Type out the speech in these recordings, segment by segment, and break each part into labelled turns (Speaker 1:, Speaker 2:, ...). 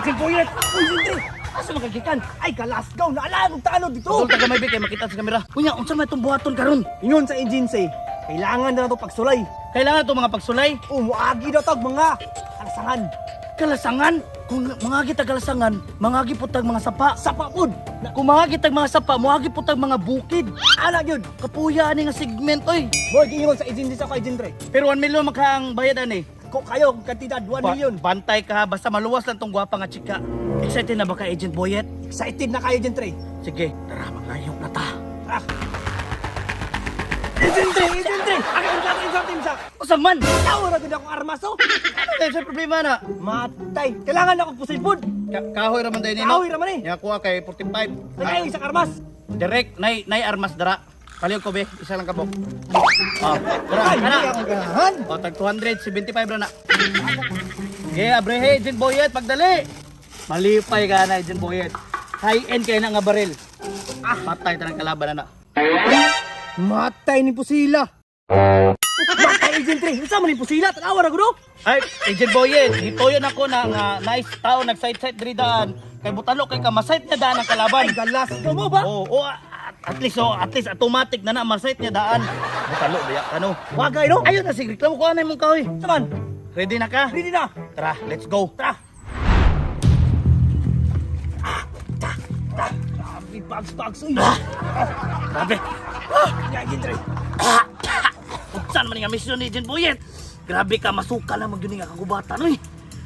Speaker 1: Agent Boyet! Uy, Sindri! Asa magagikan? Ay, kalasgaw na alam kung taano dito!
Speaker 2: Tol taga may kay makita sa kamera. Kunya, unsa may itong buhaton karon?
Speaker 1: Ingon sa agency, kailangan na ito pagsulay.
Speaker 2: Kailangan itong mga pagsulay.
Speaker 1: Umuagi na ito mga kalasangan.
Speaker 2: Kalasangan? Kung mga kita kalasangan, mga giputag mga sapa.
Speaker 1: Sapa pod!
Speaker 2: Kung mga kitag mga sapa, mga giputag mga bukid.
Speaker 1: Ana yun!
Speaker 2: Kapuya ani nga segment oy.
Speaker 1: Boy, ingon sa agency sa Agent Dre.
Speaker 2: Pero 1 million makang bayad ani.
Speaker 1: Kung kayo, kantidad 1 million.
Speaker 2: Bantay ka basta maluwas lang tong gwapa nga chika. Excited na ba ka Agent Boyet?
Speaker 1: Excited na kayo, Agent Dre.
Speaker 2: Sige, tara maglayok na ta.
Speaker 1: Tara! Agent Dre! Agent Dre! Ang team sa!
Speaker 2: Usa man.
Speaker 1: Tawa na din akong armaso!
Speaker 2: Ano sa problema na?
Speaker 1: Matay! Kailangan ako pusay pod!
Speaker 2: Kahoy raman day nino.
Speaker 1: Kahoy raman eh!
Speaker 2: Ya kuha kay 45.
Speaker 1: Nagkayo isang armas!
Speaker 2: Direct nay armas dara. Palihog ko be, isa lang kabok. Tara,
Speaker 1: Ay,
Speaker 2: kana.
Speaker 1: hindi ako ganahan!
Speaker 2: O, tag 275 ra na. Okay, abrehe, Agent Boyet, pagdali. Malipay ka na, Agent Boyet. High-end kayo na nga baril. Patay ta ng kalaban na.
Speaker 1: Matay ni Pusila! Matay, Agent Dre! Isa man ni Pusila! Tanawa na gulo!
Speaker 2: Ay, Agent Boyet, hitoyon ako na nga nice tao, nag-side-side diri daan. Kay butalo, kay kamasite niya daan ang kalaban.
Speaker 1: Ay, galas ka mo ba?
Speaker 2: Oo, at least automatic na na masite niya daan. Butalo, biya ka no.
Speaker 1: Wagay, no?
Speaker 2: Ayun na, sige, reklamo ko anay mong kahoy.
Speaker 1: Saman!
Speaker 2: Ready na ka?
Speaker 1: Ready na!
Speaker 2: Tara, let's go.
Speaker 1: Tara! Grabe, bags, uy!
Speaker 2: Grabe.
Speaker 1: Agent Dre!
Speaker 2: Saan man nga mission ni Agent Boyet? Grabe ka, masuka na magyuni nga kagubatan, uy.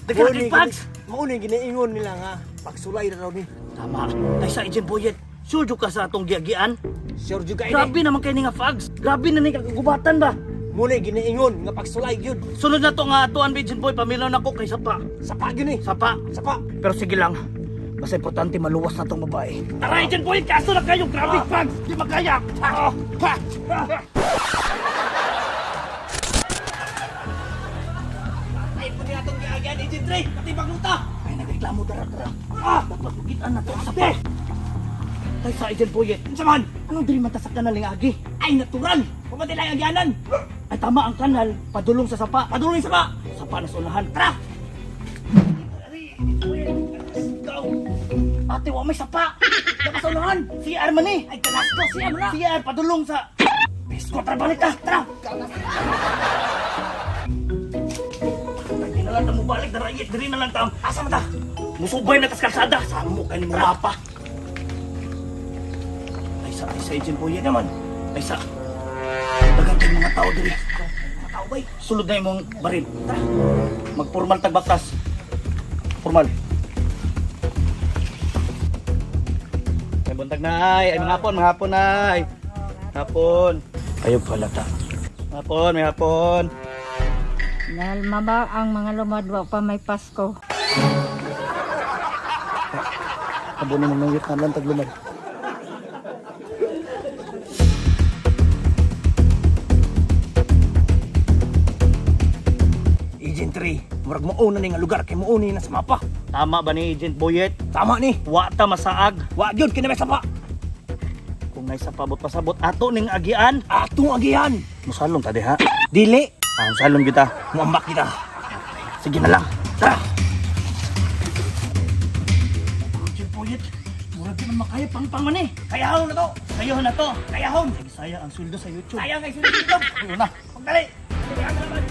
Speaker 2: Dagan kay Pags.
Speaker 1: Mauna yung ginaingon nila nga, pagsulay na raw ni.
Speaker 2: Tama, ay sa Agent Boyet. Sure ka sa atong giagian?
Speaker 1: Sure juga ini.
Speaker 2: Grabe naman kayo ni nga Pags. Grabe na ni kagubatan ba?
Speaker 1: Muna yung ginaingon nga pagsulay yun.
Speaker 2: Sunod na to nga atuan Agent Boy, pamilaw na ko kay Sapa.
Speaker 1: Sapa yun eh.
Speaker 2: Sapa.
Speaker 1: Sapa.
Speaker 2: Pero sige lang. Basta importante maluwas na tong babae. Tara Agent Boy, kaso na kayo. Grabe Pags. Di magkaya.
Speaker 1: Ay, pwede na itong giagian, Agent Dre. Katibag luta.
Speaker 2: Ay, nagreklamo dara. Dapat bukitan na to ang Sapa. Ay sa Agent Boyet.
Speaker 1: Saman!
Speaker 2: Anong dili mata sa kanal nga agi?
Speaker 1: Ay, natural! Pumatay lang ang gianan.
Speaker 2: Ay tama ang kanal, padulong sa Sapa.
Speaker 1: Padulong sa sapa.
Speaker 2: Sapa na sa unahan.
Speaker 1: Tara!
Speaker 2: Ate, wa may Sapa. Dapat sa unahan. CR man eh.
Speaker 1: Ay, kalas ko siya mo na.
Speaker 2: CR, padulong sa...
Speaker 1: Bisko, tara balik ka. Tara!
Speaker 2: Hindi na lang na mo balik. Darayit, diri na lang tam.
Speaker 1: Asa mo ta?
Speaker 2: Musubay na kas kalsada. Samo kayo ni mapa. Ay sa Agent Boyet naman. Ay sa... Dagan kayo mga tao diri.
Speaker 1: Mga tao ba'y?
Speaker 2: Sulod na yung mong baril. Tara. Magpormal tagbaktas. Formal. Ay buntag na ay. Ay mga hapon ay. Hapon. Ayog pala ta. Hapon, may hapon.
Speaker 3: Nalma ba ang mga lumadwa pa may Pasko?
Speaker 2: Hapon naman ng na lang taglumad.
Speaker 1: Agent Dre, murag mauna ni nga lugar kay mauni na sa mapa.
Speaker 2: Tama ba ni Agent Boyet?
Speaker 1: Tama ni.
Speaker 2: Wa ta masaag.
Speaker 1: Wa yun, kinamay sapa.
Speaker 2: Kung may sapabot pasabot ato ning agian.
Speaker 1: Atong agihan.
Speaker 2: Musalong ta diha.
Speaker 1: Dili.
Speaker 2: Musalong kita.
Speaker 1: Muambak kita.
Speaker 2: Sige na lang.
Speaker 1: Tara!
Speaker 2: Agent Boyet, murag di man makaya pang-pangan eh.
Speaker 1: Kayahon na to.
Speaker 2: Kayahon na to.
Speaker 1: Kayahon.
Speaker 2: Sige, saya ang sweldo sa YouTube.
Speaker 1: Sayang kay sunod dito.
Speaker 2: Ayun na.
Speaker 1: Pagdali. Kaya ka naman.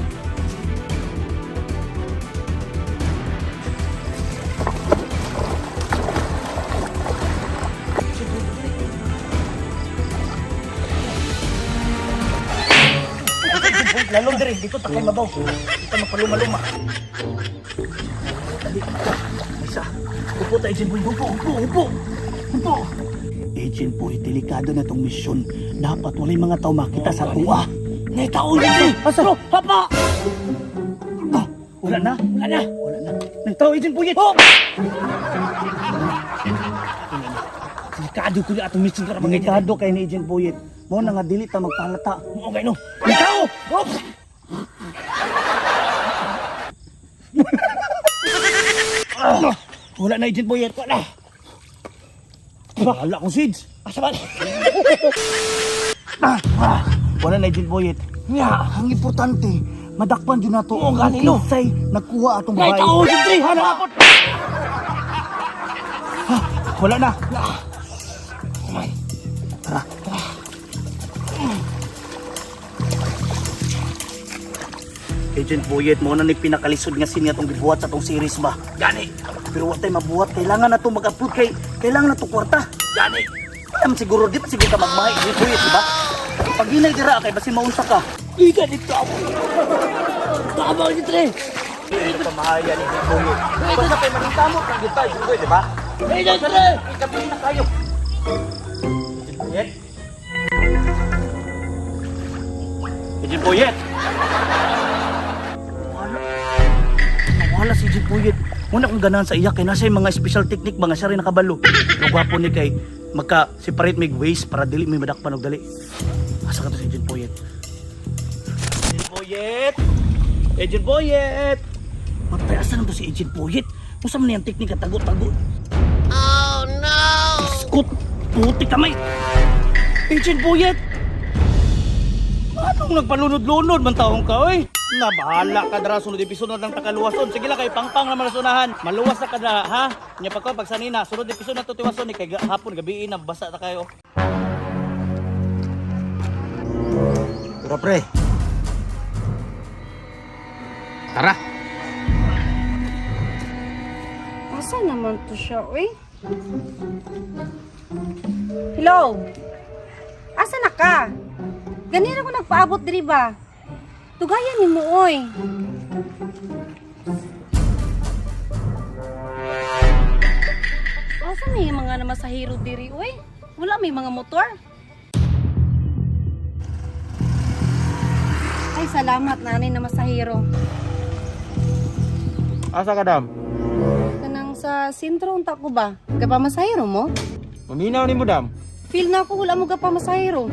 Speaker 2: Lalong diri dito takay mabaw. Dito magpaluma-luma. Dali. Isa. Upo ta Agent Boy. Upo. Agent Boy, delikado na tong misyon. Dapat walay mga tao makita sa tuwa.
Speaker 1: Nay tao yun.
Speaker 2: Asa?
Speaker 1: Papa!
Speaker 2: Wala na.
Speaker 1: Wala na.
Speaker 2: Wala na. Nagtao Agent Boy.
Speaker 1: Oh! Delikado ko na atong mission para mga
Speaker 2: Delikado kay ni Agent Boyet. Mo na nga dili ta magpalata.
Speaker 1: Okay no. Ikaw! Oops!
Speaker 2: Wala na Agent Boyet.
Speaker 1: Wala.
Speaker 2: Wala kong seeds.
Speaker 1: Asa ba?
Speaker 2: Wala na Agent Boyet.
Speaker 1: Nga.
Speaker 2: Ang importante, madakpan dyan na to.
Speaker 1: Oo, ganino.
Speaker 2: Say, nagkuha atong
Speaker 1: Nay
Speaker 2: babae.
Speaker 1: tao yun. Hanapot!
Speaker 2: Wala na. Tara. Agent Boyet, mo na ni pinakalisod nga sin nga tong gibuhat sa tong series ba. Gani. Pero wa tay mabuhat, kailangan na to mag-upload kay kailangan na to kwarta. Gani. Alam siguro di pa siguro ka magmahay, Agent Boyet, di ba? Pag ginay dira kay basin maunsa ka. Iga dito ako. Tama ni Tre. Ito pa mahaya ni Agent Boyet. Ito sa kay manitamo kang kita, Agent Boyet, di ba? Agent Tre, ikabi na kayo. Agent Boyet. Agent Boyet. Wala si Agent Boyet. Muna kong ganahan sa iya kay nasa yung mga special technique mga siya rin nakabalo. Pero gwapo ni kay magka-separate mig ways para dili may madakpan og dali. Asa ka to si Agent Boyet? Agent Boyet! Agent Boyet! Matay, asa na to si Agent Boyet? Kung saan man yung technique at tago-tago? Oh no! Iskot! Puti kamay! Agent Boyet! Anong nagpalunod-lunod man taong ka, oy? Na bahala ka dara sunod episode ng takaluwason. Sige lang kay pangpang naman nasunahan. Maluwas na ka dara, ha? Nya pa ko pag sanina sunod episode na tutiwason ni kay hapon gabi na basa ta kayo.
Speaker 1: Tara pre. Tara.
Speaker 3: Asa naman to siya, uy? Hello? Asa na ka? Ganira ko nagpaabot diri ba? Tugayan ni mo, oy. Asa may mga namasahiro diri, oy? Wala may mga motor? Ay, salamat nanay na masahiro.
Speaker 1: Asa ka dam?
Speaker 3: Kanang sa sentro unta ko ba? Gapamasahiro mo?
Speaker 1: Maminaw ni mo dam.
Speaker 3: Feel na ako wala mo gapamasahiro.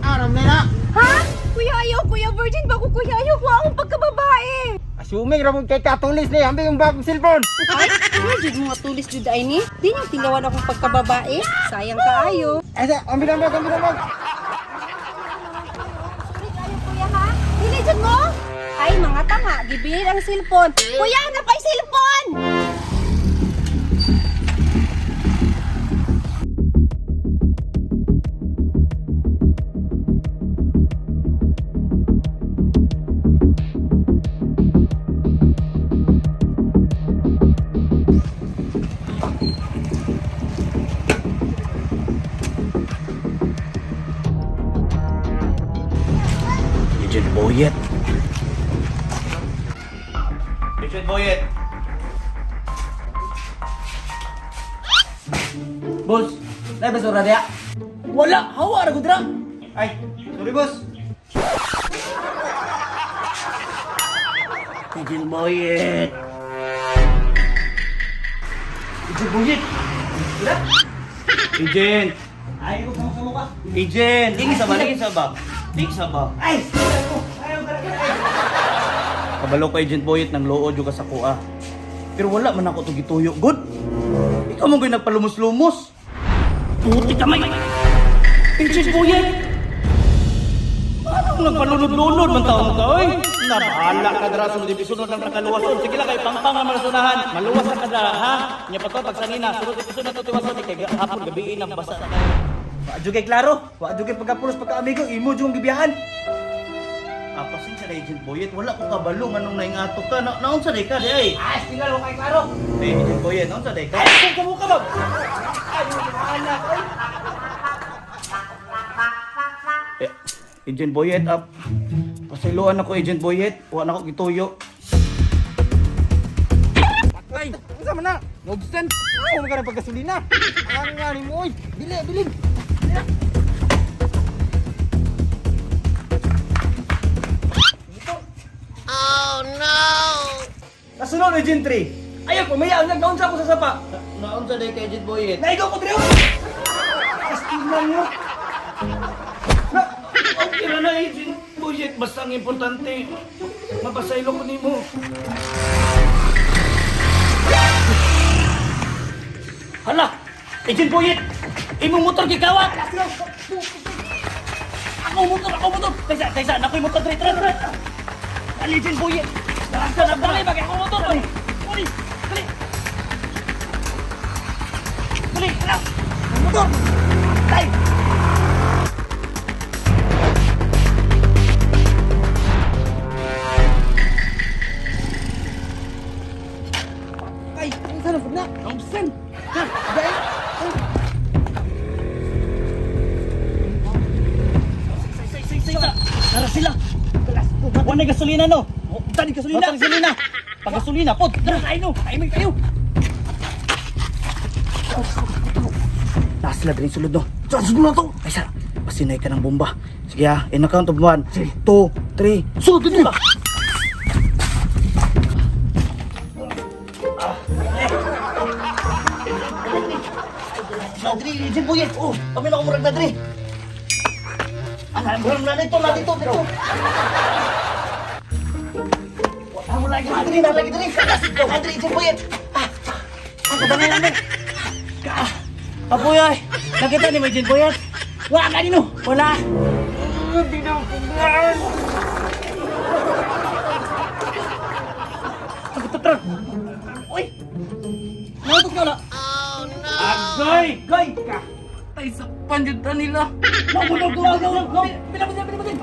Speaker 1: Aram na na.
Speaker 3: Ha? Kuya ayaw, kuya virgin ba ko kuya ayaw ko akong pagkababae.
Speaker 1: Assuming ramon kay katulis ni ambi yung bagong cellphone.
Speaker 3: Ay, virgin mga tulis jud ay ni. Di niya tingawan akong pagkababae. Sayang kaayo.
Speaker 1: Asa, ambi na bag.
Speaker 3: Sorry kayo kuya ha? Dili jud mo? Ay mga tanga, gibilin ang cellphone. Kuya, na pa'y cellphone!
Speaker 2: Agent Boyet. Agent Boyet. Boss, na basura dia? Wala, hawa ra gud ra. Ay, sorry boss. Agent Boyet. Agent Boyet. Wala? Agent. Ay, ko sa mukha. Agent, ingis sa ba? Ingis sa ba? Ay, kabalo ko Agent Boyet nang lood yung sa kuha. Pero wala man ako to gituyo. Good. Ikaw mo kayo nagpalumos-lumos. Puti kamay. Agent Boyet. Anong nagpalunod-lunod man taong ka, oy? Nabahala ka dara sunod episode ng takaluwason. Sige lang kay pangpang naman nasunahan. Maluwas na ka dara, ha? Nya pa ko pag sanina sunod episode na tutiwason ni kay hapon gabi na basa na kayo. Wa jud kay klaro. Wa jud kay pagkapulos pagka-amigo imo jud gibiyahan. Pasensya na Agent Boyet, wala ko kabalo manong naingato ka. Naon sa day ka, di ay? Ay, tingnan mo kay klaro. Hey, Agent Boyet, naon sa day ka? Ay, kung ka ba? Ay, mahala ko. Agent Boyet, pasailuan ako Agent Boyet. Wa na ko gituyo.
Speaker 1: Ay, unsa man na? Nobstant. Ako mo ka ng paggasolina. Ang nga ni mo oy. Bili.
Speaker 2: Nasunod Agent 3. Ayaw, pumayaan nagnaon sa ako sa sapa. Naon sa day ka Agent Boyet. Naigaw ko triyo. Kastignan mo. Okay na Agent Boyet. Basta ang importante, mapasaylo ko nimo. Hala! Agent Boyet! Imong motor gikawat! Ako motor! Kaysa, nako'y motor, tara! Agent Boyet! Dali, bagay ako motor! Dali! Ano? Motor! Tay!
Speaker 1: Ay, ang sarap na.
Speaker 2: Thompson!
Speaker 1: Ha, dahil.
Speaker 2: Tara sila! Wala na gasolina no! Tani gasolina! Wala gasolina! Pag gasolina, pod! Tara, kain no! Kain kayo! Nasa sila din sulod no! Sulod na to! Ay sara! Pasinay ka ng bomba! Sige ha! In account of 1, 2, 3, sulod din ba? Nadri, Jim Boyet! Oh! Kami na kumurag Nadri! Murag na dito, dito! Wala lagi Nadri, lagi Nadri! Nadri, Jim Boyet! Ang katanay namin! Apoy ay! Nakita ni may Jim Boyet! Wala ka nino! Wala! Hindi na ako kumain! Tara! Uy! Nautok na wala! Agoy! Goy! Tay sa panjutan nila! Nagunog! Pinabutin!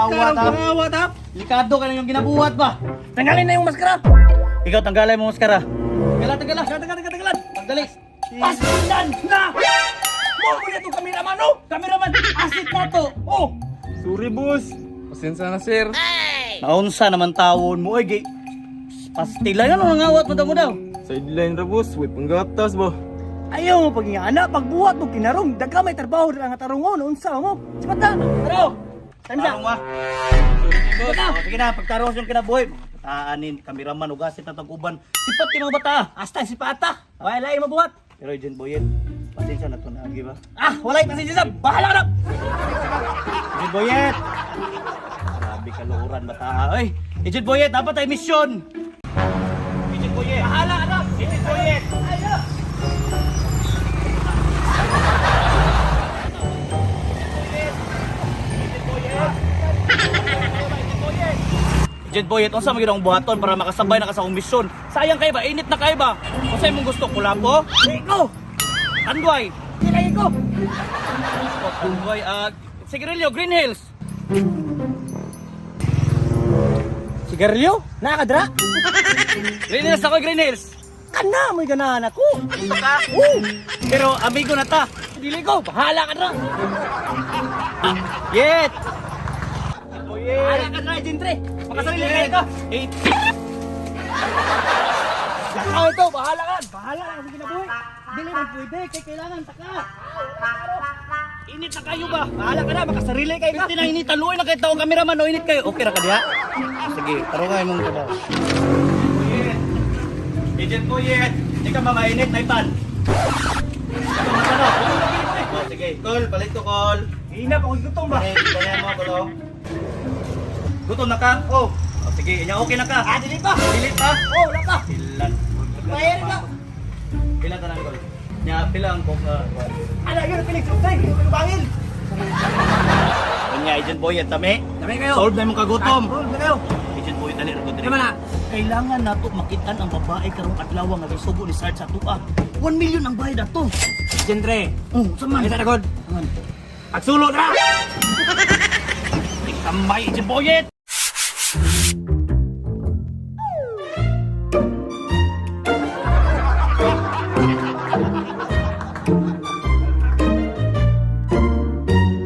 Speaker 2: Kamuha, tap! Likado ka na yung ginabuhat ba? Tanggalin na yung maskara! Ikaw, tanggalin mo maskara! Tanggalan! Magdali! Pasilan na! Mo mo na itong kameraman, no? Kameraman! Asit na to! Oh!
Speaker 4: Sorry, boss. Pasensya na, sir.
Speaker 2: Naunsa naman tawon mo, oy, pastila yan, nangawat mo daw.
Speaker 4: Sideline ra, boss. Wait, panggatas ba?
Speaker 1: Ayaw mo pag-iana, pagbuhat mo kinarong, daga may trabaho na nga tarungon, unsa mo. Sipat na, taro! Time sa!
Speaker 2: Tarong ba? Sige na, pagtarong yung kinabuhay. Taanin, kameraman, ugasit na tag-uban. Sipat yung mga bata.
Speaker 1: Hasta si Pata, wala yung mabuhat.
Speaker 2: Pero Agent Boyet, pasensya na ito na, ba?
Speaker 1: Ah, wala yung pasensya sa, bahala ka na!
Speaker 2: Agent Boyet! Grabe kaluuran bata. Oy, Agent Boyet, dapat ay misyon! Agent Boyet!
Speaker 1: Bahala ka na!
Speaker 2: Agent Boyet!
Speaker 1: Ayaw!
Speaker 2: Agent Boyet, unsa mo ginang buhaton para makasabay na ka sa akong misyon? Sayang kay ba? Init na kay ba? Unsa imong gusto? Kulapo?
Speaker 1: Iko!
Speaker 2: Tanduay?
Speaker 1: Kilay ko!
Speaker 2: Tanduay, Sigarilyo, Green Hills!
Speaker 1: Sigarilyo? Nakadra?
Speaker 2: Green Hills ako, Green Hills!
Speaker 1: Kana, may ganahan ako!
Speaker 2: Ka? Pero amigo na ta!
Speaker 1: Dili ko, bahala ka na!
Speaker 2: Yet!
Speaker 1: Bahala ka na, Agent Tre! Makasarili kayo ka! Lakaw ito, bahala ka! Bahala ka sa kinabuhi! Dili man pwede, kay kailangan taka!
Speaker 2: Init na kayo ba?
Speaker 1: Bahala ka na, makasarili kayo ka!
Speaker 2: Pwede na init, taluin na kayo tao kameraman o init kayo. Okay ra ka diha? Sige, taro nga imong trabaho. Agent Boyet, hindi ka mamainit na ipan. Oh, sige, call, palit ko call.
Speaker 1: Hina pa kung gutom ba?
Speaker 2: Okay, kaya mo gulo. Gutom na ka? Oh. Oh, sige, inya okay na ka.
Speaker 1: Dili pa!
Speaker 2: Dili pa?
Speaker 1: Oh, wala ka!
Speaker 2: Ilan?
Speaker 1: Bayar ka!
Speaker 2: Pila ka ng call? Nya pila ang kong
Speaker 1: Ala, yun, Felix! Tay, bangil!
Speaker 2: Kanya Agent Boyet tami.
Speaker 1: Dami kayo!
Speaker 2: Solve na imong kagutom.
Speaker 1: Solve na kayo!
Speaker 2: Agent Boyet dali ra ko diri.
Speaker 1: Di ba na?
Speaker 2: Kailangan nato makitaan ang babae karong adlaw nga gisugo ni Sarge sa tuwa. 1 million ang bayad ato.
Speaker 1: Agent Tre!
Speaker 2: Saman.
Speaker 1: Ay, taragod! Pagsulo na!
Speaker 2: Kamay Agent Boyet.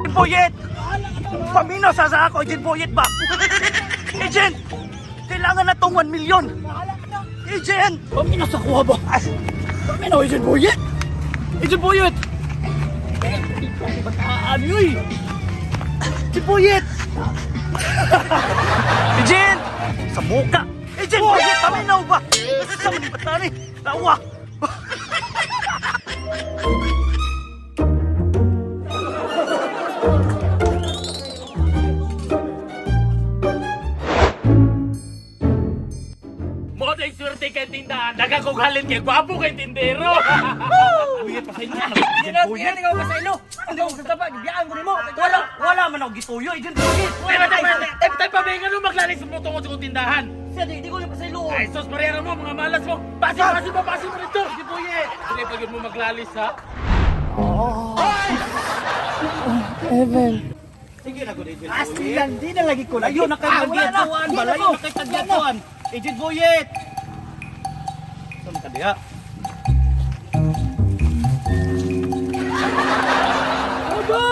Speaker 2: Boyet! Pamino sa ako, Agent Boyet ba? Agent! Kailangan na tong 1 million! Agent! Pamino sa kuha ba? Pamino, Agent Boyet! Agent Boyet! Bataan yun! Agent Boyet! Agent! Sa muka! Agent Boyet! Pamino ba? Sa mga bataan eh! Lawa!
Speaker 5: Mo na swerte kay tindahan, nagakughalin kay gwapo kay tindero.
Speaker 2: Boyet, pasay na!
Speaker 1: Hindi
Speaker 2: Agent Boyet!
Speaker 1: ka masaylo! Hindi ako sa tapa, gibiyaan ko ni mo!
Speaker 2: Wala man ako gituyo, Agent Boyet!
Speaker 5: Tay pa may ngano maglalis mo tungod sa tindahan.
Speaker 2: Siya, di ko yung pasaylo.
Speaker 5: Ay, sus, Mariano mo, mga malas mo. Basi mo rito. Sige, Boyet. Sige, pag mo maglalis, ha?
Speaker 2: Sige na, good Agent
Speaker 1: Asti
Speaker 2: Boyet.
Speaker 1: lang, di na lagi ko
Speaker 2: Layo na kayo nagyatuan, balayo na kayo nagyatuan. Agent Boyet. Saan ka diya?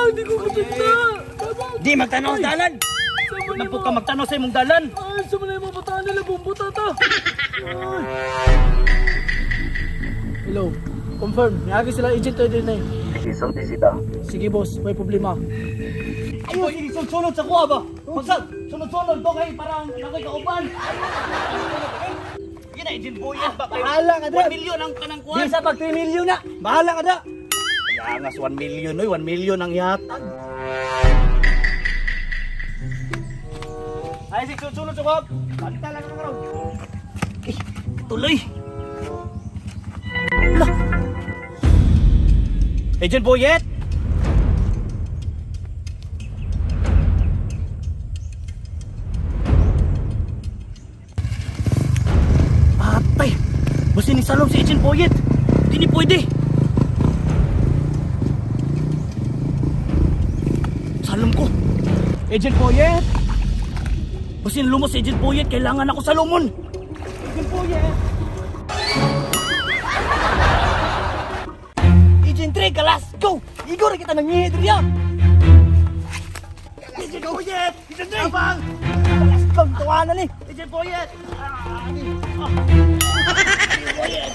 Speaker 1: Di ko matanda. Di magtanaw sa dalan.
Speaker 2: Napo ka magtanaw sa imong dalan.
Speaker 1: Ay, sa mga mga bataan nila, bumbuta ta. Hello, confirm. Niyagi sila agent to din eh.
Speaker 2: Isang tisita.
Speaker 1: Sige boss, may problema.
Speaker 2: Ayun, sige, sunod sa kuha ba? Magsag, sunod to kay parang nakoy kauban. Sige na, Agent Boyet ba?
Speaker 1: Bahala ka dyan.
Speaker 2: 1 million ang kanang kuha.
Speaker 1: Di sa pag 3 million na. Bahala ka na.
Speaker 2: Kaya nga, 1 million, oy, 1 million ang yatag. Ay, sige, sunod sa kuha. Balitan lang ang araw. Tuloy. Lah. Agent Boyet? Atay! Basta ni Salom si Agent Boyet. Hindi ni pwede. Salom ko. Agent Boyet? Basta ni lumos si Agent Boyet. Kailangan ako salomon. Agent Boyet? Agent 3, kalas! Go! Igor, kita nangyihit riyan! Agent Boyet! Agent 3! Abang! Kalas go! Tawanan ni! Agent Boyet!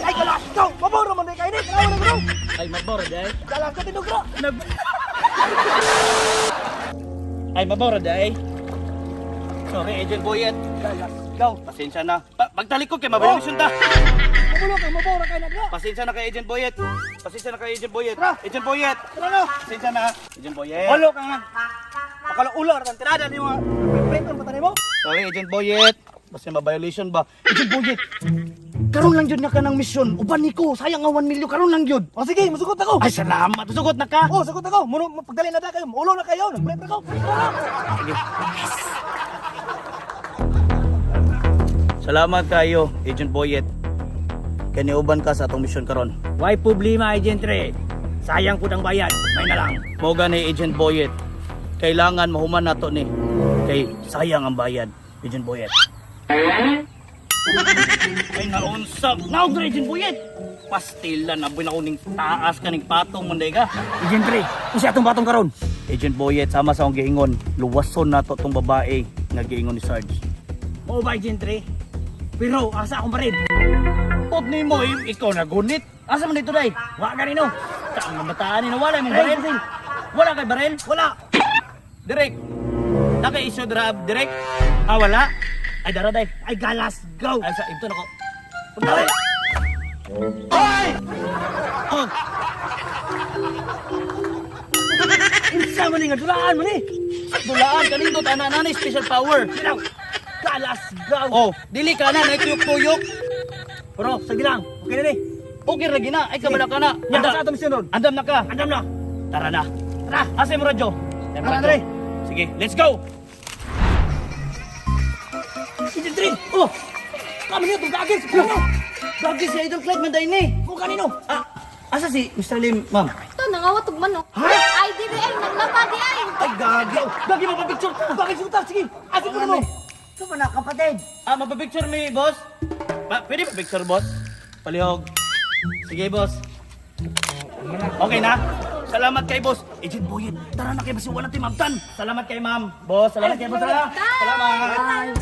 Speaker 2: Ay, kalas go! Maboro man din kayo ni! Kalawan na gano'n! Ay, maboro day! Kalas ka tinugro! Ay, maboro day! Sorry, Agent Boyet! Kalas go! Pasensya na. Pagtalik ko kay mabalisyon ta!
Speaker 1: Mabulo ka, mabora kayo na ka.
Speaker 2: Pasensya na kay Agent Boyet. Pasensya na kay Agent Boyet.
Speaker 1: Tara.
Speaker 2: Agent Boyet.
Speaker 1: Tara na.
Speaker 2: Pasensya na. Agent Boyet.
Speaker 1: Ulo ka nga. Akala ulo, ratang tirada ni mga preparator ba tayo mo?
Speaker 2: Sorry, Agent Boyet. Basta ma-violation ba? Agent Boyet. Karon lang yun na ka ng misyon. Uban ni ko. Sayang nga 1 million. Karon lang yun.
Speaker 1: O sige, masugot ako.
Speaker 2: Ay, salamat. Sugot na ka.
Speaker 1: Oh, sagot ako. Pagdali na kayo. Ulo na kayo. Nag-prepare ako.
Speaker 2: Sige. Salamat kayo, Agent Boyet. Kaniuban ka sa atong misyon karon.
Speaker 1: Why problema, Agent 3? Sayang po ng bayad. May na lang.
Speaker 2: Moga ni Agent Boyet. Kailangan mahuman nato ni. Kay sayang ang bayad, Agent Boyet. Ay naunsag. Naog na Agent Boyet. Pastila na buwan ako ning taas ka ning patong manday ka.
Speaker 1: Agent 3, kung siya itong batong karon.
Speaker 2: Agent Boyet, sama sa akong giingon. Luwason nato tong babae nga giingon ni Sarge.
Speaker 1: Oo ba, Agent 3? Pero, asa akong barid?
Speaker 2: Pot ni mo, ikaw na gunit. Asa man dito day?
Speaker 1: Wa ka rin, no?
Speaker 2: Saan nga bataan ni wala mong baril? Wala kay baril?
Speaker 1: Wala.
Speaker 2: Direk. Naka-issue direct? Ah, wala? Ay, dara day.
Speaker 1: Ay, galas. Go.
Speaker 2: Ay, sa ito nako. Punta rin. Ay! Oh,
Speaker 1: Insa mo ni nga, dulaan mo ni.
Speaker 2: dulaan kanindot ana nanay special power.
Speaker 1: Sinaw. Galas. Go.
Speaker 2: Oh, dili ka na tuyok-tuyok.
Speaker 1: Pero, sige lang. Okay na ni.
Speaker 2: Okay ra gina, ay kabala ka na.
Speaker 1: Nyaka sa atong misyon nun.
Speaker 2: Andam na ka.
Speaker 1: Andam na.
Speaker 2: Tara na.
Speaker 1: Tara.
Speaker 2: Asa mo radyo?
Speaker 1: Tara, Dre.
Speaker 2: Sige, let's go.
Speaker 1: Agent 3. Oh. Kami niyo, itong gagis. Ano?
Speaker 2: Gagi si Idol Clyde man ni.
Speaker 1: Kung kanino?
Speaker 2: Ah, asa si Mr. Lim, ma'am?
Speaker 3: Ito, nangawat og manok.
Speaker 1: Ha?
Speaker 3: Ay, di ay, naglaba di ay.
Speaker 2: Ay, gagi.
Speaker 1: Gagi mo pa picture. Gagi suta. Sige. Asin ko na mo. Ito pa na, kapatid.
Speaker 2: Ah, mapapicture mi, boss? Pwede pa picture, boss? Palihog. Sige, boss. Okay na? Salamat kay boss. Agent Boyet, tara na kay basi wala tayo mabtan. Salamat kay ma'am. Boss, salamat kay boss. Salamat.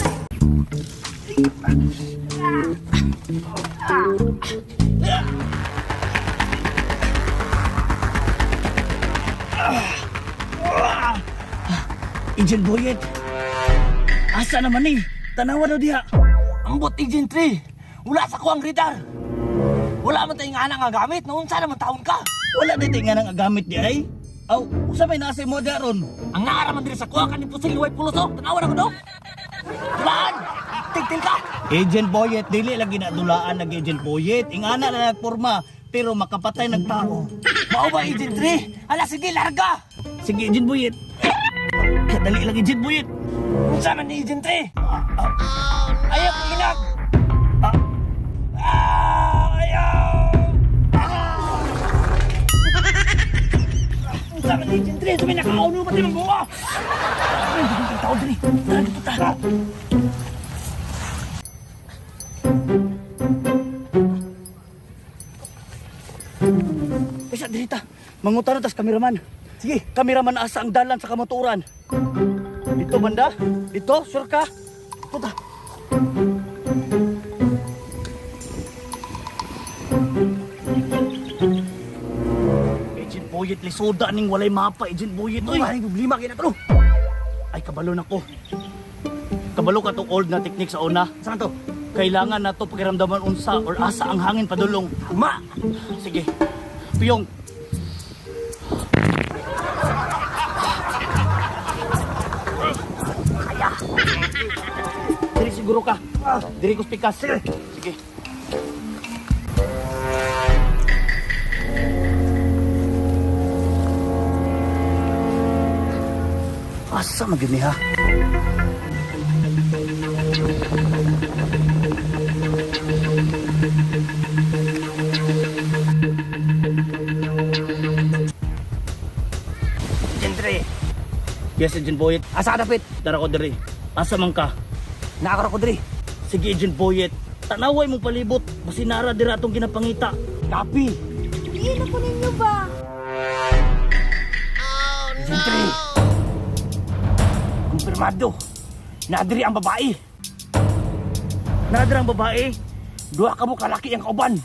Speaker 2: Agent Boyet, asa naman ni? Tanawa daw diha.
Speaker 1: Ambot, Agent 3. Wala sa kuwang radar. Wala man tayong anak nga gamit. Noon sana man taon ka.
Speaker 2: Wala na tayo nga nang agamit di ay. Aw, usabay na si mo daron.
Speaker 1: Ang naaraman din sa kuha ka ni Pusil White Puloso. Tanawa na ko daw. Dulaan. Tigtil ka.
Speaker 2: Agent Boyet, dili lagi na dulaan nag Agent Boyet. Ingana na nagporma, pero makapatay nagtao.
Speaker 1: Mao ba, Agent 3? Ala, sige, larga.
Speaker 2: Sige, Agent Boyet. Dali lang, Agent Boyet.
Speaker 1: Unsa man ni Agent 3? Ayaw ko inak! Ayaw! Unsa man ni Agent 3? Sabi nakauno pati ng buwa! Ay, hindi ko tao dali. Tara dito ta. Bisa dito. Mangutan tas kameraman. Sige, kameraman asa ang dalan sa kamotoran. Dito banda? Dito, sure ka? Dito ta. Agent Boyet, lisoda ning walay mapa, Agent Boyet. Uy, maring problema kaya na to. Ay, kabalo na ko. Kabalo ka tong old na technique sa una. Saan to? Kailangan na to pakiramdaman unsa or asa ang hangin padulong. Uma! Sige. Piyong. Kaya. Diri siguro ka. Diri ko spikas. Sige. Asa magini ha? Gentry. Yes, Agent Boyet. Asa ka dapit? Dara ko diri. Asa man ka? Nakakara ko diri. Sige, Agent Boyet. Tanaway mo palibot. Masinara dira atong ginapangita. Kapi.
Speaker 3: Iyan ako ninyo ba?
Speaker 1: Gentry. Kumpirmado. Nadiri ang babae. Nadiri ang babae. Dua ka mo kalaki ang kauban.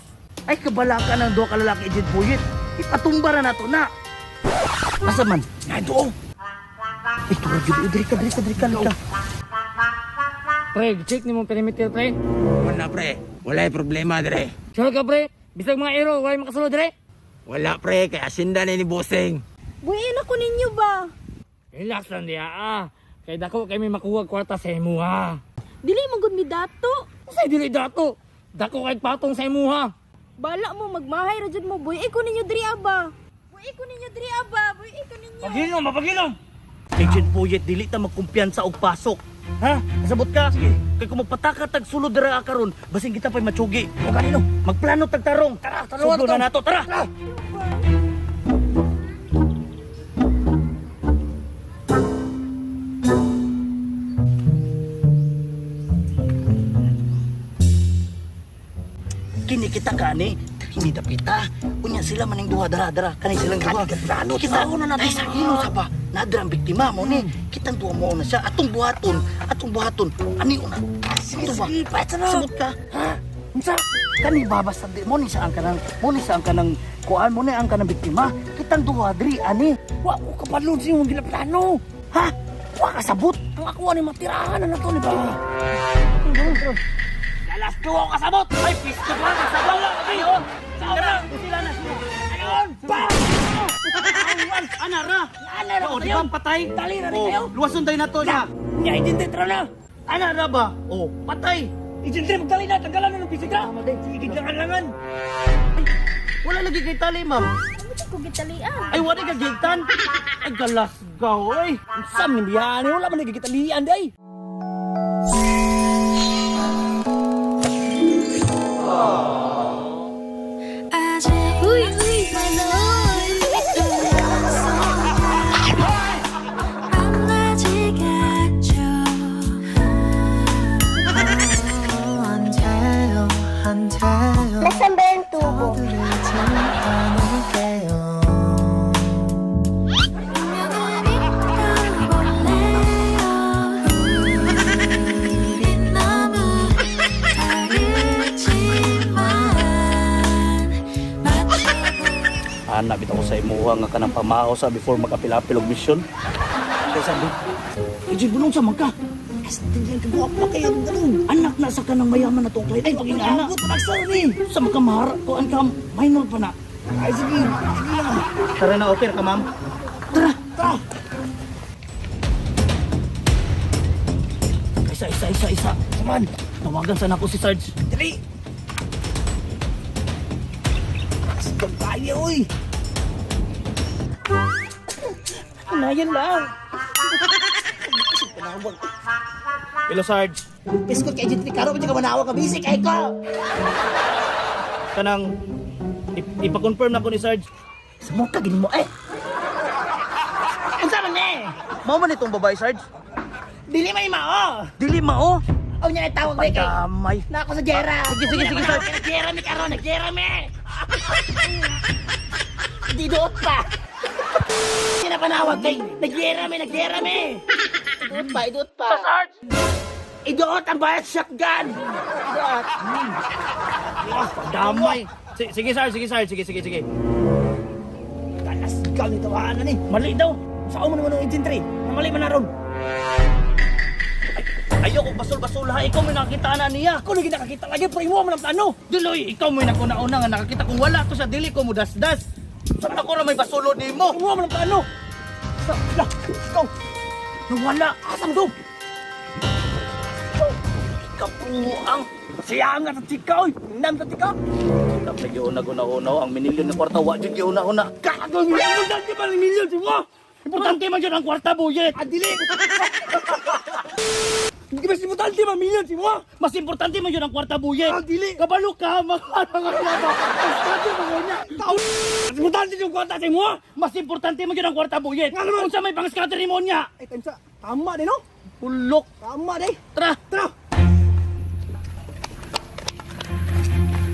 Speaker 1: Ay, kabala ka ng dua ka lalaki, Agent Boyet. Ipatumba na nato na. Asa man? Nado. Ay, turagyo. Diri ka.
Speaker 5: Pre, check ni mong perimeter, pre.
Speaker 6: Wala pre, wala problema dire.
Speaker 5: Sure ka, pre? Bisag mga ero, wala makasulod, pre.
Speaker 6: Wala pre, kay asinda ni Bossing.
Speaker 3: Buhin ako ninyo ba?
Speaker 5: Relax lang diya, Kaya dako kay may makuha kwarta sa imuha.
Speaker 3: Dili magud mi dato.
Speaker 5: Say dili dato. Dako kay patong sa imuha.
Speaker 3: Bala mo magmahay ra jud mo. Buhi ko ninyo diri aba. Buhi ko ninyo diri aba. Buhi ko ninyo.
Speaker 5: Pagilom, mapagilom.
Speaker 2: Agent Boyet, dili ta magkumpiyansa og pasok. Ha? Nasabot ka? Sige. Kay kung magpataka tag sulod dira karon, basing kita pa'y matsugi. O kanino? Magplano tag tarong. Tara, sudo na nato. Tara! Kini kita kani, hindi dapita. Unya sila maning duha dara-dara. Kani silang duha. Plano kita na natin. Ay, sa ino sa ba? Nadrang biktima mo ni. Kitang duha mo na siya. Atong buhaton. Ani una. Sige, sabot ka. Ha? Unsa? Kani babasa di mo ni sa ang kanang kuan mo ni ang kanang biktima. Kitang duha diri ani.
Speaker 1: Wa ko kapalon sa iyong ginaplano.
Speaker 2: Ha? Wa ka sabot.
Speaker 1: Ang ako ni matirahan na nato ni ba?
Speaker 5: Alas ko kasabot. Ay, pisto pa sa bala kayo. Sa ora, sila na sila. Ayun, pa.
Speaker 2: Anara. O, di ba ang patay?
Speaker 1: Dali na rin kayo.
Speaker 2: Luwason tayo na to niya.
Speaker 1: Nya, Agent 3, tara na.
Speaker 2: Anara ba? O, patay.
Speaker 1: Agent 3, magdali na. Tanggalan na ng pisika. Sige, langan.
Speaker 2: Wala lagi kay tali, ma'am.
Speaker 3: Ano ko gitalian?
Speaker 2: Ay, wala ka gigtan. Ay, galasgaw, ay.
Speaker 1: Sam ni biyan. Wala man nagkikitalian, day.
Speaker 7: 아직 만나지겠죠 안 돼요
Speaker 3: Nasaan ba yung tubo?
Speaker 7: 들지 않을게요 운명은 잊어볼래요 우린 너무 다르지만
Speaker 2: Hanap ito ko sa imuha nga kanang pamahaw sa before makapilapil og mission. Kaya sabi, Agent, bunong sa man ka. Tingnan ka buwak pa kayo ganun. Anak na sa kanang mayaman na itong kliyente. Ay, paging anak. Sa makamahara ko, ang kam, minor pa na. Ay, sige lang. Tara na, okay ka, ma'am. Tara. Isa. Saman, tawagan sana ko si Sarge. Dali. Asgab tayo, uy.
Speaker 1: Unayan lang.
Speaker 2: Panawag.
Speaker 1: Hello, Sarge.
Speaker 2: Iskot kay Agent Ricardo, hindi ka manawa ka, busy kay ko!
Speaker 1: Kanang ipa-confirm na ko ni Sarge.
Speaker 2: Sumok ka, gini mo eh!
Speaker 1: Ang sama ni! Mao man itong babae, Sarge?
Speaker 2: Dili may mao!
Speaker 1: Dili mao.
Speaker 2: O niya tawag ba kay...
Speaker 1: Damay.
Speaker 2: Na ako sa gera!
Speaker 1: Sige, Sarge.
Speaker 2: Naggera mi karon, naggera mi! Di doot pa! Hindi na panawag kay... Naggera mi! Idoot pa! Sa Sarge! Idoot ang bayat shotgun! Idoot!
Speaker 1: Damay. Sige, Sarge. Sige.
Speaker 2: Ganas ka nito, ano ni?
Speaker 1: Mali daw.
Speaker 2: Saan mo naman ang agent 3? Namali man na ron!
Speaker 1: Ayoko basol-basol ha. Ikaw may nakakita na niya.
Speaker 2: Ako lagi nakakita lagi, pero iwa mo ng plano!
Speaker 1: Diloy, ikaw may nakuna-una nga nakakita kung wala to sa dili ko mo das-das. Saan ako na may basolo ni mo?
Speaker 2: Iwa mo ng plano! Lah, ikaw!
Speaker 1: Nawala.
Speaker 2: Asa mo to?
Speaker 1: Kapuang.
Speaker 2: Siya nga sa tika, oy! Nang sa tika!
Speaker 1: Tapos yun na guna-unaw. Ang minilyon na kwarta. Wajud yun una.
Speaker 2: Kago! Importante ba ng milyon si mo?
Speaker 1: Importante man yun ang kwarta, buyet.
Speaker 2: Adili! Hindi ba si importante ba milyon si mo?
Speaker 1: Mas importante man yun ang kwarta, buyet.
Speaker 2: Adili!
Speaker 1: Kabalo ka,
Speaker 2: Importante ba niya? Taon! Mas importante yung kwanta si mo?
Speaker 1: Mas importante man yun ang kwarta, buyet.
Speaker 2: Nga naman.
Speaker 1: Kung sa may pang-scatter mo niya.
Speaker 2: Ay, time sa... Tama din, no?
Speaker 1: Hulok.
Speaker 2: Tama din!
Speaker 1: Tara.
Speaker 2: Tara!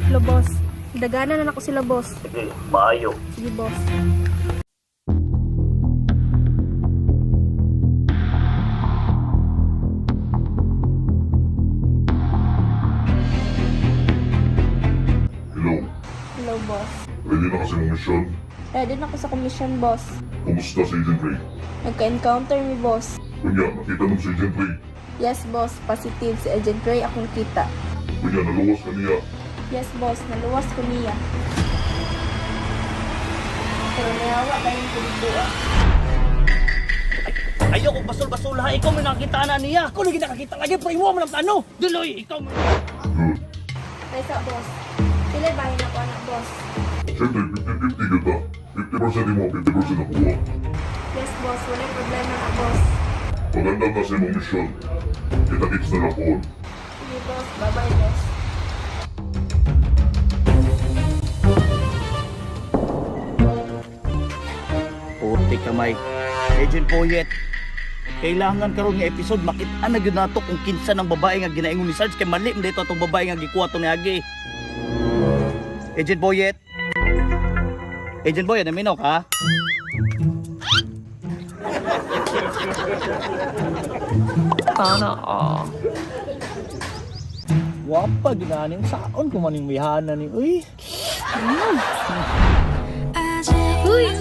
Speaker 8: Hello, boss. Daganan na ako sila, boss.
Speaker 1: Sige, maayo.
Speaker 8: Sige, boss.
Speaker 9: Hello,
Speaker 8: Hello, boss.
Speaker 9: ready na kasi mong mission?
Speaker 8: Ready na ako sa commission, boss.
Speaker 9: Kumusta si Agent Ray?
Speaker 8: Nagka-encounter mi, boss.
Speaker 9: Kunya, nakita mo si Agent Ray.
Speaker 8: Yes, boss. Positive si Agent Ray akong kita.
Speaker 9: Kunya, naluwas ka niya.
Speaker 8: Yes, boss. Naluwas ko niya. Pero nayawa tayong kulubua.
Speaker 1: Ayoko basol-basol ha. Ikaw may nakakita na niya.
Speaker 2: Ako lagi nakakita lagi, pero iwa mo ng plano!
Speaker 1: Diloy, ikaw may...
Speaker 9: Good.
Speaker 8: Kaysa, boss. Pila bahin ako, anak, boss.
Speaker 9: Siyempre, 50-50 kita. 50% mo, 50% nakuha.
Speaker 8: Yes, boss. Wala problema na, boss.
Speaker 9: Maganda na sa mong mission. Kita-kits na lang po.
Speaker 8: Sige, boss. Bye-bye, boss.
Speaker 1: Puti ka, Mike. Agent Poyet. Kailangan karon nga episode makita na gyud nato kung kinsa ng babae nga ginaingon ni Sarge kay mali man dito atong babae nga gikuha to ni Agi. Agent Poyet. Agent Poyet, naminaw ka?
Speaker 2: Wapa, ginaning saon kumaning wihana ni, uy!
Speaker 7: 아직 너를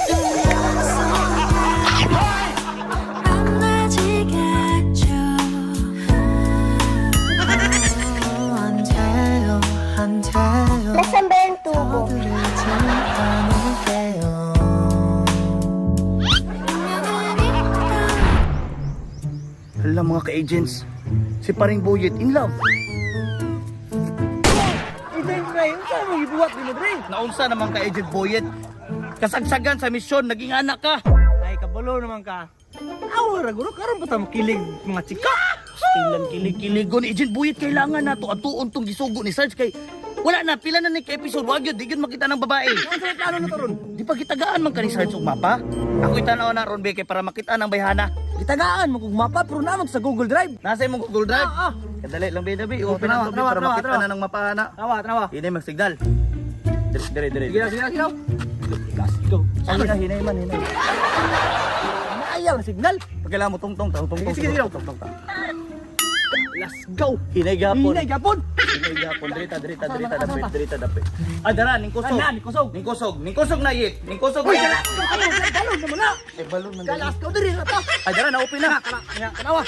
Speaker 7: 떠나서 만나지겠죠 안 돼요
Speaker 8: Nasaan ba yung tubo?
Speaker 7: 서두르지 않을게요
Speaker 1: Hala mga ka-agents. Si paring Boyet in love.
Speaker 2: Agent Ray, saan mo ibuhat din mo, Dre?
Speaker 1: Naunsa naman ka Agent Boyet. Kasagsagan sa misyon, naging anak ka.
Speaker 2: Ay, kabalo naman ka. Awa, raguro, karon pa tayo makilig mga chika.
Speaker 1: Stilan kilig-kiligon. Agent Boyet, kailangan na to atuon tong gisugo ni Sarge kay wala na, pila na ni ka-episode. Wag yun, di yun makita ng babae.
Speaker 2: Ano sa plano na to ron?
Speaker 1: Di pa kitagaan man ka ni Sarge og mapa. Ako'y tanaw na ron, Beke, para makita ng bayhana.
Speaker 2: Gitagaan mo kung mapa, pero naman sa Google Drive.
Speaker 1: Nasa imong Google Drive. Kadali lang, Binabi. Open ang tubig para makita na ng mapahana.
Speaker 2: Trawa.
Speaker 1: Ini mag-signal. Dire.
Speaker 2: Sige na. Gas, go.
Speaker 1: Ano na, hinay man, hinay.
Speaker 2: Ayaw na signal.
Speaker 1: Pagkailangan mo tungtong.
Speaker 2: Sige. Let's go.
Speaker 1: Hinay gapon.
Speaker 2: Hinay gapon.
Speaker 1: Hinay gapon. Drita, dapit. Ah, dara, ningkusog. Ningkusog na yit. Ningkusog
Speaker 2: Uy,
Speaker 1: na
Speaker 2: galas
Speaker 1: yit.
Speaker 2: ko. Balon naman na.
Speaker 1: Eh, balon man.
Speaker 2: Galas ko diri na to.
Speaker 1: Ah, dara, na-open na.
Speaker 2: Kanawa.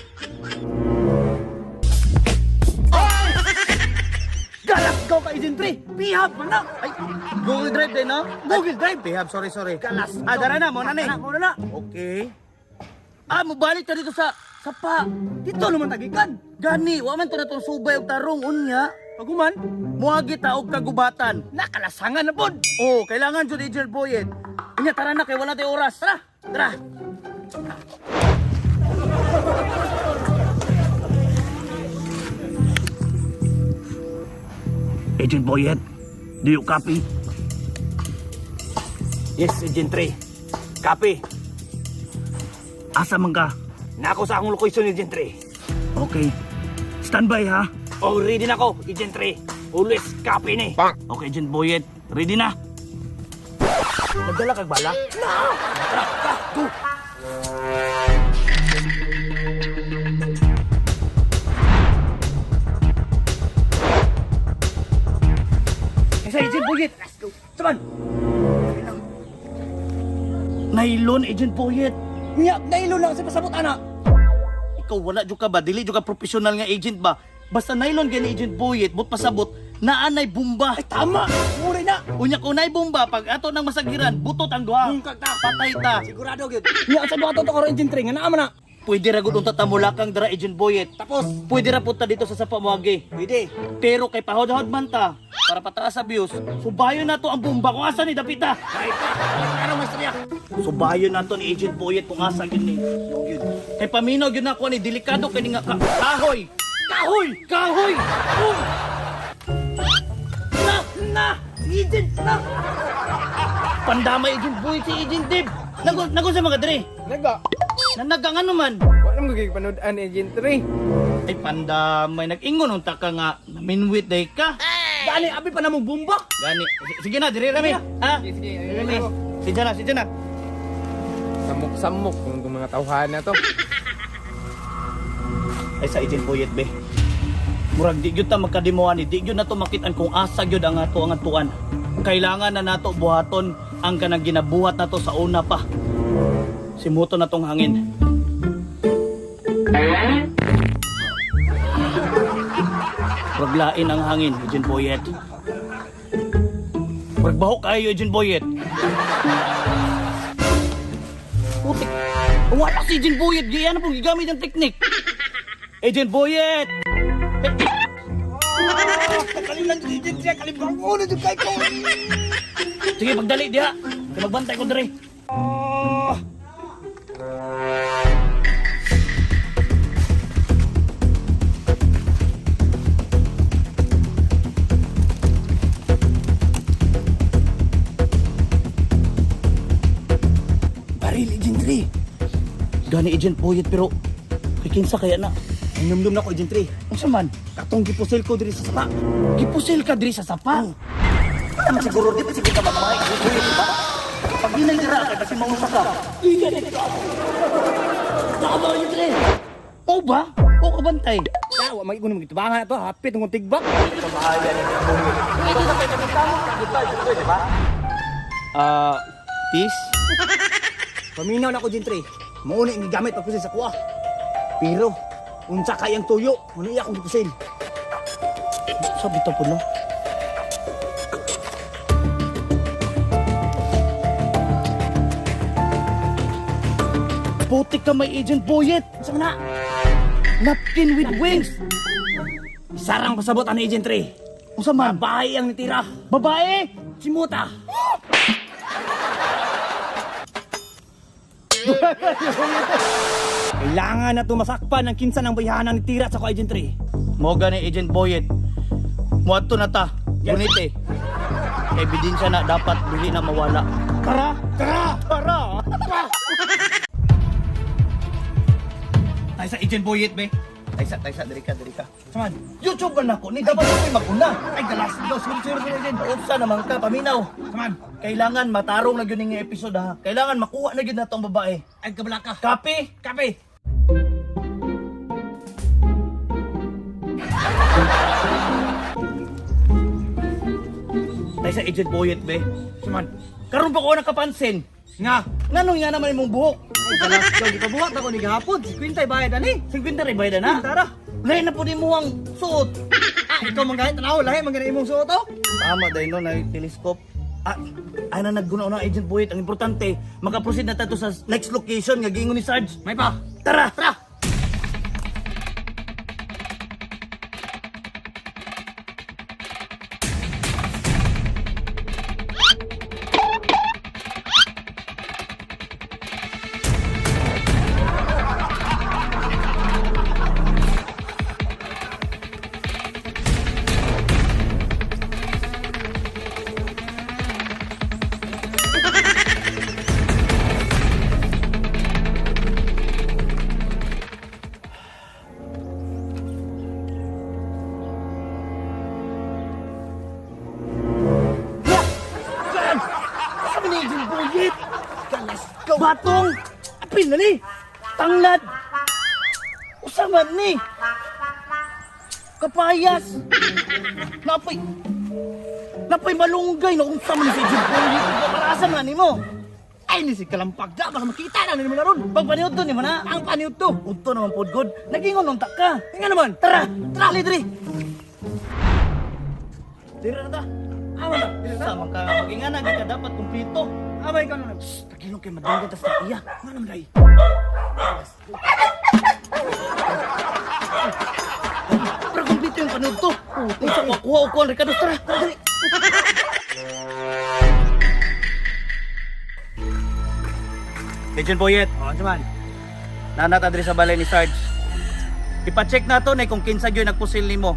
Speaker 2: Galas ko ka Agent Ray. Bihab man na.
Speaker 1: Ay, Google Drive din, no?
Speaker 2: Google Drive.
Speaker 1: Behab, sorry.
Speaker 2: Galas.
Speaker 1: Ah, dara na, muna na eh.
Speaker 2: Muna na.
Speaker 1: Okay. Ah, mubalik ka dito sa pa.
Speaker 2: Dito naman tagikan.
Speaker 1: Gani, wa man to na tong subay og tarong unya.
Speaker 2: Paguman.
Speaker 1: Muagi ta og kagubatan.
Speaker 2: Nakalasangan na pod.
Speaker 1: Oh, kailangan jud Agent Boyet. Inya tara na kay wala tay oras. Tara.
Speaker 2: Agent Boyet, do you copy? Yes, Agent 3. Copy. Asa man ka? Nako sa akong location, Agent 3. Okay. Standby ha? Oh, ready na ako, Agent 3. Always copy ni. Okay, Agent Boyet, ready na? Nagdala kag bala? Na! Tara, tara, go! Sa Agent Boyet, let's go. Saman! Nailon, Agent Boyet. Niya, nailon lang sa pasabot, anak. Ikaw, wala dyo ka ba? Dili dyo ka professional nga agent ba? Basta nailon gani Agent Boyet, but pasabot, naanay bomba. Ay, tama! Muri na! Unya ko naay bomba, pag ato nang masagiran, butot ang duha. Patay ta. Sigurado, gyud. Niya, sa duha to ka Agent 3, nga naa man na. Pwede ra gud unta ta mulakang dara Agent Boyet. Tapos, pwede ra punta dito sa Sapa Muagi. Pwede. Pero kay pahod-hod man ta, para pataas sa views, subayon na to ang bomba kung asa ni Dapita. Ano masaya? Subayon na to ni Agent Boyet kung asa gyud ni. Kay paminaw gyud na ko ni delikado kay nga kahoy. Kahoy! Kahoy! Oh! Na! Agent na! Pandamay Agent Boyet si Agent Dib. Nago sa mga dre.
Speaker 4: Naga.
Speaker 1: Nanagang ano man.
Speaker 4: Wala mo gagipanood-an Agent 3.
Speaker 1: Ay pandamay nag-ingon unta ka nga minwit day ka.
Speaker 4: Dali, abi pa namong bomba.
Speaker 1: Gani. Sige na, dire rami. Ha?
Speaker 4: Sige,
Speaker 1: Rami. Sige na.
Speaker 4: Samok-samok yung mga tauhan na to.
Speaker 1: Ay sa Agent Boyet be. Murag di gyud ta magkadimuan, di gyud nato makitan kung asa gyud ang ato ang atuan. Kailangan na nato buhaton ang kanang ginabuhat nato sa una pa. Simuto na tong hangin. Paglain ang hangin, Agent Boyet. Pagbaho kayo, Agent Boyet. Putik. Wala si Agent Boyet. Diyan na pong gigamit ang teknik. Agent Boyet!
Speaker 4: Kalilang si Agent 3, kalibrang ko na dyan kay ko.
Speaker 1: Sige, pagdali diha. Magbantay ko dere. Baril, Agent 3. Gani Agent Boyet pero kikinsa kaya na.
Speaker 2: Numdum na ko, Agent 3.
Speaker 1: Ang saman,
Speaker 2: Katong gipusil ko diri sa sapa.
Speaker 1: gipusil ka diri sa sapa.
Speaker 2: Ano siguro di pa siguro ka mamay, Agent Boyet, di ba? Pag di nang kay kasi mausa ka.
Speaker 1: Tama yun, Dre. O ba? O kabantay.
Speaker 2: Yawa, mag-igunong magitubangan na to. Hapit ng tigbak.
Speaker 1: Tis?
Speaker 2: Paminaw na ko, Agent 3. Mauna yung gamit pagpusil sa kuha. Pero, unsa kayang tuyo. Muna iya akong gipusil.
Speaker 1: Sabi ta po no? Putik ka may Agent Boyet.
Speaker 2: Saan na?
Speaker 1: Napkin with wings.
Speaker 2: Sarang pasabot ang Agent 3.
Speaker 1: Unsa man?
Speaker 2: Babae ang nitira.
Speaker 1: Babae?
Speaker 2: Si Muta. Kailangan na tumasakpan ng kinsa ng bayanan ni Tira sa ko Agent 3.
Speaker 1: Mo gani Agent Boyet. Muadto na ta. Gunite. Ebidensya na dapat dili na mawala.
Speaker 2: Tara! Tara!
Speaker 1: Para! Tay sa Agent Boyet be. Tay sa diri ka.
Speaker 2: Saman.
Speaker 1: YouTube na ko ni dapat ako'y maguna. Ay galas daw sure Agent. Unsa naman ka paminaw.
Speaker 2: Saman.
Speaker 1: Kailangan matarong na gyud ning episode ha. Kailangan makuha na gyud natong babae.
Speaker 2: Ay kabala ka.
Speaker 1: Copy?
Speaker 2: Kape!
Speaker 1: Tay sa Agent Boyet be.
Speaker 2: Saman.
Speaker 1: Karon pa ko nakapansin.
Speaker 2: Nga.
Speaker 1: Nganong nga naman imong buhok?
Speaker 2: Ay galas daw. Gipabuhat ako ni gahapon. Si Quintay bayad ani.
Speaker 1: 50 rin bayad na.
Speaker 2: Tara.
Speaker 1: Lahi na po ni mo ang suot.
Speaker 2: Ikaw manggahit tanaw. Lahi manggana imong suot oh.
Speaker 1: Tama dahil no, na telescope. Ay na nagguna na Agent Boyet. Ang importante, makaproceed na tayo sa next location nga giingon ni Sarge.
Speaker 2: May pa.
Speaker 1: Tara! Tara! Batong! Apil na ni! Tanglad! Usaman ni! Kapayas! Napay malunggay na unsa man ni si Agent Boyet. Parasan nga ni mo. Ay, ni si Kalampag da, baka makita na ni mo na ron. Pag paniud to ni mo na, ang paniud to. Unto naman pod god. Nagingon nung ka. Nga naman, tara, tara, lidri. Dira na ta. Awa na, dira sa ka magingana, di ka dapat kumpleto. Amay ka na. Shhh, takilong kay madanggan tas na iya. Nga naman dahil. Pero kumpleto yung paniud to. Unsa ko kuha ko ang Ricardo, tara, tara, dali. Agent Boyet. Oo, naman. Nanat adre sa balay ni Sarge. Ipa-check na to na kung kinsa gyud nagpusil nimo.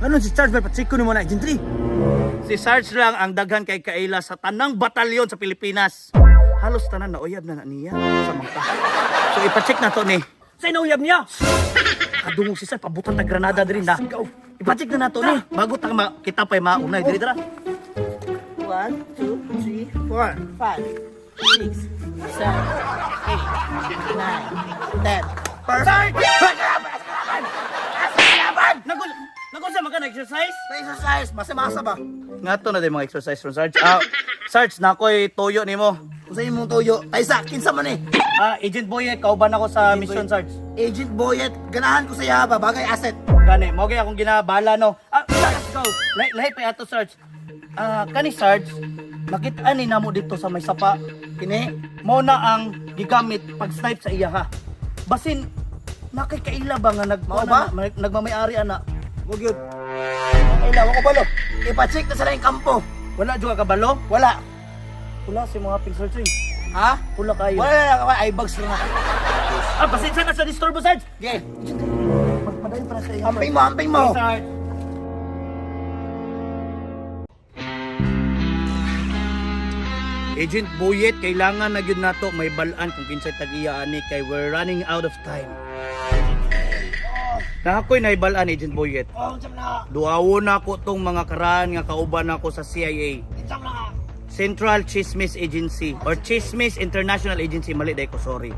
Speaker 2: Ano si Charles, pa-check ko ni mo na, Agent 3.
Speaker 1: Si Sarge lang ang daghan kay kaila sa tanang batalyon sa Pilipinas. Halos tanan na uyab na niya sa mangka. So ipa-check na to ni. Sa inauyab niya. Kadungog si Sarge pabutan ta granada diri na. Ipa-check na nato ni bago ta kita pay maunay diri dira.
Speaker 2: 1, 2, 3, 4, 5, 6, 7, 8, 9, 10.
Speaker 1: Sarge! Nagun sa mga na-exercise?
Speaker 2: Na-exercise, masa-masa ba?
Speaker 1: Nga to na din mga exercise from Sarge. Sarge, nakoy toyo nimo.
Speaker 2: Kung sa'yo mong tuyo, ay sa, kinsa man eh.
Speaker 1: Agent Boyet, kauban ako sa mission, Sarge.
Speaker 2: Agent Boyet, ganahan ko sa yaba, bagay asset.
Speaker 1: Gani, mo kaya akong ginabala, no? Let's go! Lahi pa ato, Sarge. Kani, Sarge, nakita ni namo dito sa may sapa.
Speaker 2: Kini,
Speaker 1: Mo na ang gigamit pag-snipe sa iya, ha? Basin, nakikaila ba nga
Speaker 2: Mao ba?
Speaker 1: nagmamayari, ana?
Speaker 2: huwag yun. Ay, lawa ko balo. Ipa-check na sila yung kampo.
Speaker 1: Wala juga kabalo?
Speaker 2: Wala.
Speaker 1: Wala si mga pixel tree.
Speaker 2: Ha?
Speaker 1: Wala kayo.
Speaker 2: Wala, ay bags lang ako.
Speaker 1: Pasensya na sa disturbo, Sarge.
Speaker 2: Okay.
Speaker 1: Magpadayon para sa iya.
Speaker 2: Hamping mo, hamping mo.
Speaker 1: Sarge. Agent Boyet, kailangan na yun nato may balaan kung kinsay tag-iya ani kay we're running out of time. Nakakoy na ibalaan, Agent Boyet.
Speaker 2: Oh, jam na.
Speaker 1: Duawon na ko tong mga karaan nga kauban ako sa CIA.
Speaker 2: Jam na.
Speaker 1: Central Chismis Agency or Chismis International Agency, mali day ko, sorry.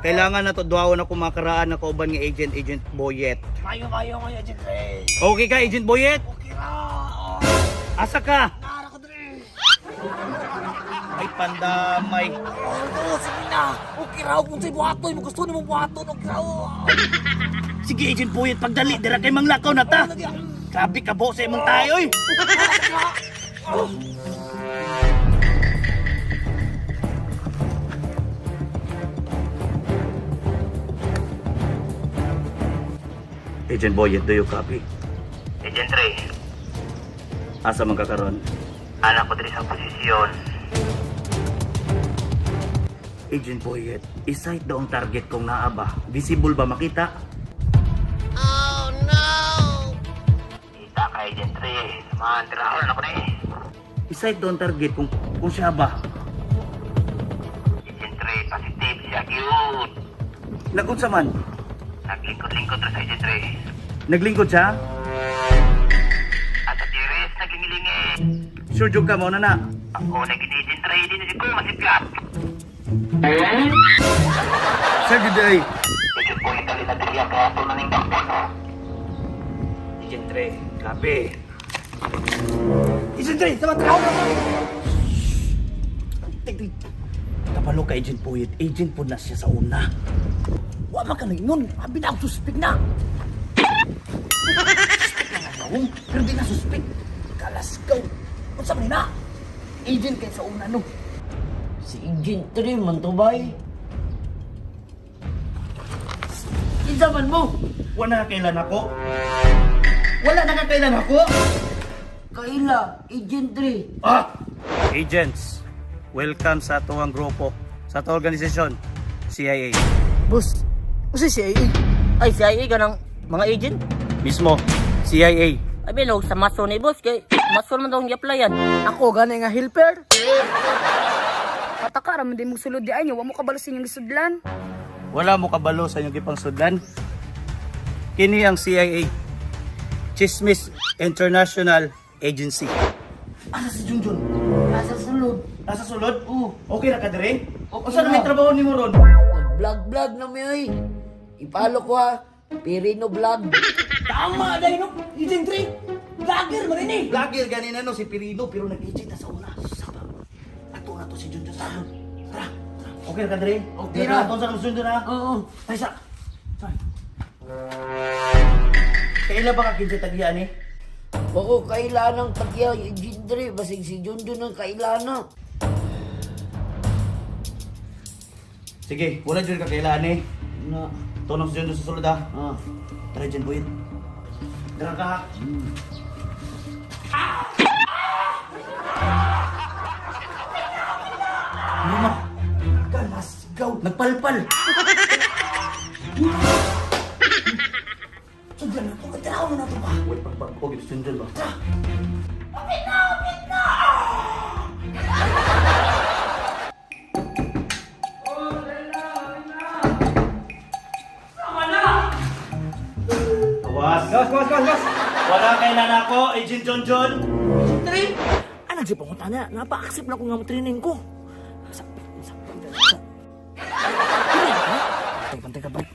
Speaker 1: Kailangan na to duawon ako mga karaan nga kauban nga Agent Boyet.
Speaker 2: Mayo, Agent Ray.
Speaker 1: Okay ka, Agent Boyet?
Speaker 2: Okay ra.
Speaker 1: Asa ka?
Speaker 2: Nara ko dre.
Speaker 1: Ay pandamay.
Speaker 2: Oh, sige na. Okay raw kung sa'yo buhato. Mo gusto ni mo buhato. Okay raw.
Speaker 1: Sige, Agent Boyet, pagdali, dira kay manglakaw na ta. Grabe ka bo sa imong tayo, eh. Agent Boyet, do you copy?
Speaker 10: Agent Ray,
Speaker 1: Asa man ka karon?
Speaker 10: anak ko diri sa posisyon.
Speaker 1: Agent Boyet, isight daw ang target kong naa ba? Visible ba makita?
Speaker 10: Kita ka, Agent Ray. Samahan, tirahon ako na eh.
Speaker 1: Isight daw ang target kung siya ba?
Speaker 10: Agent Ray, positive siya, cute.
Speaker 1: Lagot sa man.
Speaker 10: Naglingkod-lingkod rin sa Agent Ray.
Speaker 1: Naglingkod siya?
Speaker 10: At sa tiris, nagingilingi.
Speaker 1: Sure jud ka mo na na.
Speaker 10: Ako naging-Agent Ray, di na ko masiplat.
Speaker 1: Sir Juday.
Speaker 10: Agent Boy, dali na dali ang kaya ito na ning dakpo, no?
Speaker 1: Agent Ray, grabe.
Speaker 2: Agent Ray, sama tao na.
Speaker 1: Kapalo ka, Agent Boyet. Agent po na siya sa una.
Speaker 2: Wa man ka nun. Abi na ako suspect na. Suspect na nga daw. Pero di na suspect. Kalasgaw. Kung sa na. Agent kayo sa una, no?
Speaker 11: Si Agent 3 man to bay.
Speaker 2: Insaman mo.
Speaker 1: Wala na kailan ako.
Speaker 2: Wala na kakailan ako.
Speaker 11: Kaila, Agent 3.
Speaker 1: Agents, welcome sa tuwang grupo, sa tuwang organisasyon, CIA.
Speaker 2: Boss, kasi CIA.
Speaker 11: Ay, CIA ka ng mga agent?
Speaker 1: Mismo, CIA.
Speaker 11: Ay, bilog sa maso ni boss. Kay maso man daw ang i-applyan.
Speaker 2: Ako gani nga helper.
Speaker 8: Pataka raman din mo sulod di ay nyo, wa mo kabalo sa inyong gisudlan.
Speaker 1: Wala mo kabalo sa inyong gipang sudan. Kini ang CIA, Chismis International Agency.
Speaker 2: Asa si Junjun? Asa sulod?
Speaker 1: Nasa sulod? Okay na ka dire?
Speaker 2: O saan may trabaho ni mo ron?
Speaker 11: Vlog na may. Ipalo ko ha. Pirino vlog.
Speaker 1: Tama, dahil no? Agent 3. Vlogger mo rin eh.
Speaker 2: Vlogger ganina no si Pirino pero nag-agent na sa una. Saba. Ato na to si Junjun sa amin. Tara. Okay ka Dre? Okay na. Ato sa kamusundo na.
Speaker 11: Oo.
Speaker 2: Ay sa. Kailan ba ka kinsa tagian eh?
Speaker 11: Oo, kailanang tagya. Agent Dre. Basig si Junjun ang kailanang.
Speaker 2: Sige, wala dyan ka kailan eh.
Speaker 11: Na.
Speaker 2: Tunong sa Junjun sa sulod ah.
Speaker 11: Ah.
Speaker 2: Tara dyan, Boyet. Tara ka ha. Luma. Galas, sigaw. Nagpalpal. Sundan na ito. Katiraw mo na ito ba? Wait, pagpagpog ito sundan ba? Tara. Awas. Wala kailan ako, Agent John John.
Speaker 1: Anak si pangunta na. Napa-accept na ko nga mo training ko. Pantay ka, balik.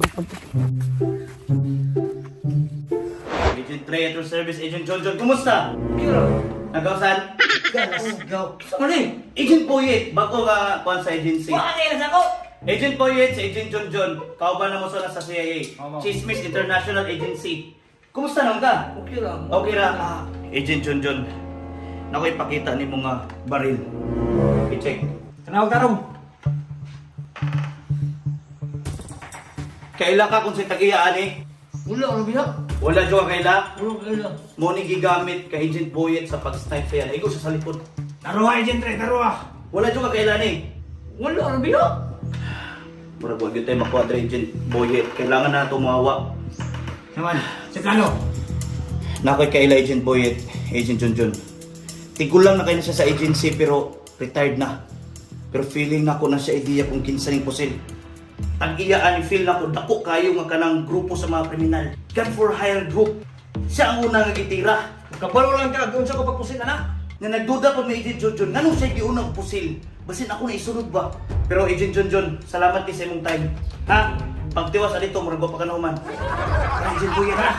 Speaker 2: Agent Trey at your service, Agent John John. Kumusta? Nagawasan? Galas, sigaw. Saan man eh? Agent Poyet. Bako ka kuhan sa agency.
Speaker 1: Kailan ako?
Speaker 2: Agent Poyet, si Agent John John. Kauban na mo sa CIA. Chismis International Agency. Kumusta naman ka?
Speaker 11: Okay lang.
Speaker 2: Okay ra. Agent John John. Naku ipakita ni mga baril. I-check.
Speaker 1: Tanawag tarong.
Speaker 2: Kaila ka kung si tag-iyaan eh.
Speaker 11: Wala, ano biya?
Speaker 2: Wala dyan ka kaila.
Speaker 11: Wala, kailan.
Speaker 2: Mo ni gigamit ka Agent Poyet sa pag-snipe sa yan. Igo sa likod.
Speaker 1: Taruha, Agent 3, taruha.
Speaker 2: Wala dyan ka kaila eh.
Speaker 11: Wala, ano biya?
Speaker 2: Murag wag yun tayo makuha Agent Poyet. Kailangan na tumawa.
Speaker 1: Naman, sa plano.
Speaker 2: Nakoy kaila Agent Poyet. Agent John John. Tigulang na kayo na siya sa agency pero retired na. Pero feeling na ko na siya idea kung kinsa ning pusil. Tag-iyaan feel na ko dako kayo nga kanang grupo sa mga kriminal. Gun for hire group. Siya ang una nga gitira.
Speaker 1: Kabalo lang ka, doon sa ko pagpusin, anak.
Speaker 2: Na nagduda ko ni Agent John John. Nganong siya giunang pusil? Basin ako na isunod ba? Pero Agent John John, salamat kay sa imong time. Ha? Pagtiwas alito, murag pa ka na human. Agent Poyet ha?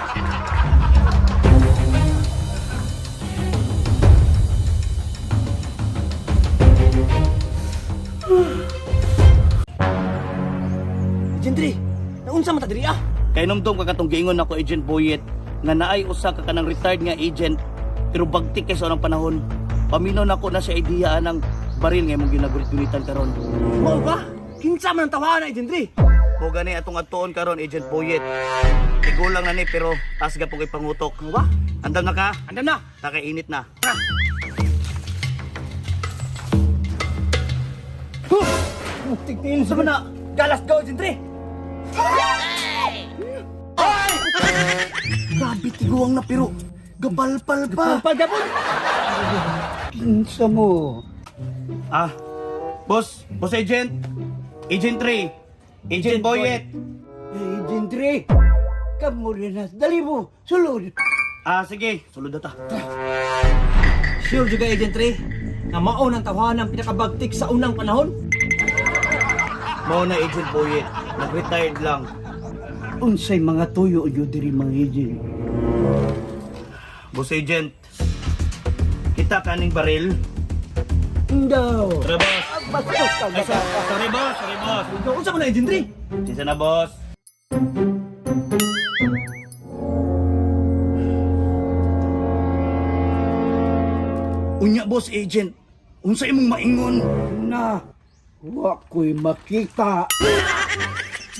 Speaker 1: Agent 3, naunsa man ta diri ah?
Speaker 2: Kay numdum ka katong giingon ako Agent Poyet nga naay usa ka kanang retired nga agent pero bagtik kay sa unang panahon. Paminaw nako na siya idea ng baril nga imong ginagulit-gulitan karon.
Speaker 1: Mao ba? Kinsa man ang tawahan, Agent 3?
Speaker 2: Mo gani atong atuon karon Agent Poyet. Tigulang na ni pero taas ga pug ipangutok.
Speaker 1: Ano ba?
Speaker 2: Andam na ka?
Speaker 1: Andam na.
Speaker 2: Nakainit na.
Speaker 1: Tigtiin sa mana. Galas go, Agent 3.
Speaker 2: Grabe tiguang na pero gabalpal pa.
Speaker 1: Pagdapon.
Speaker 2: Kinsa mo? Ah, boss agent. Agent 3. Agent Poyet.
Speaker 11: Agent Dre. Kamu rin na. Dali mo. Sulod.
Speaker 2: Ah, sige. Sulod na ta.
Speaker 1: Sure juga, Agent 3, na mao ng tawahan ng pinakabagtik sa unang panahon.
Speaker 2: Mao na Agent Poyet. Nag-retired lang.
Speaker 11: Unsay mga tuyo nyo diri mga agent.
Speaker 2: Boss agent. Kita kaning baril.
Speaker 11: Ndaw.
Speaker 2: Tara, boss.
Speaker 11: Bastos ka.
Speaker 2: Ay, sorry, boss. Sorry, boss.
Speaker 1: Unsa man na, Agent 3?
Speaker 2: Sisa na, boss. Unya, boss agent. Unsa imong maingon?
Speaker 11: Na. Wa ko'y makita.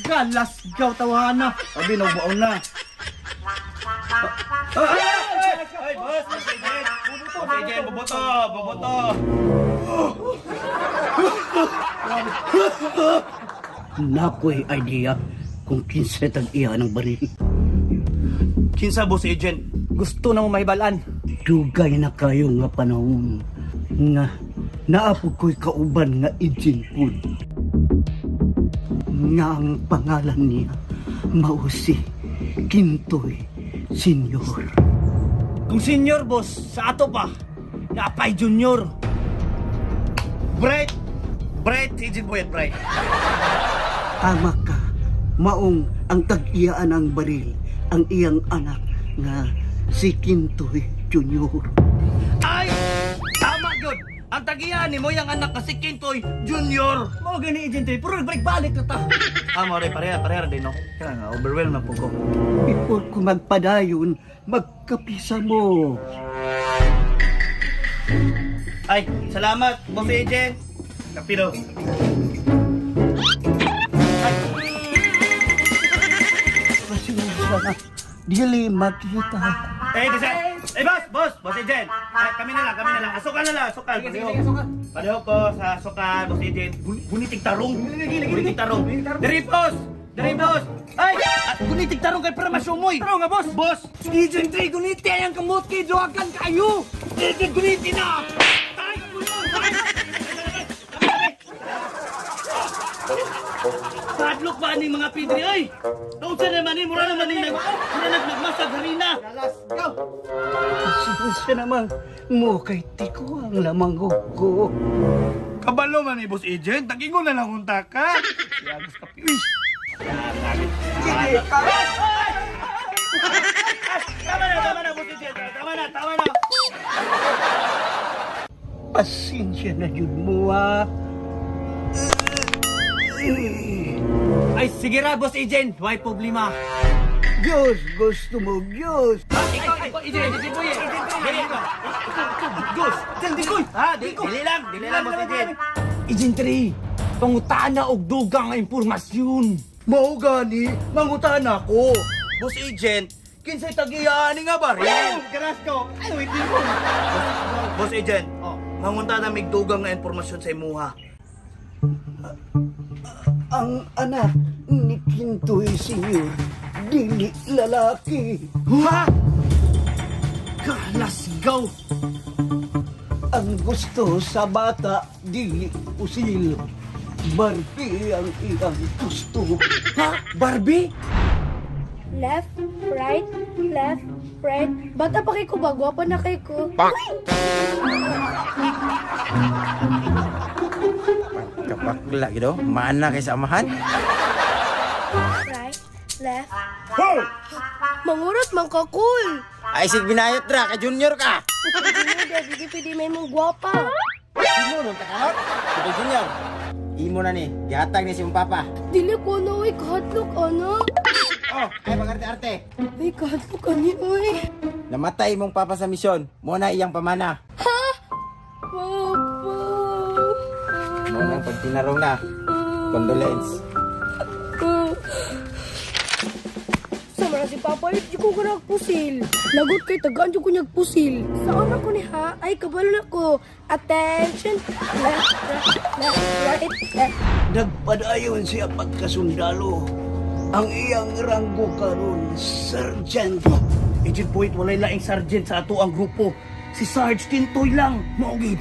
Speaker 1: Galas gaw tawahan na.
Speaker 2: Sabi na, ubaon na. Ay, boss. Boss agent. Boss agent, buboto. Buboto.
Speaker 11: Na ko'y idea kung kinsa tag-iya ng baril.
Speaker 2: Kinsa, boss agent?
Speaker 1: Gusto na mo mahibalaan.
Speaker 11: Dugay na kayo nga panahon nga naapog ko'y kauban nga agent food. Nga ang pangalan niya mao si Kintoy Senior.
Speaker 1: Kung senior boss, sa ato pa, naapay junior.
Speaker 2: Break! Bright, si Agent Boyet, Bright.
Speaker 11: Tama ka. Maong ang tag-iyaan ang baril, ang iyang anak nga si Kintoy Junior.
Speaker 2: Ay! Tama yun! Ang tagiyan ni mo yung anak kasi Kintoy Junior.
Speaker 1: Mo gani Agent Ray, puro balik ta.
Speaker 2: Mo rin, pareha din, no? Kaya nga, overwhelmed na po ko.
Speaker 11: Before ko magpadayon, magkapisa mo.
Speaker 2: Ay, salamat, Boss Agent. Kapiro.
Speaker 11: Pasensya na. Dili makita.
Speaker 2: Boss Agent. Ay, kami na lang. Asukan na lang. Pareho ko sa asukan, Boss Agent. Gunitig tarong. Dari, boss. Ay, gunitig tarong kay para masumoy.
Speaker 1: Taro nga boss.
Speaker 2: Boss,
Speaker 1: Agent Ray, guniti ang kamot kay Joakan kayo. Agent guniti na.
Speaker 2: ay, padlock ba ni mga pidri, ay? Naunsa naman ni, mura naman ni nagmasag harina.
Speaker 11: Pasensya naman. Mo kay tiko ang lamang ko.
Speaker 2: Kabalo man ni Boss Agent, tagingon na lang unta ka. Tama na, Boss Agent. Tama na.
Speaker 11: Pasensya na yun mo ha.
Speaker 1: Ay sige ra boss Agent, why problema?
Speaker 11: Diyos, gusto mo, Diyos.
Speaker 1: Agent Boy.
Speaker 2: Gus, dikoy. Dili lang, Boss Agent.
Speaker 1: Agent Ray, pangutaan na og dugang nga impormasyon.
Speaker 2: Mao gani, mangutan ako. Boss Agent, kinsay tagiyaan nga ba rin?
Speaker 1: Carrasco, ano hindi mo?
Speaker 2: Boss Agent, mangunta na migdugang nga impormasyon sa imuha.
Speaker 11: Ang anak ni Kintoy Senior, dili lalaki.
Speaker 1: Ha? Kalasgaw.
Speaker 11: Ang gusto sa bata, dili usil. Barbie ang iyang gusto.
Speaker 1: Ha? Barbie?
Speaker 8: Left, right, left, right. Bata pa kay ko ba? Gwapa na kay ko.
Speaker 6: Kapakla gitu, mana kay samahan?
Speaker 8: Right, left. Mangurot man ka cool.
Speaker 6: Ay sig binayot ra ka junior ka.
Speaker 8: Hindi pwede may mong gwapa.
Speaker 6: Sino nung takanot? Ito junior. Imo na ni, gihatag ni si mong papa.
Speaker 8: Dili ko na ay kahatlok ano.
Speaker 6: Oh, ay pagarte-arte.
Speaker 8: Ay kahatlok ani oy.
Speaker 6: Namatay mong papa sa misyon. Mo na iyang pamana.
Speaker 8: Ha? Papa.
Speaker 6: Mo nang pagtinarong na. Condolence.
Speaker 8: Sama na si Papa, di ko ka nagpusil. Lagot kay tagaan di ko nagpusil. Saan ako ni ha? Ay, kabalo na ko. Attention. Left, right, left.
Speaker 11: Nagpadayon siya pagkasundalo. Ang iyang ranggo karon, Sergeant.
Speaker 2: Agent Boyd, walay laing sergeant sa ato ang grupo. Si Sarge Kintoy lang. Maugid.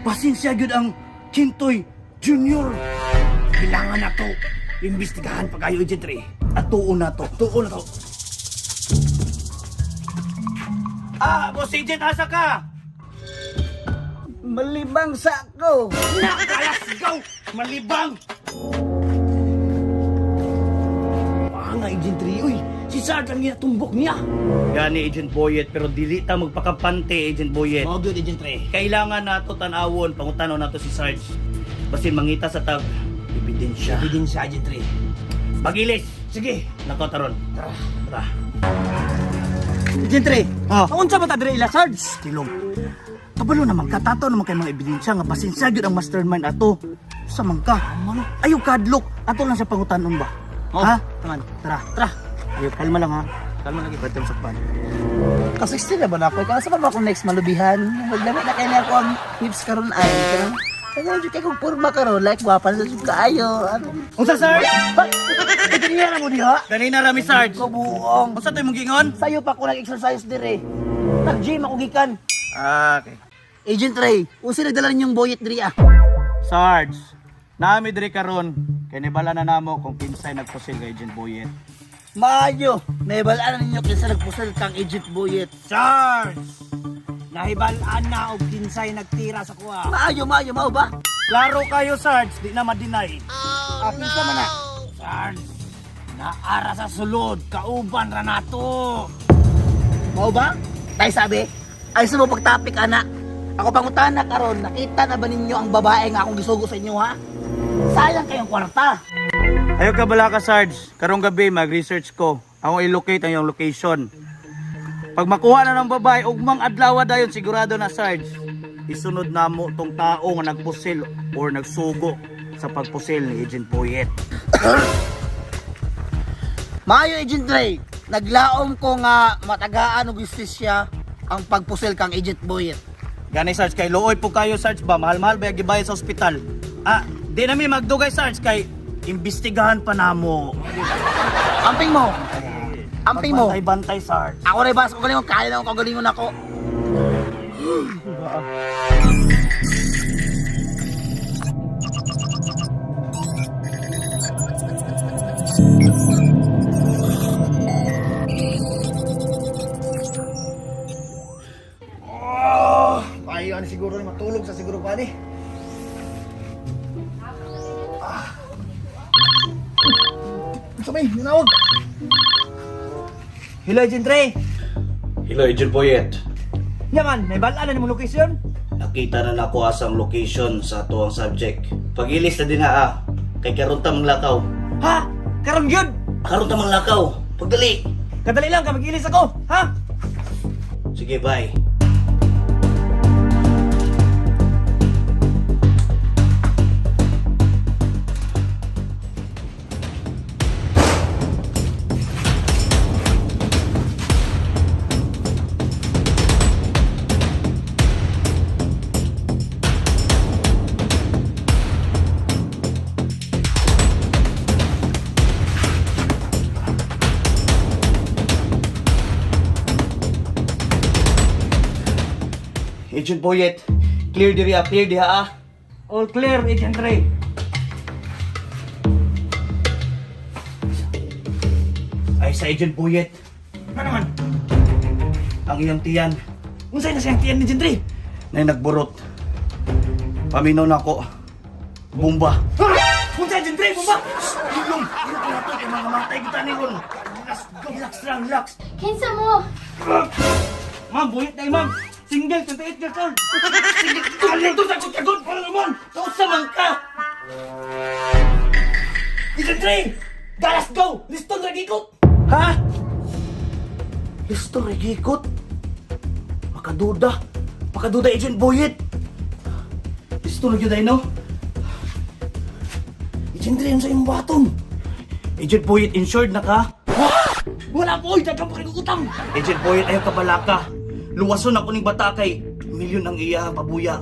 Speaker 2: Pasensya gyud ang Kintoy Junior. Kailangan na to. Imbestigahan pa kayo, Agent Ray. At tuon na to. Boss Agent, asa ka?
Speaker 11: Malibang sako.
Speaker 2: Nakalasgaw! Malibang! Nga, Agent Ray, uy, si Sarge ang ginatumbok niya. Gani, Agent Boyet, pero dili ta magpakapante, Agent Boyet.
Speaker 1: Oh, good Agent Ray.
Speaker 2: Kailangan nato tanawon, pangutanaw nato si Sarge. Basin mangita sa tag, ebidensya.
Speaker 1: Ebidensya Agent Ray.
Speaker 2: Pagilis! Sige, nakotaron. Tara.
Speaker 1: Agent Ray, unsa ba ta dire ila Sarge?
Speaker 2: Tilong. Kabalo naman ka, tato naman kay mga ebidensya nga basin siya gyud ang mastermind ato. Sa man ka? Ayaw kadlok. Ato lang sa pangutanon ba? Ha?
Speaker 1: Taman.
Speaker 2: Tara. Ayaw, kalma lang ha. Kalma lagi, ba't yung sakpan?
Speaker 1: Kasi na ba na ako? Kasi pa ba akong next malubihan? Magdamit na kayo ako ang hips karon ay. Kaya dito kayo kong purma karon, like guwapan sa kaayo.
Speaker 2: Unsa, Sarge? Ganina mo diha? Ganina rami, Sarge.
Speaker 1: Kabuong.
Speaker 2: Unsa tayo mong gingon?
Speaker 1: Sayo pa ako nag-exercise dire. Nag-gym ako gikan.
Speaker 2: Okay.
Speaker 1: Agent Ray, unsa nagdala ninyong boyet diri ah?
Speaker 2: Sarge, nami diri karon kay nibala na namo kung kinsay nagpusil kay Agent Boyet.
Speaker 1: Maayo, naibalaan ninyo kinsa nagpusal kang Agent Boyet.
Speaker 2: Sarge!
Speaker 6: Nahibalaan na og kinsay nagtira sa kuha.
Speaker 2: Maayo, mao ba?
Speaker 1: Klaro kayo, Sarge. Di na ma-deny.
Speaker 6: Apil sa man na.
Speaker 1: Sarge, naara sa sulod. Kauban ra nato.
Speaker 2: Mao ba? Tay sabi, ay sa mo pagtapik ana. Ako pangutana karon, nakita na ba ninyo ang babae nga akong gisugo sa inyo ha? Sayang kayong kwarta.
Speaker 1: Ayaw ka bala ka, Sarge. Karong gabi, mag-research ko. Ako i-locate ang iyong location. Pag makuha na ng babae, ugmang adlaw dayon sigurado na, Sarge. Isunod na mo tong tao nga nagpusil or nagsugo sa pagpusil ni Agent Boyet.
Speaker 2: Maayo Agent Dre, naglaom ko nga matagaan og justisya ang pagpusil kang Agent Boyet.
Speaker 1: Gani, Sarge, kay looy po kayo, Sarge ba? Mahal-mahal ba yung gibayad sa ospital? Di na mi magdugay, Sarge, kay imbestigahan pa namo.
Speaker 2: Amping mo. Amping mo.
Speaker 1: Bantay-bantay, Sarge.
Speaker 2: Ako rin bas ko galingon, kaya na ako kagalingon ako.
Speaker 6: Ayaw ni siguro ni matulog sa siguro pa ni. Sabay, ninawag. Hello, Agent Ray.
Speaker 2: Hello Agent Boyet.
Speaker 6: Yaman, may balaan na mo location?
Speaker 2: Nakita na nako asang location sa ato ang subject. Pagilis na din na kay karon ta manglakaw.
Speaker 6: Ha? Karon gyud.
Speaker 2: Karon ta manglakaw. Pagdali.
Speaker 6: Kadali lang ka magilis ako, ha?
Speaker 2: Sige, bye.
Speaker 1: Agent Boyet, clear diha.
Speaker 6: All clear, Agent Ray.
Speaker 1: Ay sa Agent Boyet.
Speaker 6: Ano naman?
Speaker 1: Ang iyang tiyan
Speaker 6: Unsay na siyang tiyan ni Agent Ray?
Speaker 1: na nagburot. Paminaw na ako. Bomba.
Speaker 6: Ha? Unsay Agent Ray mo ba?
Speaker 1: Yung nato kay mga matay kita ni Ron. Relax lang, relax.
Speaker 8: Kinsa mo?
Speaker 1: Ma'am, Boyet na ma'am. Single, 28 years old. Single, to sagot para naman. Kausa man ka.
Speaker 6: Agent Ray! Galas go! Listo na gikot!
Speaker 1: Ha? Listo, regikot. Makaduda, Agent Boyet. Listo na yun, no?
Speaker 6: Agent Ray, unsay imong baton?
Speaker 1: Agent Boyet, insured na ka?
Speaker 6: Wala po, dagang pakikutang!
Speaker 1: Agent Boyet, ayaw ka balaka. Luwason ako ning bata kay milyon ang iya pabuya.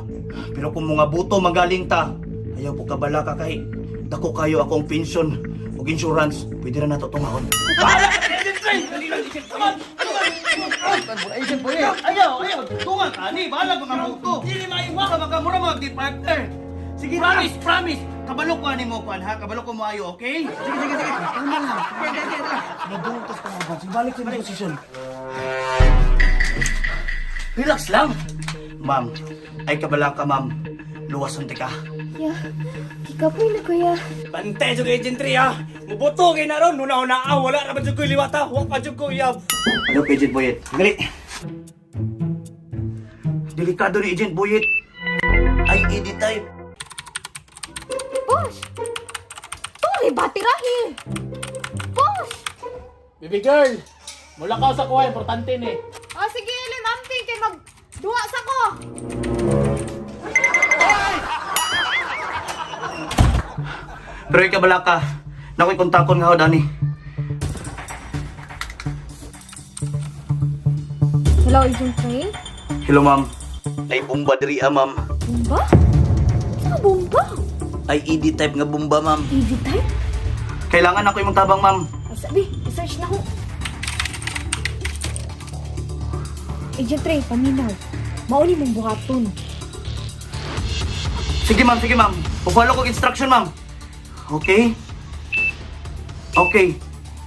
Speaker 1: Pero kung mga buto magaling ta, ayaw po ka balaka kay dako kayo akong pension o insurance. Pwede na nato tungahon.
Speaker 6: Agent Ray! Dali lang, Agent! Come on! Agent Boyet!
Speaker 1: Ayaw! Tungan ka ni, bahala mga buto. Dili maiwa ka makamura mga partner.
Speaker 6: Sige na!
Speaker 1: Promise! Kabalo ko ani mo kuan ha, kabalo ko mo ayo, okay?
Speaker 6: Sige! Kalma lang! Sige!
Speaker 1: Nadungtos ka mo ba? Balik sa posisyon. Relax lang. Ma'am, ay kabala ka, ma'am. Luwason ti ka.
Speaker 8: Ya, ikapoy na kuya.
Speaker 5: Bantay sa Agent Ray ha. Mubuto kay na ron. Nuna-una wala na ba dyan ko iliwata. Huwag pa dyan ko iyab.
Speaker 1: Ano, Agent Boyet? Dali. Delikado ni Agent Boyet. Ay, ED type.
Speaker 8: Boss! Tuloy, batirahi! Boss!
Speaker 5: Baby girl, mula ka sa kuha. Importante ni.
Speaker 8: Oh, sige, Lin, amping kay magduwa sa ko!
Speaker 1: Pero ay kabala ka. Nakoy kontakon nga ho, Dani.
Speaker 8: Hello, Agent Ray?
Speaker 1: Hello, ma'am. Ay, bomba diri, ma'am.
Speaker 8: Bomba? Sa bomba?
Speaker 2: Ay ED type nga bomba, ma'am.
Speaker 8: EV type?
Speaker 1: Kailangan ako yung tabang, ma'am.
Speaker 8: Ay, sabi, research na ko. Agent Ray, paminaw. Mauli mong buhaton.
Speaker 1: Sige, ma'am. Pufollow ko instruction, ma'am. Okay? Okay.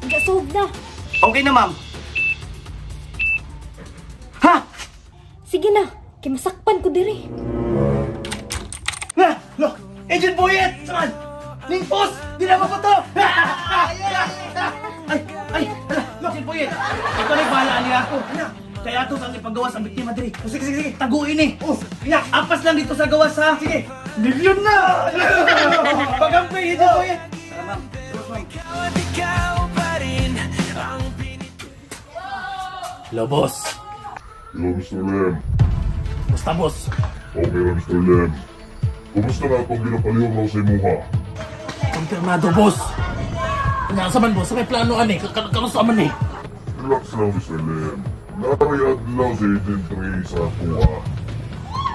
Speaker 8: Hindi, solve na.
Speaker 1: Okay na, ma'am. Ha?
Speaker 8: Sige na, kimasakpan ko diri.
Speaker 2: Ha! Lo! Agent Boyet! Saan? Ningpos! Di na ko to! Ay! Lo! Agent Boyet! Ikaw na bahala niya ako. Kaya ito ang ipagawas ang biktima diri. Sige. Taguin eh. Apas lang dito sa gawas ha. Sige. Milyon na! Pagampay, Agent Boyet! Tara ma'am.
Speaker 1: Hello, boss.
Speaker 9: Hello, Mr. Lem.
Speaker 1: Basta, boss.
Speaker 9: Okay na, Mr. Lem. Kumusta na itong ginapalihog raw sa imuha?
Speaker 1: Konfirmado, boss. Nasa man, boss. May plano, ani. Kamusta man, eh.
Speaker 9: Relax lang, Mr. Lem. Narayad lang si Agent Ray sa tuwa.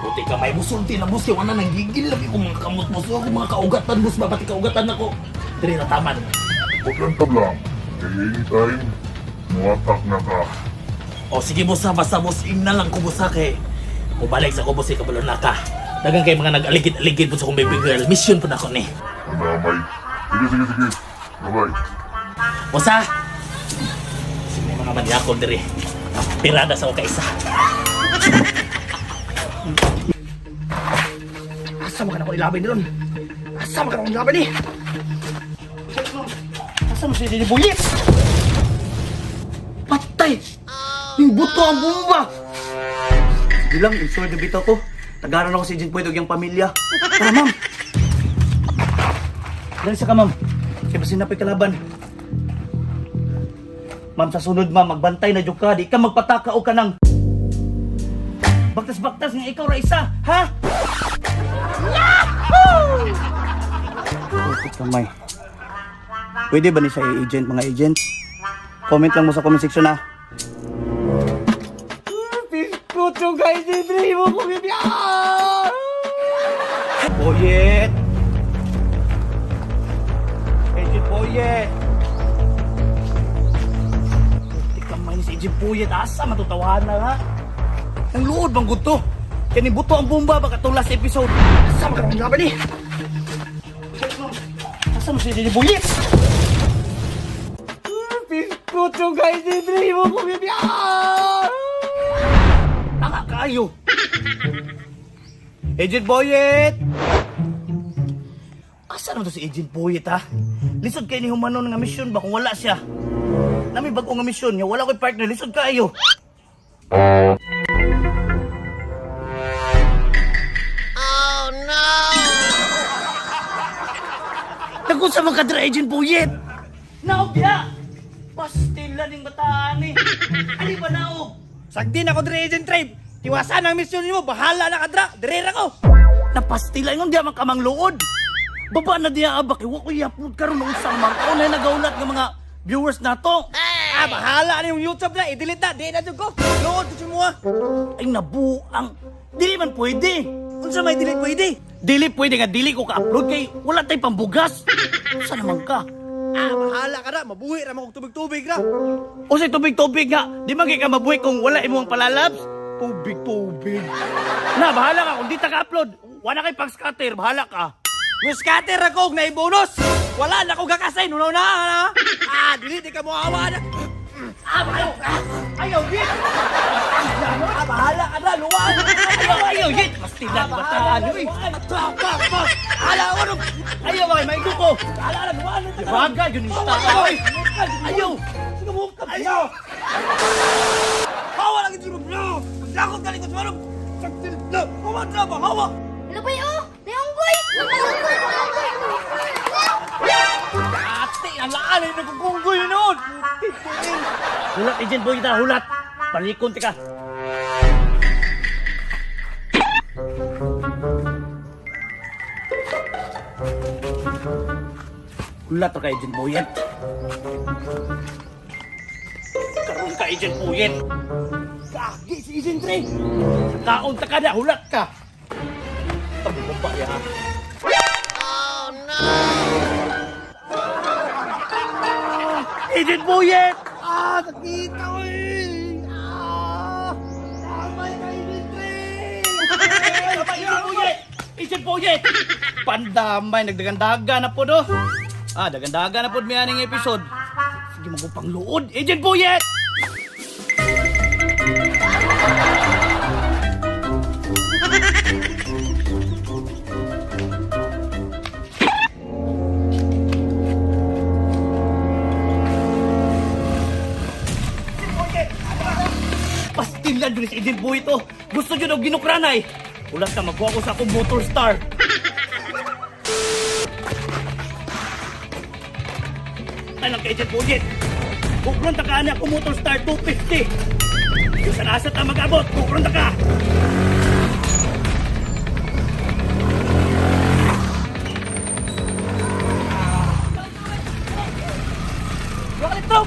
Speaker 1: Buti ka, may musulti na, boss. Yung ano, nanggigil lagi ko mga kamot, boss. Ako mga kaugatan, boss. Babati kaugatan ako. Diri na taman.
Speaker 9: Pagkantab lang. Kaya anytime, muwatak na ka.
Speaker 1: O sige, boss, ha. Basta, boss. Ina lang ko, boss, ha. Kay mubalik sa ko, boss. Kabalo na ka. Dagang kay mga nag-aligid-aligid po sa kong baby girl. Mission po na ako, ni.
Speaker 9: Andamay. Sige. Bye-bye.
Speaker 1: Boss, ha. Sige, mga manyakol, diri. Pirada sa ako kaisa.
Speaker 2: Asa mo ka na ko ilaban doon? Asa mo ka na ko ilaban eh? Asa mo si Dini Boyet? Patay! Yung buto ang bomba! Sige lang, insured na bitaw ko. Tagaran ako si Agent Boyet og yung pamilya. Tara, ma'am! Dali sa ka, ma'am. Kaya basin na pa'y kalaban. Ma'am, sa sunod, ma'am, magbantay na dyan ka. Di ka magpataka o ka ng baktas-baktas nga ikaw, Raisa. Ha? Putik kamay. Pwede ba ni sa agent, mga agents? Comment lang mo sa comment section ha. Piskot yung guys, Dre mo ko bibiyaan! Boyet! Agent Boyet! Putik kamay ni si Agent Boyet. Asa matutawahan na ha? Ang luod bang gusto? Kaya ni buto ang bomba baka itong last episode. Asa mo ka nang laban eh? Asa mo si Dini Boyet? Piskot yung guys, Dre mo ko bibiyaan! Tanga kayo! Agent Boyet! Asa naman to si Agent Boyet ha? Lisod kayo ni Humano nga misyon ba kung wala siya? Nami bago nga misyon niya, wala ko'y partner, lisod kayo! Nagun sa mga kadra Agent Boyet! Naobya! Pastila ning bataan eh! Ali ba naob?
Speaker 6: Sagdi na ko dire Agent Trade. Tiwasan ang misyon nimo, bahala na kadra. Dire ko.
Speaker 1: Napastila ngon diya makamang luod! Baba na diya abak, iwa ko i-upload karon ng isang mga na nagaulat ng mga viewers nato!
Speaker 6: Bahala na yung YouTube na, i-delete na. Di na dyan ko. Load ko mo ha.
Speaker 1: Ay nabuang! Dili man pwede!
Speaker 6: Unsa may delete pwede?
Speaker 1: Dili pwede nga dili ko ka-upload kay wala tay pambugas! Saan naman ka?
Speaker 6: Bahala ka na. Mabuhi na mo kong tubig-tubig na.
Speaker 1: O say tubig-tubig nga, di man kay ka mabuhay kung wala imo ang palalabs? Tubig-tubig. Na, bahala ka kung di ta ka-upload. Wala kay pang-scatter, bahala ka.
Speaker 6: Yung scatter ako, na bonus. Wala na ko gakasay. Nunaw na. Delete ka mo awa na.
Speaker 1: Ayaw, Yit!
Speaker 6: Bahala ka na. Luwan.
Speaker 1: Ayaw, Yit! Mas tinang bataan, uy!
Speaker 6: Hala ko nung.
Speaker 1: Ayaw, ay, may duko!
Speaker 6: Hala na. Luwan.
Speaker 1: Baga, yun yung tata, uy! Ayaw!
Speaker 6: Sige mo. Ayaw. Hawa lang ito bro. Lakot ka likod mo. Saktil na. Kumanda ba? Hawa.
Speaker 8: Ano ba yun? Naunggoy!
Speaker 1: Ate, ang laan ay nagkukunggoy noon! Hulat, Agent Boy, kita, hulat! Palikon, tika! Hulat ka, Agent Boyet! Karoon ka, Agent Boyet! Kagi si Agent Ray! Kaon ka na, hulat ka! Tabi mo ba yan? Agent Boyet!
Speaker 6: Nakita ko eh. Damay ka Agent Ray.
Speaker 1: Agent Boyet! Agent Boyet! Pandamay, nagdagandaga na po do. Dagandaga na po may aning episode. Sige magupang luod, Agent Boyet! Pastilan dun si Agent Buyet oh. Gusto nyo daw ginukranay. Ulat ka, magkuha ko sa akong motor star. Alam ka, Agent Buyet. Bukron ta ka na akong motor star 250. Yung sa nasa ta mag-abot, bukron ta ka. Bakit ito?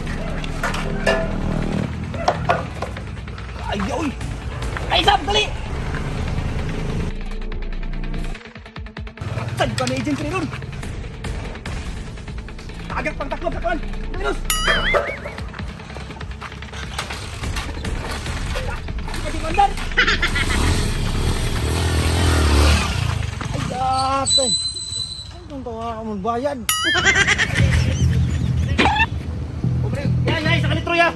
Speaker 1: Ayoy! Ay, Sam, dali! Saan ka na Agent Ray ron? Agak pang taklob sa kuwan! Dalilos! Hindi mandan! Ay, dati! Anong tawa ka mong bayad? Yay, sa kalitro ya!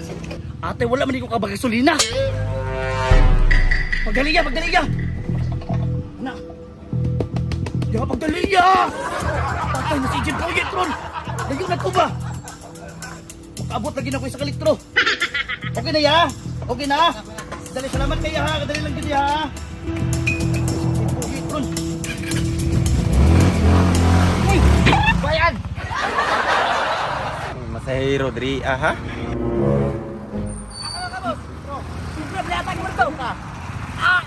Speaker 1: Ate, wala man ko kabagasolina! Pagdaliya! Anak! Ya, pagdaliya! Patay na si Agent Buyet ron! Layo na ko ba? Makaabot lagi na ko sa kalitro! Okay na ya? Okay na? Dali, salamat kayo ha! Kadali lang din ya! Agent Buyet ron! Uy! Bayan!
Speaker 4: Masahiro, Dri. Aha.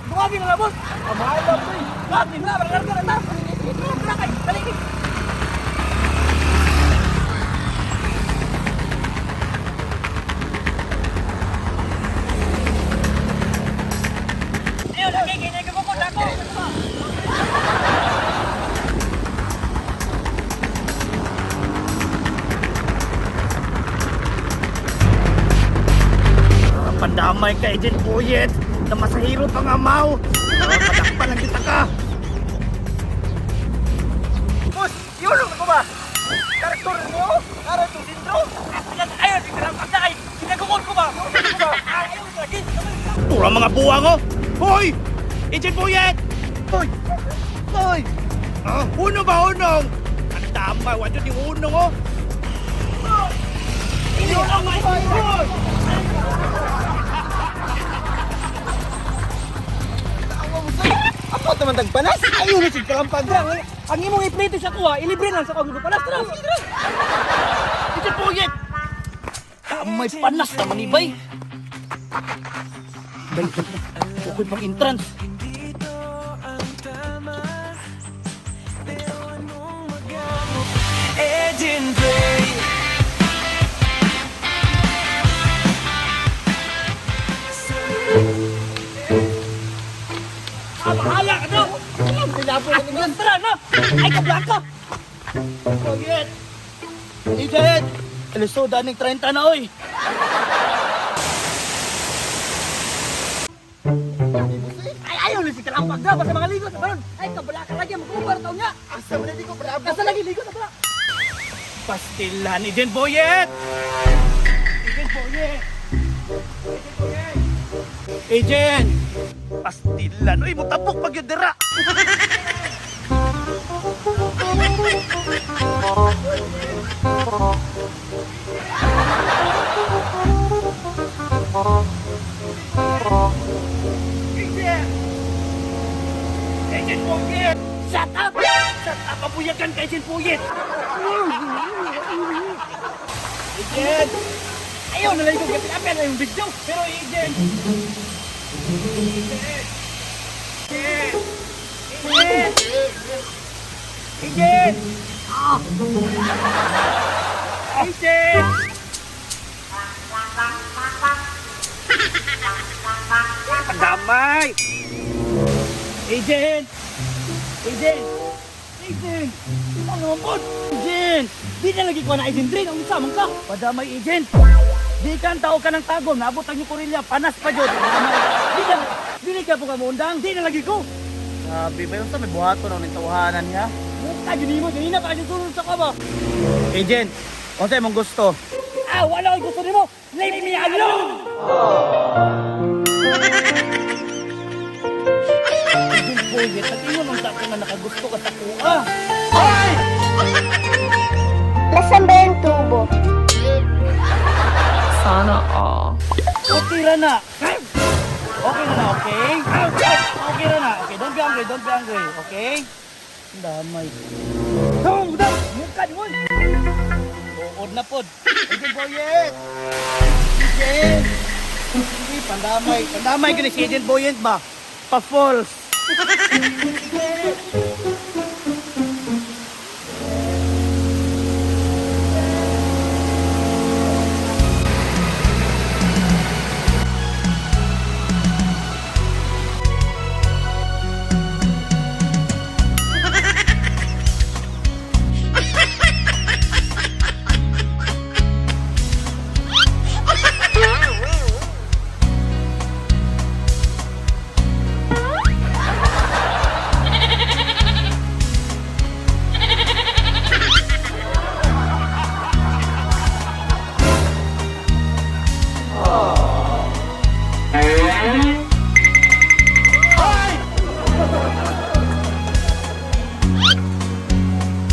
Speaker 1: Bukabi na boss! Mahal lang po eh! Bukabi na! Mararga na! Bukabi! Balik! Ayun! Lagi! Kaya nagkakukot ako! Pandamay ka, Agent Buyet! Na masahiro pang amaw! Padakpan lang kita ka! Boss! Yulong ako ba? Karakter mo? Karakter sindro? Ayun! Ikaw pagdakay! Sinagukod ko ba? Ayun! Lagi! Pura mga buwang oh! Hoy! Agent Buyet! Hoy! Hoy! Uno ba unong? Ang damay! Wala yung unong oh! Inulong mo! Hoy!
Speaker 6: Ako naman tagpanas. Ayun na si kalampag lang. Ang imong i-play to siya kuha, ilibre lang sa kong panas. Tara, tara.
Speaker 1: Agent Buyet! May panas naman ibay! Dali, bukod pang entrance!
Speaker 6: Agent Ray.
Speaker 1: Bahala ka daw! Pinapos ka ng tara na! Ay, kablang ka! Buyet! Agent! Alisoda ng 30 na oy! Ay, ayaw na si Kalampag na! Basta mga ligo sa baron! Ay, kabala ka lagi! Mag-ubar taon niya! Asa mo na di ko bravo! Asa lagi ligo sa bala! Pastilan, Agent Buyet! Agent Buyet! Agent Buyet! Agent! Pastilan! Uy, mutapok pag yun dira! Agent Buyet! Shut up! Shut up! Pabuyagan ka, Agent Buyet! Agent! Ayaw na lang yung kapit-apit na yung video! Pero Agent! Agent! Agent! Agent! Agent! Pandamay! Agent! Agent! Agent! Ano mo? Agent! Di na lagi ko na Agent Ray. Ang samang ka. Padamay, Agent! Di ka ang tao ka ng tagom. Naabot ang yung kurilya. Panas pa dyan. Di na ka po ka mundang. Di na lagi ko. Sabi ba yung sa may buhato na ng tawahanan niya? Mukha, yun mo. Ganina pa kanyang tulong sa kaba. Agent! Kung sa'yo mong gusto. Ah, wala ang gusto mo. Leave me alone! Agent Buyet, at inyo nung tako na nakagusto ka sa kuha. Ay!
Speaker 8: Nasaan ba yung tubo?
Speaker 1: O tira na. Okay na na, okay? Okay na na, okay. Don't be angry, okay? Ang damay.
Speaker 6: Muka di mo.
Speaker 1: Tuod na pod. Agent Boyet! Agent! Uy, pandamay. Pandamay ka ni si Agent Boyet ba? Pa-false.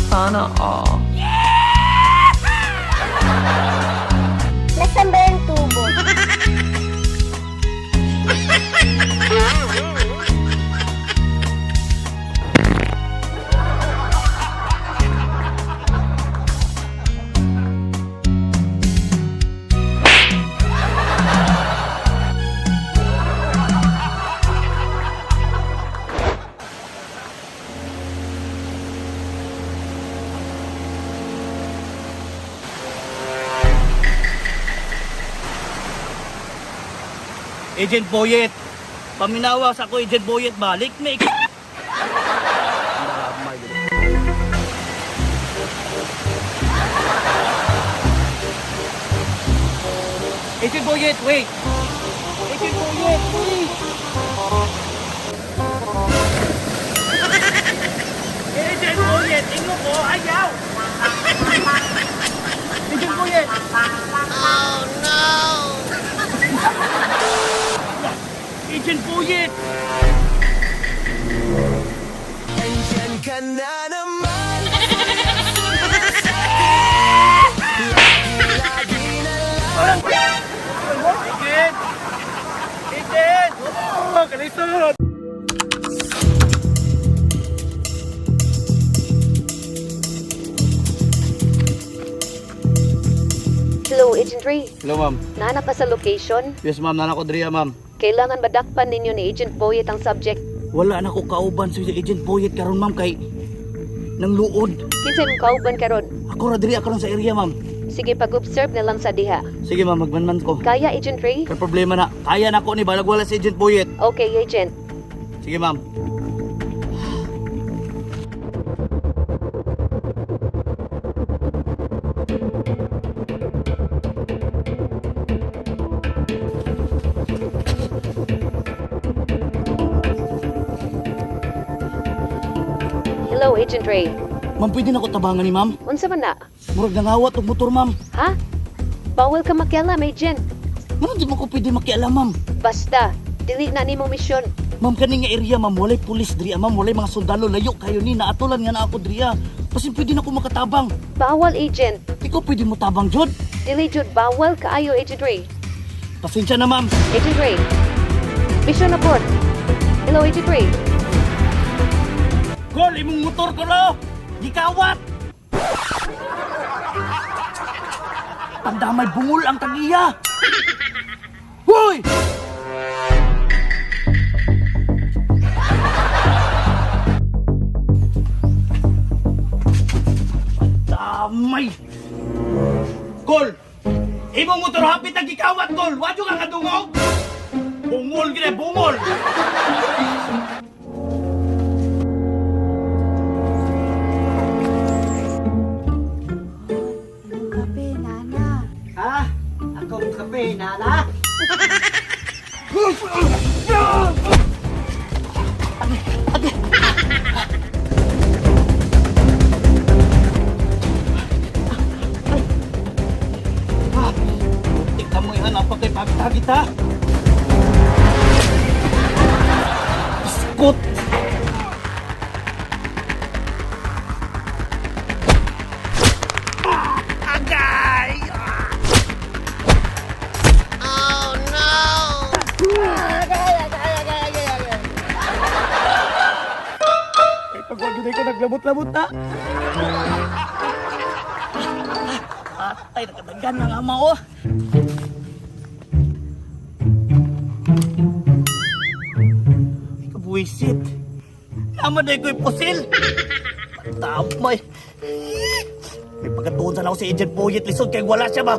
Speaker 7: Sana all.
Speaker 3: Nasaan ba yung tubo?
Speaker 1: Agent Boyet. Paminawa sa ako, Agent Boyet, balik na ik... Agent Boyet, wait! Agent Boyet, wait! Agent Boyet, ingo ko, ayaw! Agent Boyet! Oh no! Agent Boyet!
Speaker 6: Andyan ka na naman.
Speaker 1: Agent! Agent! Oh, kalisod!
Speaker 3: Hello, Agent Ray.
Speaker 1: Hello, ma'am.
Speaker 3: Nahanap ka sa location?
Speaker 1: Yes, ma'am. Nana ko Dria, ma'am.
Speaker 3: Kailangan badakpan ninyo ni Agent Boyet ang subject.
Speaker 1: Wala na ko kauban sa Agent Boyet karon, ma'am, kay nang luod.
Speaker 3: Kinsay mong kauban karon?
Speaker 1: Ako ra diri ako lang sa area, ma'am.
Speaker 3: Sige, pag-observe na lang sa diha.
Speaker 1: Sige, ma'am, magmanman ko.
Speaker 3: Kaya, Agent Ray?
Speaker 1: May problema na. Kaya na ko ni balag wala si Agent Boyet.
Speaker 3: Okay, Agent.
Speaker 1: Sige, ma'am.
Speaker 3: Hello, Agent Ray.
Speaker 1: Ma'am, pwede na ko tabangan ni ma'am.
Speaker 3: Unsa man na?
Speaker 1: Murag nangawat og motor, ma'am.
Speaker 3: Ha? Bawal ka makialam, Agent.
Speaker 1: Ma'am, di mo ko pwede makialam, ma'am.
Speaker 3: Basta, dili na nimong misyon.
Speaker 1: Ma'am, kani nga area, ma'am, walay pulis diri, ma'am, walay mga sundalo layo kayo ni naatulan nga na ako diri. Kasi pwede na ko makatabang.
Speaker 3: Bawal, Agent.
Speaker 1: Ikaw pwede mo tabang, Jod.
Speaker 3: Dili jud bawal kaayo, Agent Ray.
Speaker 1: Pasensya na, ma'am.
Speaker 3: Agent Ray. Mission abort. Hello, Agent Ray.
Speaker 1: Gol, imong motor ko lo! Gikawat! Pandamay bungol ang tagiya! Hoy! Pandamay! Gol! Imong motor hapit na gikawat, Gol! Wadyo ka kadungog! Bungol gina, bungol!
Speaker 11: Ha? Akong kape, nana?
Speaker 1: Tingnan mo yan, apa kay pagtagit ha? Iskot! Agay! Oh no! Agay! Pagod ko naglabot-labot na. Atay, nakadagan na nga mao. Kabuisit. Naman na ko'y pusil. Tamay. May pagkatuon sa ako si Agent Boyet lisod kay wala siya ba?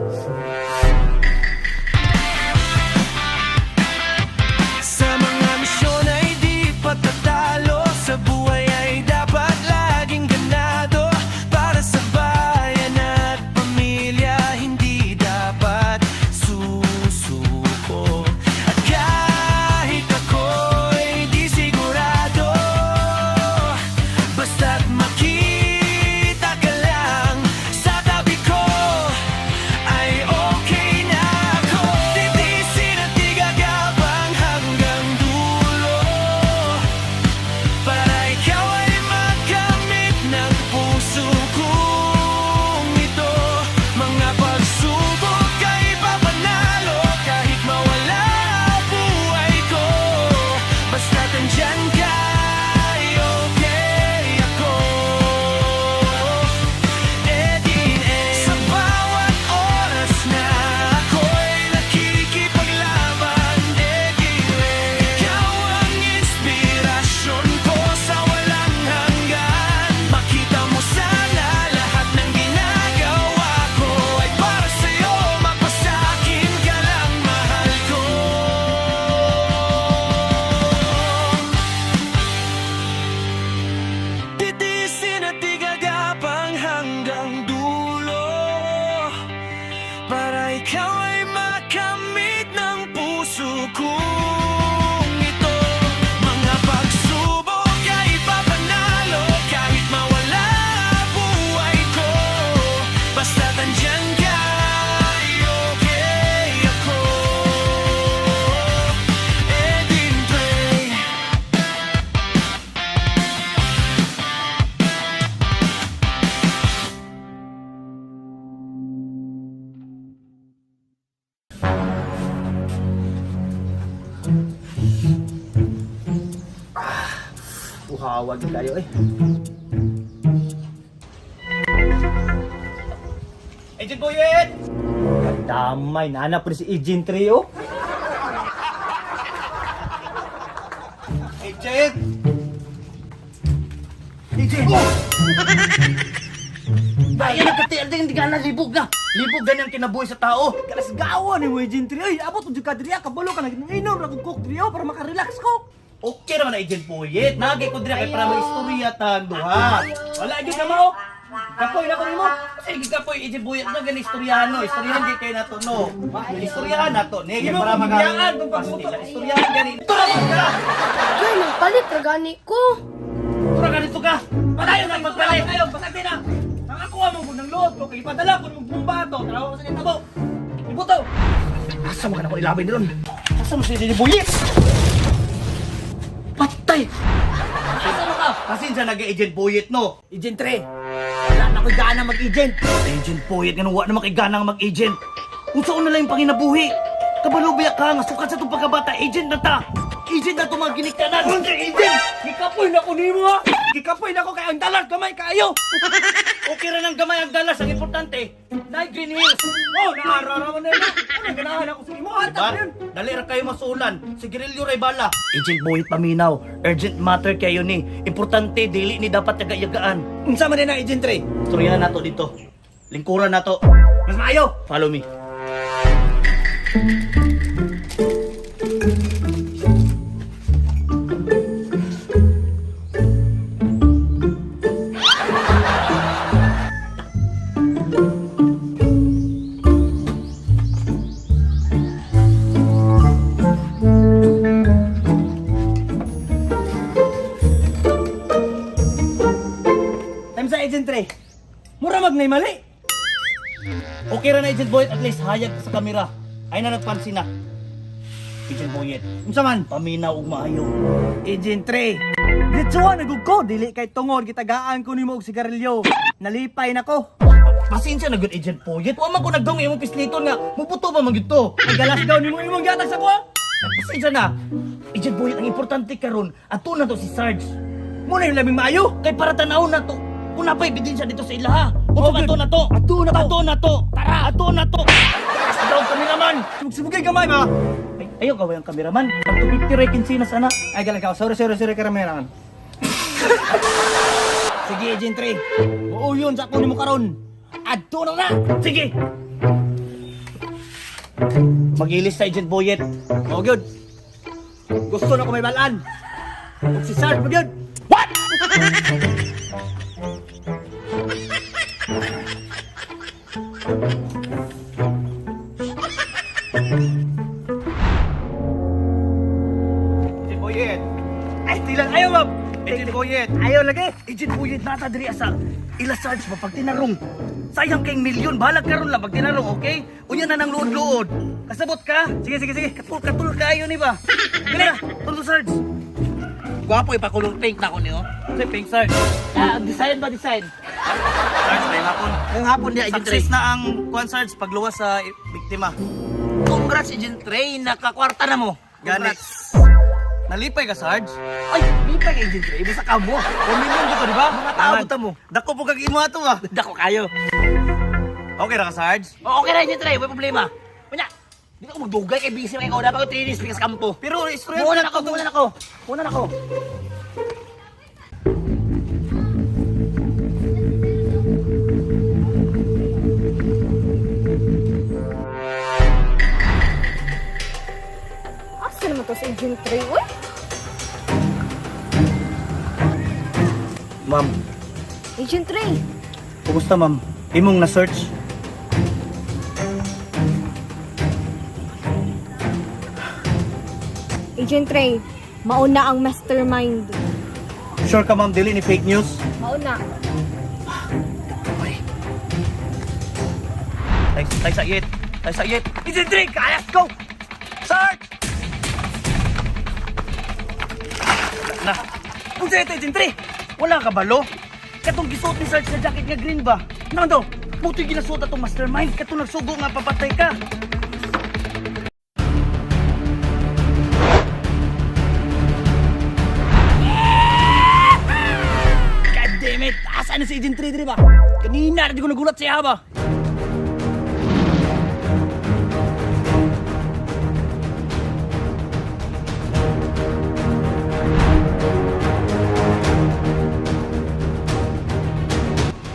Speaker 6: Sa mga misyon ay di patatalo, sa buhay ay dapat laging ganado. Para sa bayan at pamilya, hindi dapat susuko. At kahit ako'y di sigurado, basta't makita ka lang sa tabi ko, ay okay na ako. Titiisin at di gagabang hanggang dulo, para ikaw ay makamit ng puso kong ito. Mga pagsubok ay papanalo, kahit mawala buhay ko, basta't andyan ka, ay okay ako. Sa bawat oras na ako'y nakikipaglaban, ikaw ang inspirasyon ko sa walang hanggan. Makita mo sana lahat ng ginagawa ko ay para sa'yo, mapasakin ka lang, mahal ko. Titiisin at di gagapang hanggang dulo, para ikaw ay makamit ng puso kong ito. Mga pagsubok ay papanalo, kahit mawala buhay ko, basta't andyan ka, ay okay ako. Edin Prey.
Speaker 1: Uhawag tayo eh. Agent Boyet! Damay, nahanap ko na si Agent Trio. Agent! Agent! Bayan na kati, hindi ka na libog na. Libog ganyan kinabuhi sa tao.
Speaker 6: Kalas gawa ni mo, Agent Trio. Ay, abot mo ka diriya, kabalo ka nag-inom, nag-cook Trio para makarelax ko.
Speaker 1: Okay naman na Agent Boyet. Nagay ko dira kay para mag-istorya tang duha. Wala gyud na mo. Kapoy na ko nimo. Sige kapoy Agent Boyet na gani istoryahan no. Istoryahan gyud kay nato no. Istoryahan nato ni kay para mag-istoryahan kung pagsuto. Istoryahan gani. Tura man ka.
Speaker 8: Ay, nagpalit na gani ko.
Speaker 1: Tura ganito ka. Padayon na magpalit. Ayo, pasagdi na. Nakakuha mo ko ng load ko kay ipadala ko ng bumbato. Tarawa ko sa tabo. Ibuto. Asa mo ka na ko ilabay ni ron? Asa mo si Agent Boyet? Patay! Asa mo ka? Pasensya nag-Agent Boyet, no?
Speaker 6: Agent Trio, wala na ko'y gana mag-agent.
Speaker 1: Agent Boyet, ganun wa na makigana nga mag-agent. Kung saan na lang yung panginabuhi. Kabalubaya ka nga, sukat sa itong pagkabata, agent na ta. Agent na ito mga giniktanan.
Speaker 6: Hindi, agent! Gikapoy na ko nimo ha! Gikapoy na ko kay ang dalar, gamay kayo!
Speaker 1: Okay ra ng gamay ang dalas, ang importante. Night Green Hills.
Speaker 6: Oh, naararaman na yun! Ano, ganahan ako sa imo,
Speaker 1: Diba?
Speaker 6: ata yun!
Speaker 1: Dali ra kayo masulan. Si Guerrillo Ray Bala. Agent Boyet paminaw. Urgent matter kayo ni. Importante, dili ni dapat yaga-yagaan.
Speaker 6: Unsa man din ang Agent Trio?
Speaker 1: Istoryahan nato dito. Lingkuran nato.
Speaker 6: Mas maayo!
Speaker 1: Follow me.
Speaker 6: Time sa Agent Trio, mura magnay mali!
Speaker 1: Okay ra na Agent Boyet, at least hayag sa kamera. Ay na nagpansin na. Agent Boyet,
Speaker 6: Unsa man?
Speaker 1: paminaw ug maayo.
Speaker 6: Agent Trio, ditsuwa nagug ko, dili kay tungod, gitagaan ko nimo og sigarilyo. Nalipay na ko.
Speaker 1: Pasensya na good Agent Boyet. Wa man ko nagdong imong pisliton nga. Muputo ba man gyud to?
Speaker 6: Ay galas daw nimo imong gihatag sa ko.
Speaker 1: Pasensya na. Agent Boyet, ang importante karon ato na to si Sarge.
Speaker 2: Muna yung labing maayo.
Speaker 1: Kay para tanaw na to. Kung napay ebidensya dito sa ila ha. Kung
Speaker 2: good.
Speaker 1: ato na to.
Speaker 2: Ato na to.
Speaker 1: Ato na to. Tara, ato na to.
Speaker 2: Daw kami naman. Sumugay gamay ba?
Speaker 1: Ay, ayaw gawin ang kameraman. Pag 250 rekin sina sana.
Speaker 2: Ay galang ka. Sorry kameraman.
Speaker 1: Sige, Agent Ray. Oo yun, sa kunin mo karon. Adto na na. Sige. Mag-ilis sa Agent Boyet.
Speaker 2: Oh, good. Gusto na ko may balaan. Huwag si Sarge mo yun.
Speaker 1: What?
Speaker 2: Agent Boyet. Ay, tilang ayaw, ma'am. Agent Boyet. Ayaw lagi.
Speaker 1: Agent Boyet nata diri asa. Ila Sarge ba pag tinarong. Sayang kayong milyon, balag karon lang pag tinarong, okay? Unya na nang luod-luod. Kasabot ka? Sige. Katul kayo ni ba? Gila, tulo Sarge.
Speaker 2: Gwapo ipakulong pink na ko niyo.
Speaker 1: Say pink Sarge. Design ba design?
Speaker 2: Sarge, may hapon.
Speaker 1: Ngayong hapon di Agent Ray.
Speaker 2: Success na ang Kwan Sarge pagluwas sa biktima.
Speaker 1: Congrats Agent Ray, nakakwarta na mo.
Speaker 2: Gani. Nalipay ka, Sarge?
Speaker 1: Ay, lipay kay Agent Ray, basta ka mo.
Speaker 2: 1 million dito, di ba?
Speaker 1: Mga tao buta mo.
Speaker 2: Dako po kag imo ato ah.
Speaker 1: Dako kayo.
Speaker 2: Okay ra ka, Sarge?
Speaker 1: Okay na Agent Ray, may problema. Kunya, di na ako magdugay kay busy kay Kauda pa ko 3 days pikas kampo.
Speaker 2: Pero istorya
Speaker 1: Muna na ako.
Speaker 8: Asa naman to sa Agent Ray, uy?
Speaker 2: Ma'am,
Speaker 8: Agent Ray,
Speaker 2: kumusta ma'am? Imong na-search?
Speaker 8: Agent Ray, mauna ang mastermind.
Speaker 2: Sure ka ma'am, dili ni fake news?
Speaker 8: Mauna.
Speaker 2: Tay sa yet. Agent Ray, let's go! Sarge!
Speaker 1: Na. Kung sa'yo ito, Agent Ray, wala ka balo? Katong gisuot ni Sarge na jacket nga green ba? Naman daw, muto'y ginasuot atong mastermind. Katong nagsugo nga papatay ka. God damn it! Asa na si Agent Ray, ba? Kanina, di ko nagulat siya ba?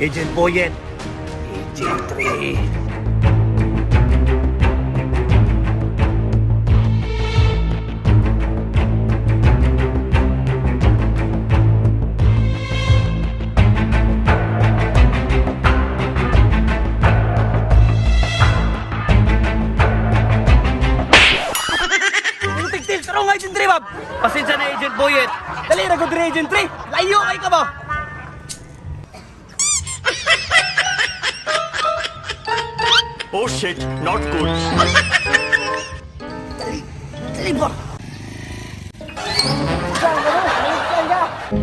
Speaker 2: Agent Boyet. Agent Ray.
Speaker 1: Tigtil, karong nga Agent Ray, Bob! Pasensya na Agent Boyet. Dali na ko dire Agent Ray. Layo kay ka ba?
Speaker 6: Oh shit, not good.
Speaker 1: Dali ba?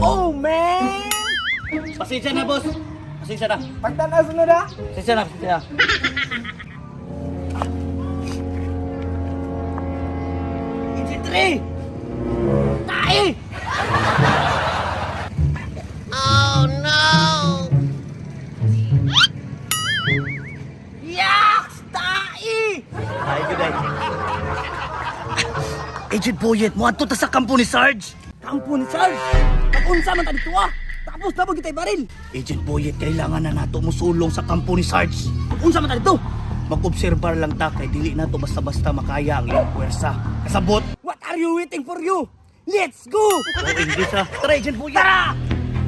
Speaker 1: Oh, man! Pasensya na, boss. Pasensya na.
Speaker 2: Pagtanaas mo na?
Speaker 1: Pasensya na. Agent Ray! Tae!
Speaker 6: Oh no!
Speaker 1: Yaks! Tae!
Speaker 2: Ay, good day. Agent Boyet, mo ato ta sa kampo ni Sarge.
Speaker 1: Kampo ni Charles! Pag-unsa man ta dito ah! Tapos na magkitay baril!
Speaker 2: Agent Boyet, kailangan na nato musulong sa kampo ni Sarge.
Speaker 1: Pag-unsa man ta dito!
Speaker 2: Mag-obserbar lang ta kay dili nato basta-basta makaya ang iyong puwersa. Kasabot.
Speaker 1: What are you waiting for you? Let's go!
Speaker 2: O English ha.
Speaker 1: Tara, Agent Boyet! Tara!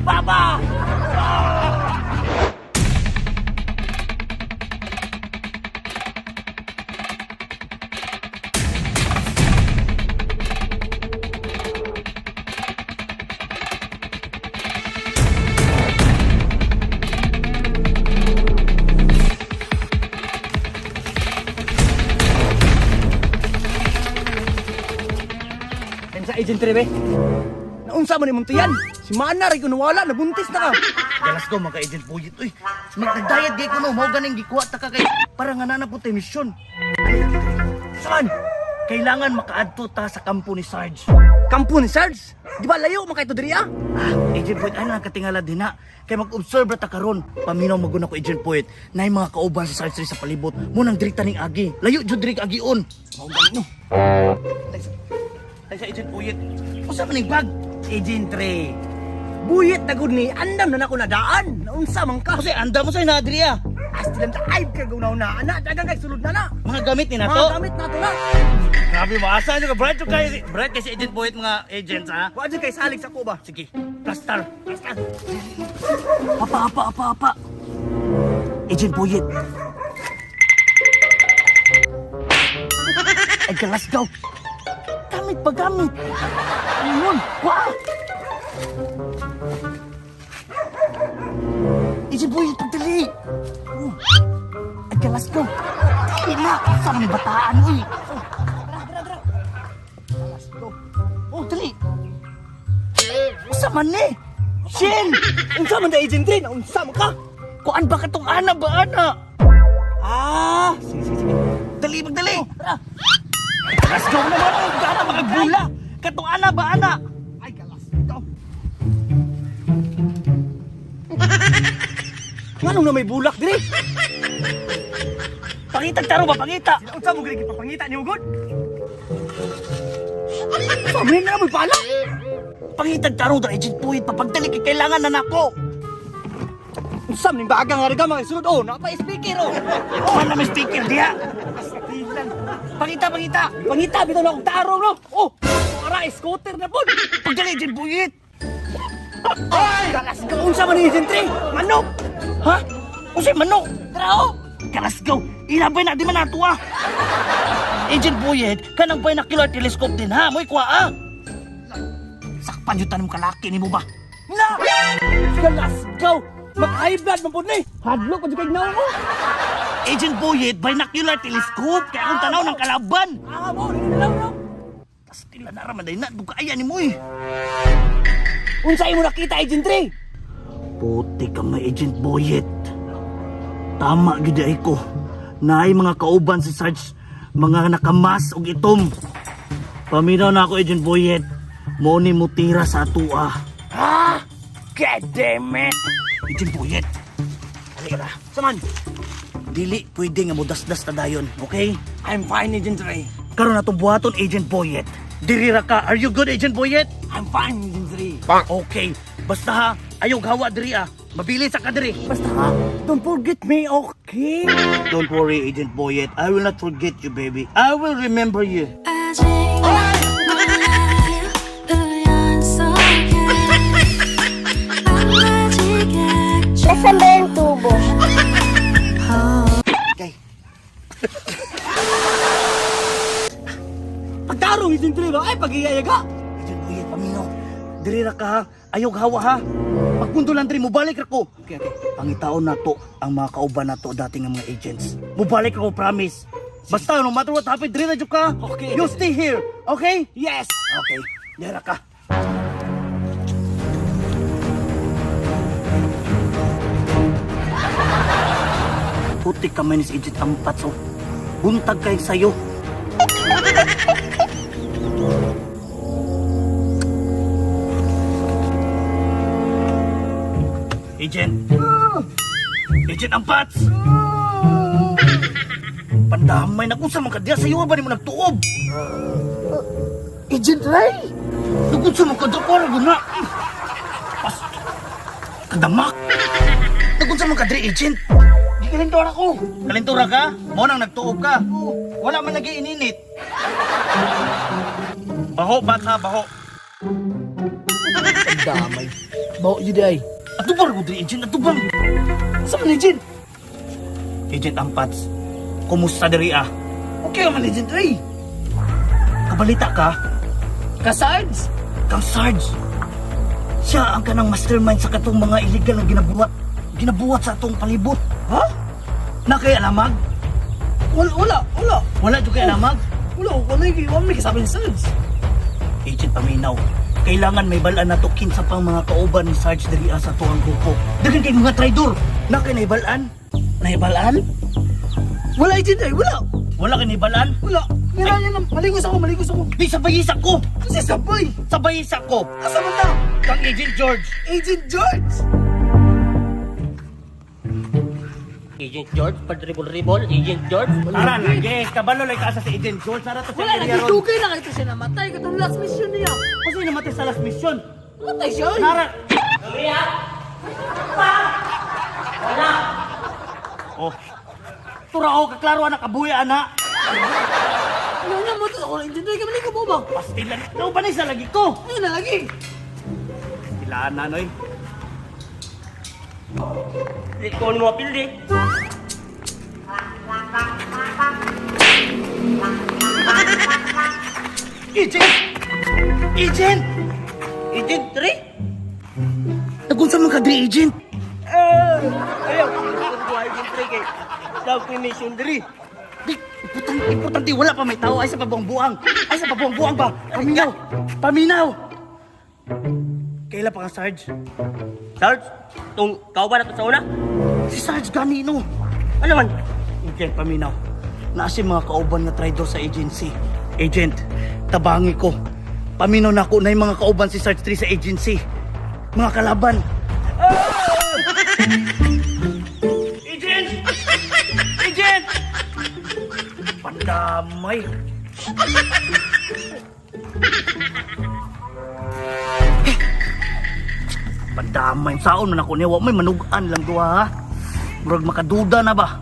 Speaker 1: Baba! Sa Agent Ray, be? Naunsa man imong tiyan? Si Mana ray ko nawala, nabuntis na ka.
Speaker 2: Galas ko mga Agent Boyet. Uy, nag-diet gay ko no. Mao ganing gikuha ta ka kay para nga nanapot tay misyon.
Speaker 1: Saan?
Speaker 2: Kailangan makaadto ta sa kampo ni Sarge. kampo ni Sarge. Di ba layo man kay to diri ah?
Speaker 1: Agent Poet, ano nakatingala din na? Kaya mag-observe ta karon. Paminaw maguna ko Agent Poet na yung mga kauban sa Sarge sa palibot. Munang dirita ning agi. Layo jud diri agion. Mao gani no. Tay sa Agent Poet. Usa man ning bag?
Speaker 2: Agent Ray. Buyet na gud ni andam na nako nadaan. Naunsa man ka?
Speaker 1: Kasi anda mo sa ina diri ah.
Speaker 2: Asti lang taay ka gunaw na ana dagang kay sulod na na.
Speaker 1: Mga gamit ni nato.
Speaker 2: Mga gamit nato na.
Speaker 1: Grabe mo asa nyo ka bright kay si Agent Poet mga agents ha.
Speaker 2: Wa jud kay salig sa kuba.
Speaker 1: Sige, plaster. Apa. Agent Poet. Ay, galasgaw. Gamit pa gamit. Ayun, wow. Agent Poet, pagdali. Ay, galasgaw. Ina, saan ang bataan mo eh. Oh, dali. Unsa man ni? Shin!
Speaker 2: Unsa man da Agent Ray? Unsa man ka?
Speaker 1: Kuan ba katong ana ba ana?
Speaker 2: Ah, sige.
Speaker 1: Dali magdali. Let's go naman ang gana mga bula. Katong ana ba ana?
Speaker 2: Ay galas. Ikaw. Nganong na may bulak diri?
Speaker 1: Pangitag taro ba pangita?
Speaker 2: Unsa mo gid papangita ni ugod? Samin na mo pala.
Speaker 1: Pangitag taro da Agent Poet papagdali kay kailangan na nako.
Speaker 2: Unsa man bagang nga rega mga sulod oh, napa speaker oh.
Speaker 1: Oh, na may speaker diha. Pangita.
Speaker 2: Pangita bitaw na og tarong no. Oh, para scooter na pod.
Speaker 1: Pagdali Agent Poet.
Speaker 2: Ay, galas ka unsa man ni Agent Ray?
Speaker 1: Manok. Ha? Unsay manok? Trao. Galasgaw. Ilabay na di man nato ah. Agent Poet, kanang binocular telescope din ha. Mo'y kwa ah. Sakpan yung tanong kalaki ni mo ba?
Speaker 2: Na! Galas ka. Mag-high blood man pod ni. Hadlok pa jud kay gnaw mo.
Speaker 1: Agent Poet, binocular telescope. Kaya akong tanaw ng kalaban.
Speaker 2: Ah, mo, ni lang no.
Speaker 1: Tas tila na raman na dugaya ni mo eh.
Speaker 2: Unsa imo nakita Agent Ray?
Speaker 1: Puti ka may Agent Poet. Tama gid ay ko. Naay mga kauban si Sarge, mga nakamas og itom. Paminaw na ako Agent Poet. Mo ni mutira sa atua.
Speaker 2: Ha? God damn it.
Speaker 1: Agent Poet. Halika na.
Speaker 2: Saman,
Speaker 1: Dili pwede nga modasdas ta dayon, okay?
Speaker 2: I'm fine Agent Ray.
Speaker 1: Karon natong buhaton Agent Poet. Diri ra ka. Are you good Agent Poet?
Speaker 2: I'm fine Agent Ray.
Speaker 1: Okay. Basta ha, ayaw hawa diri ah. Mabilis ka diri.
Speaker 2: Basta ha, don't forget me, okay?
Speaker 1: Don't worry Agent Poet. I will not forget you baby. I will remember you.
Speaker 6: 아직 몰라요 우연 속에 아직까지
Speaker 8: Nasaan ba yung tubo?
Speaker 2: Pagtarong Agent Ray ba? Ay, pag-iyayaga.
Speaker 1: Agent Poet, paminaw. Diri ra ka ha. Ayaw hawa ha. Pagpunto lang diri mo balik ra ko.
Speaker 2: Okay.
Speaker 1: Pangitaon na to ang mga kauban na to dating nga mga agents. Mubalik ako, promise. Basta no matter what happen, diri na jud ka.
Speaker 2: Okay.
Speaker 1: You stay here, okay?
Speaker 2: Yes.
Speaker 1: Okay. Dira ka. Puti ka man si Agent Ampat so. Buntag kay sayo. Agent. Agent Ampats. Pandamay na kung sa mga kadya sa'yo ba ni mo nagtuob?
Speaker 2: Agent Ray.
Speaker 1: Nagkun sa mga kadya para guna. Pas. Kadamak. Nagkun sa mga kadya agent. Di kalintura ko. Kalintura ka? Mo nang nagtuob ka. Wala man lagi ininit. Baho baka baho.
Speaker 2: Damay. Bawa yun ay.
Speaker 1: Atubang ko diri agent, atubang.
Speaker 2: Saan man Agent?
Speaker 1: Agent Ampats, kumusta diri ah?
Speaker 2: Okay man Agent Ray.
Speaker 1: Kabalita ka?
Speaker 2: Ka-Sarge.
Speaker 1: Kang Sarge. Siya ang kanang mastermind sa katong mga illegal na ginabuhat sa atong palibot.
Speaker 2: Ha?
Speaker 1: Na kay alamag?
Speaker 2: Wala.
Speaker 1: Wala jud kay alamag?
Speaker 2: Wala may kasabi ni Sarge.
Speaker 1: Agent Paminaw, kailangan may balaan na to kinsa pang mga kauban ni Sarge diri sa tuang grupo. Daghan kay mga traidor. Na kay naibalaan? Naibalaan?
Speaker 2: Wala Agent Ray, wala.
Speaker 1: Wala kay naibalaan?
Speaker 2: Wala.
Speaker 11: Yan, maligos ako.
Speaker 1: Di sabayis ako!
Speaker 11: Kasi sabay.
Speaker 1: Sabayis ako!
Speaker 11: Asa man na?
Speaker 1: Kang Agent George!
Speaker 11: Agent George!
Speaker 5: Agent George, padribol-ribol, Agent George.
Speaker 1: Tara na, yes, kabalo lang ka sa Agent George. Tara to sa
Speaker 8: Wala,
Speaker 1: area ron.
Speaker 8: nagdugay na kayo siya namatay. Katong last mission niya.
Speaker 1: Kasi namatay sa last mission.
Speaker 8: Namatay siya.
Speaker 1: Tara! Oh. Turaw ka klaro anak kabuya ana.
Speaker 8: Ano na mo to? Ako hindi ka mali ko mo ba?
Speaker 1: Pastilan. Ikaw ba ni sa lagi ko?
Speaker 8: Ayun na lagi.
Speaker 1: Ilaan na noy.
Speaker 5: Ikaw ni mo apildi.
Speaker 1: Agent! Agent!
Speaker 5: Agent 3?
Speaker 1: Nagunsa man ka di agent?
Speaker 5: Ayaw, ko Agent 3 kay Love Mission 3.
Speaker 1: Di, importante wala pa may tao ay sa pabuang-buang. Ay sa pabuang-buang ba? Paminaw. Paminaw. Kaila pa ka Sarge?
Speaker 5: Sarge, itong kauban na to sa una?
Speaker 1: Si Sarge ganino.
Speaker 5: Ano man?
Speaker 1: Okay, paminaw. Naasi mga kauban nga traidor sa agency. Agent, tabangi ko. Paminaw na ako na yung mga kauban si Sarge 3 sa agency. Mga kalaban. Agent! Agent! Pandamay. Pandamay. Saon man ako niya. Wa may manugaan lang doha ha. Murag makaduda na ba?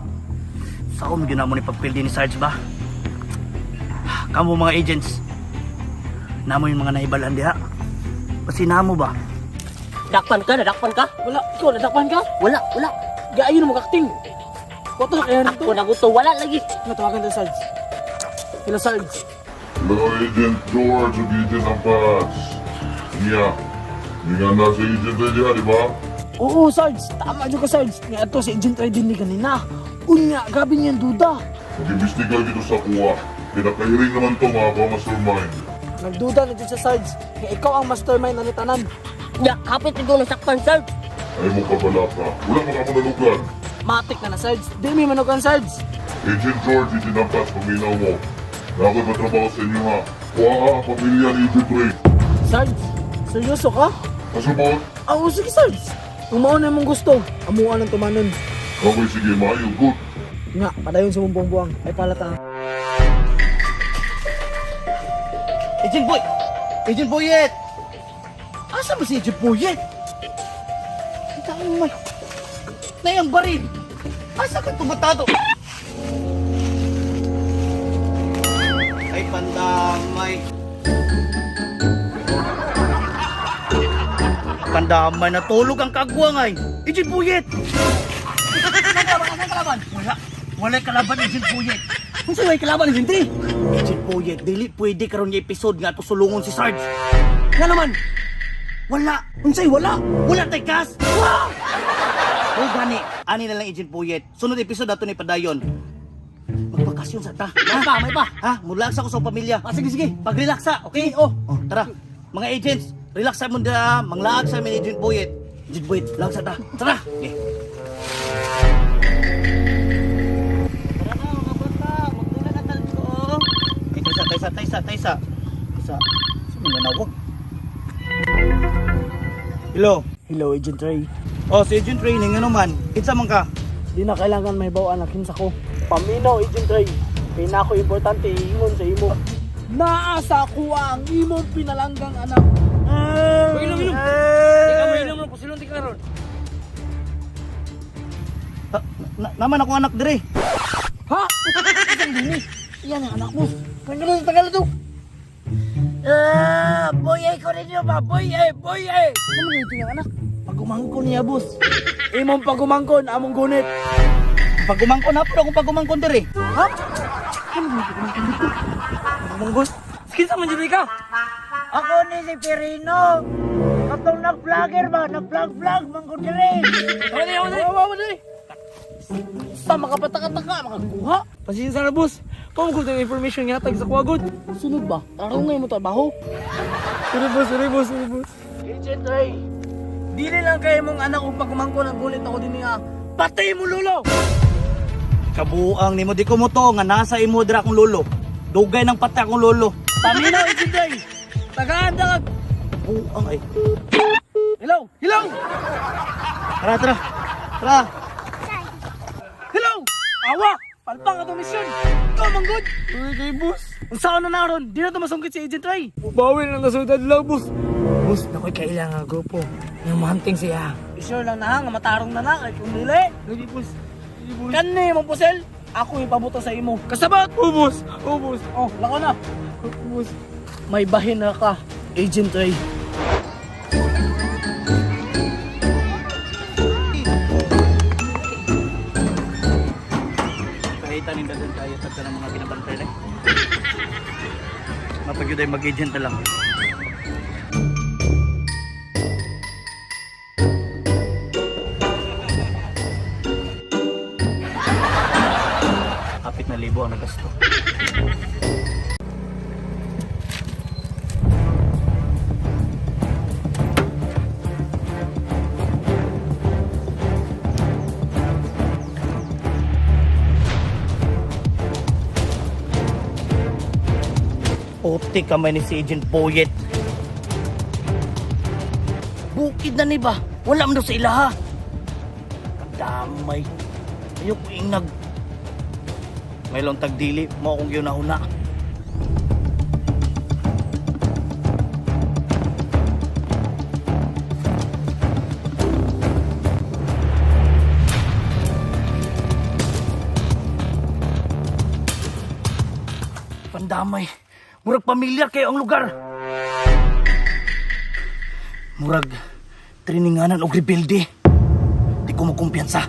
Speaker 1: Saon yun na mo ni pagpildi ni Sarge ba? Kamu mga agents. Namo yung mga nahibalan diha. Pasinamo ba?
Speaker 5: Nadakpan ka?
Speaker 8: Wala, ikaw nadakpan ka?
Speaker 5: Wala.
Speaker 8: Gaayon mo kakting. Wato na kaya nito.
Speaker 5: Ako naguto, wala lagi.
Speaker 8: Natawagan tayo Sarge. Kila Sarge.
Speaker 9: Hello, Agent George, ug Agent Ampats. Niya, hindi nga na si Agent Ray diha, di ba?
Speaker 8: Oo, Sarge. Tama dyan ka, Sarge. Nga ito si Agent Ray din ni kanina. Unya, gabi niyan duda.
Speaker 9: Mag-imbestiga dito sa kuha. Pinakahiring naman to mga mastermind.
Speaker 8: Nagduda na dyan sa Sarge. Nga ikaw ang mastermind na nitanan.
Speaker 5: Ya, kapit ikaw nasakpan, Sarge.
Speaker 9: Ay mo kabala ka. Wala pa ka manalugan.
Speaker 8: Matik na Sarge. Di may manugan, Sarge.
Speaker 9: Agent George, Agent Ampats, paminaw mo. Nakot matrabaho sa inyo ha. Kuha ka ang pamilya ni Agent Ray.
Speaker 8: Sarge, seryoso ka?
Speaker 9: Kasubot?
Speaker 8: Oo, sige, Sarge. Kung mauna mong gusto, amuan ng tumanon.
Speaker 9: Okay, sige, maayo, good.
Speaker 8: Nga, padayon sa mong buwang-buwang. Ay palata.
Speaker 1: Agent Boy! Agent Boyet! Asa ba si Agent Boyet? Ang taong man. Nayang baril! Asa ka tumatado? Ay, pandamay. Pandamay, natulog ang kagwang ay. Agent Boyet! Saan kalaban? Wala kalaban, Agent Boyet. Kung saan may kalaban, Agent 3? Agent Boyet, dili pwede karon nga episode nga ito sulungon si Sarge. Nga naman, wala. Unsay wala? Wala tay kas. Wow! O gani, ani na lang Agent Boyet. Sunod episode ato ni padayon. Magbakasyon sa ta. May pa. Ha? Mulax ako sa pamilya. Sige. Pag-relax ha, okay? Oh, tara. Mga agents, relax sa mo da. Manglaag sa amin Agent Boyet. Agent Boyet, relax sa ta. Tara. Okay. Tara na mga bata. Magtula na talito. Taysa. Sa mga nawag. Hello.
Speaker 8: Hello, Agent Ray.
Speaker 1: Oh, si Agent Ray, nga naman. Kinsa man ka?
Speaker 8: Di na kailangan may bawaan na kinsa ko. Paminaw, Agent Ray. Kaya na ako importante iingon sa imo. Naasa ko ang imong pinalanggang anak.
Speaker 5: Inom. Ikaw mo inom mo, pusilong di karon.
Speaker 1: Naman ako anak dire.
Speaker 8: Ha? Isang dini. Yan ang anak mo. Pagkano sa tagal ito? Boy ko rin yun ba? Boy. Ano mo ito yung anak? Pagumangkon niya, boss. Imong pagumangkon, among gunit.
Speaker 1: Pagumangkon na po akong pagumangkon dire.
Speaker 8: Ha? Ano mo pagumangkon dito? Pagumangkon?
Speaker 5: Kinsa man jud ka?
Speaker 8: Ako ni si Perino. Katong nag-vlogger ba? Nag-vlog, mangkon dire. Ako di. Sa makapataka-taka, makakuha. Pasensya na, boss. Pamukot yung information nga tag sa kuwagod. Sunod ba? Araw ngayon mo trabaho. Sorry, boss. Agent Ray, dili lang kayo mong anak kung pagkumangko ng gulit ako din nga. Patay mo, Lolo!
Speaker 1: Kabuang nimo di ko mo to nga nasa imo dira akong lolo. Dugay ng pata kong lolo. Taminaw, Agent Ray. Tagaan na kag. Buang ay. Hello! Hello! Tara, tara. Tara. Hello! Awa! Palpang ka misyon. Ikaw, manggod.
Speaker 5: Uy, kay boss.
Speaker 1: Ang saan na naroon? Di na ito masungkit si Agent Ray.
Speaker 5: Bawal lang nasundan lang, boss. Boss, nakoy kailangan grupo. Yung mahanting siya.
Speaker 1: Sure lang na nga, matarong na na. Ay, kung dili.
Speaker 5: Lagi, boss. Lagi, boss.
Speaker 1: Kani, mong pusel. Ako ipabuto sa imo.
Speaker 5: Kasabat! Oh, boss. Oh, boss.
Speaker 1: Oh, lako na.
Speaker 5: Boss.
Speaker 1: May bahin na ka, Agent Ray. Kahitan yung dagan tayo tagka ng mga binabantay na. Mapag-yun ay mag-agent na lang. Kapit na libo ang nagasto. Puti kamay ni si Agent Boyet. Bukid na ni ba? Wala mo daw sa ilaha. Damay. Ayoko inag. May long tagdili mo akong ginahuna. Pandamay. Murag pamilyar kayo ang lugar. Murag trininganan og rebuilde. Di ko makumpiyansa.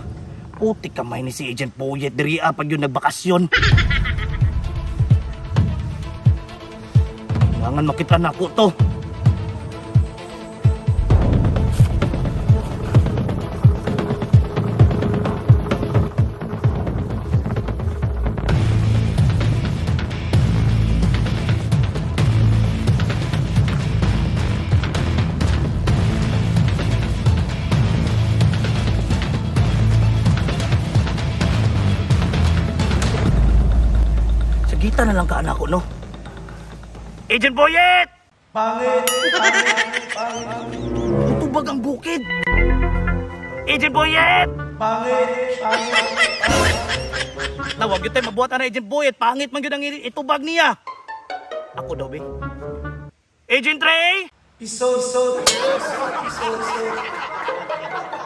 Speaker 1: Puti kamay ni si Agent Boyet diri pag yun nagbakasyon. Kailangan makita na ako to. Kita na lang ka anak ko, no? Agent Boyet! Pangit! Tutubag ang bukid! Agent Boyet! Pangit! Nawag yun tayo mabuhat na Agent Boyet. Pangit man yun ang itubag niya. Ako daw, be. Agent Ray!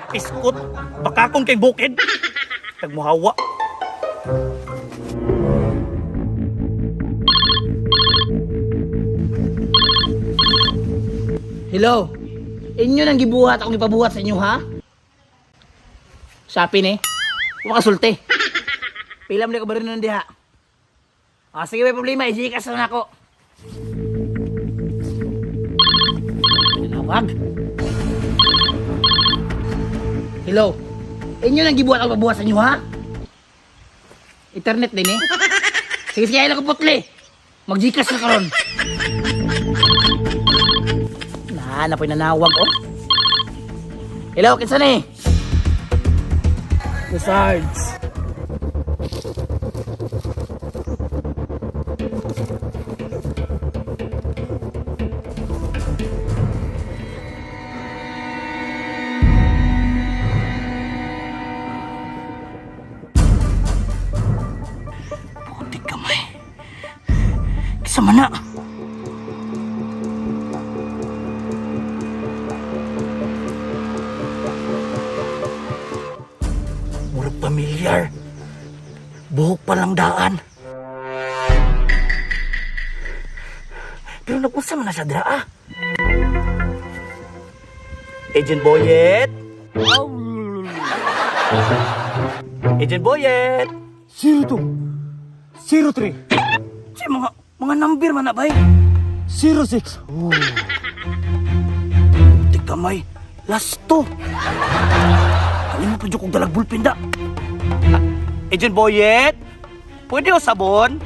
Speaker 1: Piskot! Baka akong kay bukid. Tagmuhawa.
Speaker 2: Hello? Inyo nang gibuhat akong ipabuhat sa inyo, ha? Sapi ni? Makasulti. Pilam ni ka ba rin nun diha? Sige, may problema. Ijikas na ako. Tinawag. Hello? Inyo nang gibuhat akong ipabuhat sa inyo, ha? Internet din, eh? Sige, ayaw ko putli. Magjikas na karon. Hanap ay nanawag, oh. Hello, kinsa ni?
Speaker 5: The Sarge.
Speaker 1: Puti kamay. Kisama na. Pamilyar. Buhok pa lang daan. Pero nag-usa man na siya draa. Agent Boyet? Agent Boyet?
Speaker 5: 02 03
Speaker 1: Si mga number man na ba
Speaker 5: 06.
Speaker 1: Di kamay. Last to. Kali mo pa dyan kong dalag bulpinda. Agent Boyet? Pwede o sabon?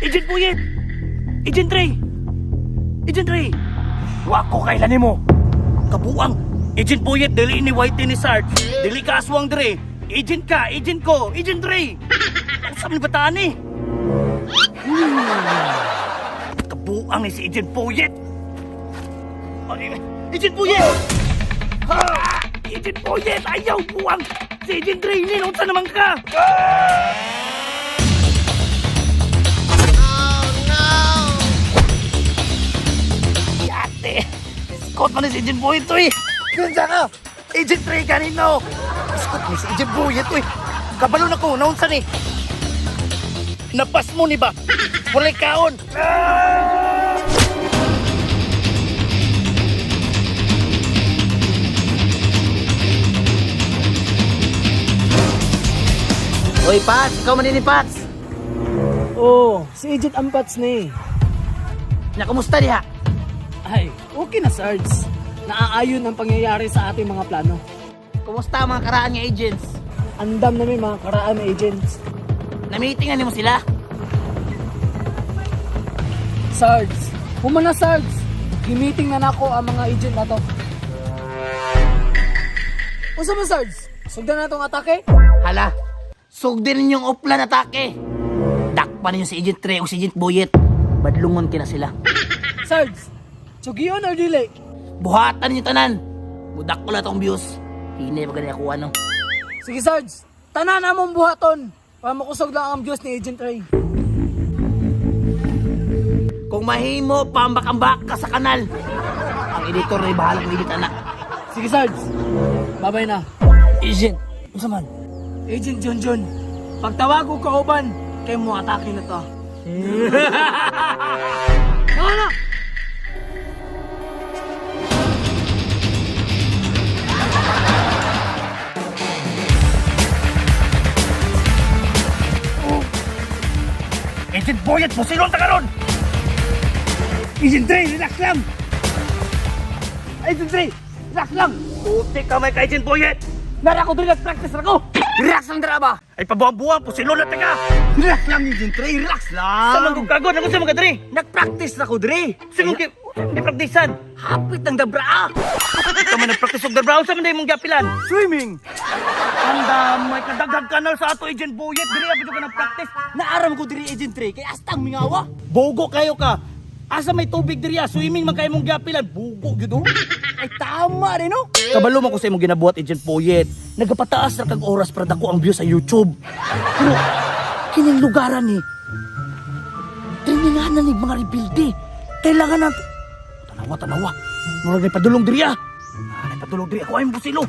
Speaker 1: Agent Boyet! Agent Ray! Agent Ray! Wako kailan mo? Kabuang! Agent Boyet, dili ni Whitey ni Sarge. Dili ka aswang dire. Agent ka, agent ko, Agent Ray. Ang sabi ni bataan eh. Kabuang ni si Agent Puyet. Ay, Agent Puyet! Ha! Agent Puyet, ayaw buwang! Si Agent Ray, ninunsa naman ka! Yate! Scott man ni si Agent Puyet to eh! Ganda ka! Agent Ray, kanino? Scott ni si Agent Puyet to eh! Kabalo na ko, naunsa ni! Napas mo ni ba? Walay kaon!
Speaker 2: Oy, Pats! Ikaw man din ni Pats!
Speaker 11: Oh, si Agent Ampats ni.
Speaker 2: Nakumusta diha?
Speaker 11: Ay, okay na, Sarge. Naaayon ang pangyayari sa ating mga plano.
Speaker 2: Kumusta ang mga karaan nga agents?
Speaker 11: Andam namin mga karaan na agents.
Speaker 2: Na-meetingan mo sila?
Speaker 11: Sarge, humana Sarge. Gimiting na nako ang mga agent na to. Unsa man, Sarge? Sugdan na itong atake?
Speaker 2: Hala, sugdin ninyong offline atake. Dakpan ninyo si Agent Ray o si Agent Boyet. Badlungon kina sila.
Speaker 11: Sarge, sugiyon or dili?
Speaker 2: Buhatan ninyo tanan. Budak ko lang itong views. Hinay ba ganyan ako ano?
Speaker 11: Sige, Sarge. Tanan among buhaton. Para makusog lang ang views ni Agent Ray.
Speaker 2: Kung mahimo, pambak-ambak ka sa kanal. Ang editor ay bahalang edit anak.
Speaker 11: Sige, Sarge. Babay na.
Speaker 2: Agent, ano man?
Speaker 11: Agent John. Pagtawag ko kauban, kayo mo atake na to. Ano?
Speaker 1: Agent Boyet, pusilon ta karon! Agent Ray, relax lang! Agent Ray, relax lang! Puti ka may ka Agent Boyet! Nara ko doon nag-practice na ko! Relax lang dara ba? Ay pabuang-buang, pusilon na taga! Relax lang Agent Ray, relax lang! Sa mga kagod, ako sa mga Dre! Nag-practice na ko Dre! Sige, di praktisan! Hapit ang dabra ah! Hapit ka man nag-practice og dabra, sa man mong gapilan? Swimming! Ang damay kadagdag kanal sa ato Agent Boyet, Dre, abid ka nag-practice! Naaram ko Dre Agent Ray, kay astang mingawa! Bogo kayo ka! Asa may tubig diri swimming man kay mong gapilan, bugo gyud oh. Ay tama rin no. Kabalo man ko sa imong ginabuhat Agent Boyet. Nagapataas ra kag oras para dako ang view sa YouTube. Pero kining lugaran ni Tininganan ni mga rebuildi. Kailangan na tanawa. Murag may padulong diri ah. May padulong diri ako ay busilo.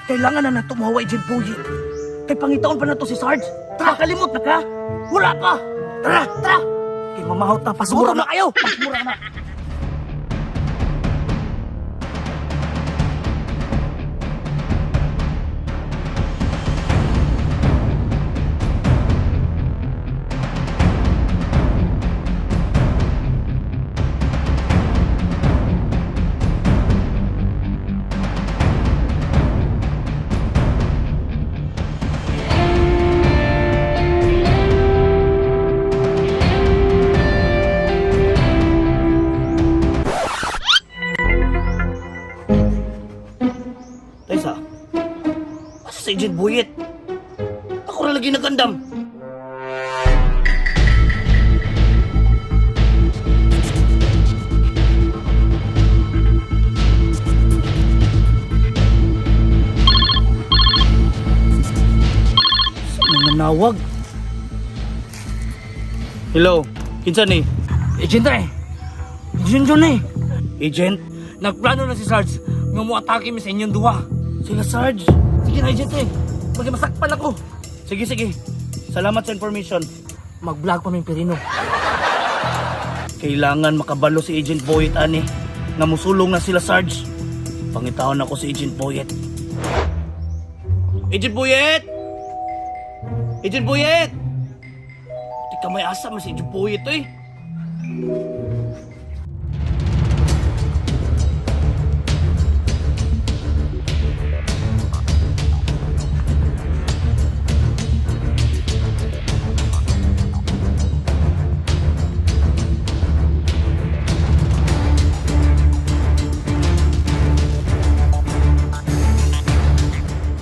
Speaker 1: Kailangan na nato mahawa Agent Boyet. Kay pangitaon pa na to si Sarge. Tara kalimot na ka. Wala pa. Tara. Kay mamahot na, pasmura na kayo! Pasmura na! Sa Agent Boyet. Ako na lagi nagandam. Saan nanawag? Hello, kinsa ni? Agent Ray. Agent John eh. Agent, nagplano na si Sarge nga mo atake mi sa inyong duwa. Sila Sarge. Sige na, Agent eh. Magmasakpan ako. Sige. Salamat sa information. Mag-vlog pa may Perino. Kailangan makabalo si Agent Boyet, ani. Nga musulong na sila, Sarge. Pangitahon ako si Agent Boyet. Agent Boyet! Agent Boyet! Di ka may asa mo si Agent Boyet, eh.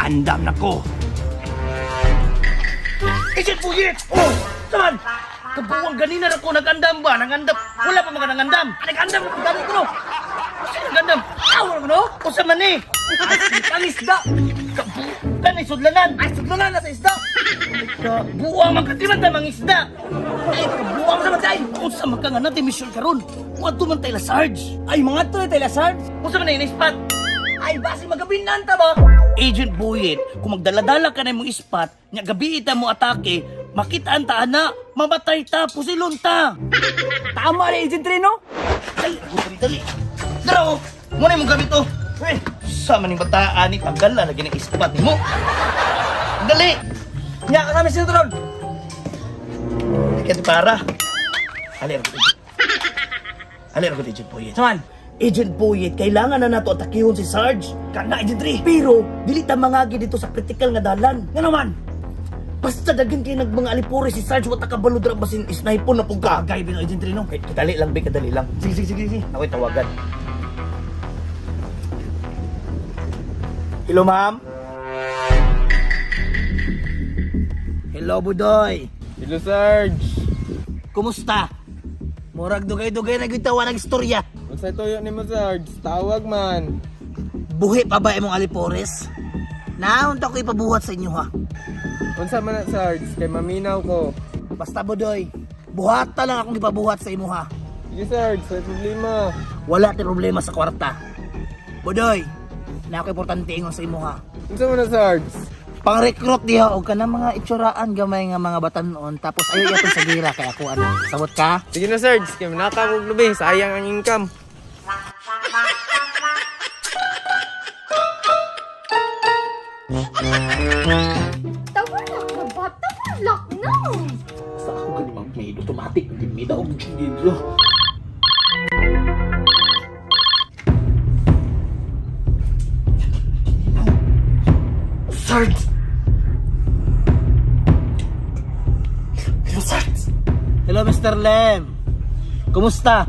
Speaker 1: Andam na ko. Agent Buyet! Oh! Saan? Kabuang ganina na ko nagandam ba? Nagandam. Wala pa mga nagandam. Nagandam ko gani ko no. Sino nagandam? Awal ko no? O sa mani? Ang isda. Kabuang ni sudlanan. Ay sudlanan na sa isda. Kabuang magkatiman tayo mga isda. Ay kabuang sa matay. Kung sa makanga natin mission karon. Wato man tayo la Sarge. Ay mga to tayo la Sarge. Kung sa manay na ispat. Ay basi magabinan ta ba? Agent Buyet, kung magdaladala ka na mong ispat, nya gabi ita mo atake, makitaan ta ana, mamatay ta, pusilon ta. Tama rin, Agent Reno. Ay, dali. Daro, muna mong gamit to. Eh, sa maning bataan ni tagal na lagi ng ispat ni mo. Dali. Nya ka kami sinutulog. Kaya para. Alir ko, Agent Buyet. Saman? Agent Buyet, kailangan na nato atakihon si Sarge. Kana, Agent Ray. Pero, dili ta mangagi dito sa critical nga dalan. Nga naman, basta daghan kayo mga alipore si Sarge, wata ka baludra basin isnaypon na pong kagay bin Agent Ray, no? Kadali lang, kadali lang. Sige. Ako'y tawagan. Hello, ma'am? Hello, Budoy.
Speaker 4: Hello, Sarge.
Speaker 1: Kumusta? Murag dugay-dugay na gitawa ng istorya.
Speaker 4: Unsay tuyo nimo, Sarge? Tawag man.
Speaker 1: Buhi pa ba imong alipores? Naunta ko ipabuhat sa inyo ha.
Speaker 4: Unsa man na, Sarge? Kay maminaw ko.
Speaker 1: Basta Budoy, buhata lang akong ipabuhat sa imo ha.
Speaker 4: Sige, Sarge. Sa problema.
Speaker 1: Wala ti problema sa kwarta. Budoy, na ako importante ingon sa imo ha.
Speaker 4: Unsa man na, Sarge?
Speaker 1: Pang-recruit diha og kana mga itsuraan gamay nga mga batanon tapos ayo yaton sa gira kay ako ano. Sabot ka?
Speaker 4: Sige na, Sarge. Kay manaka og lubi. Sayang ang income.
Speaker 8: Tawalak na ba? Tawalak na!
Speaker 1: Sa ako gani mag may automatic hindi daw dito. Sarge! Hello, Sarge! Hello, Mr. Lem! Kumusta?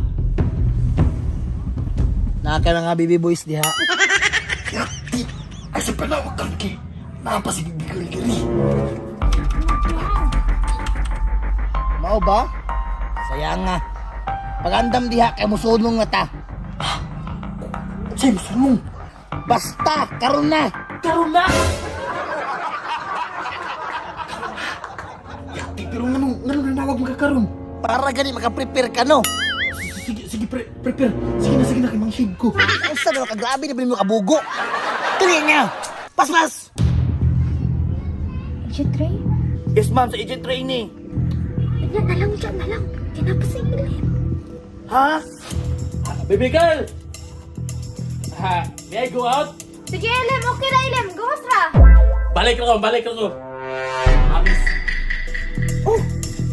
Speaker 1: Naka na nga baby boys diha. Yakti! Ay sa panawagan ki! Napasigigigiri! Mao ba? Sayang nga. Pagandam diha kay musunong nga ta. Say, musunong! Basta! Karon na! Karon na! Pero nga nanawag magkakaroon. Para gani makaprepare ka no. Sige, prepare. Sige na kay mang shade ko. Ang sa na kagabi na bilin mo kabugo. Dali niya. Pas.
Speaker 8: Agent Ray?
Speaker 1: Yes ma'am, sa Agent Ray ni.
Speaker 8: Yan na lang. Tinapasigilin.
Speaker 1: Ha?
Speaker 5: Baby girl! Ha, may I go out?
Speaker 8: Sige, Ilem. Okay na, Ilem. Gawas ra.
Speaker 5: Balik ako. Amis.
Speaker 8: Oh,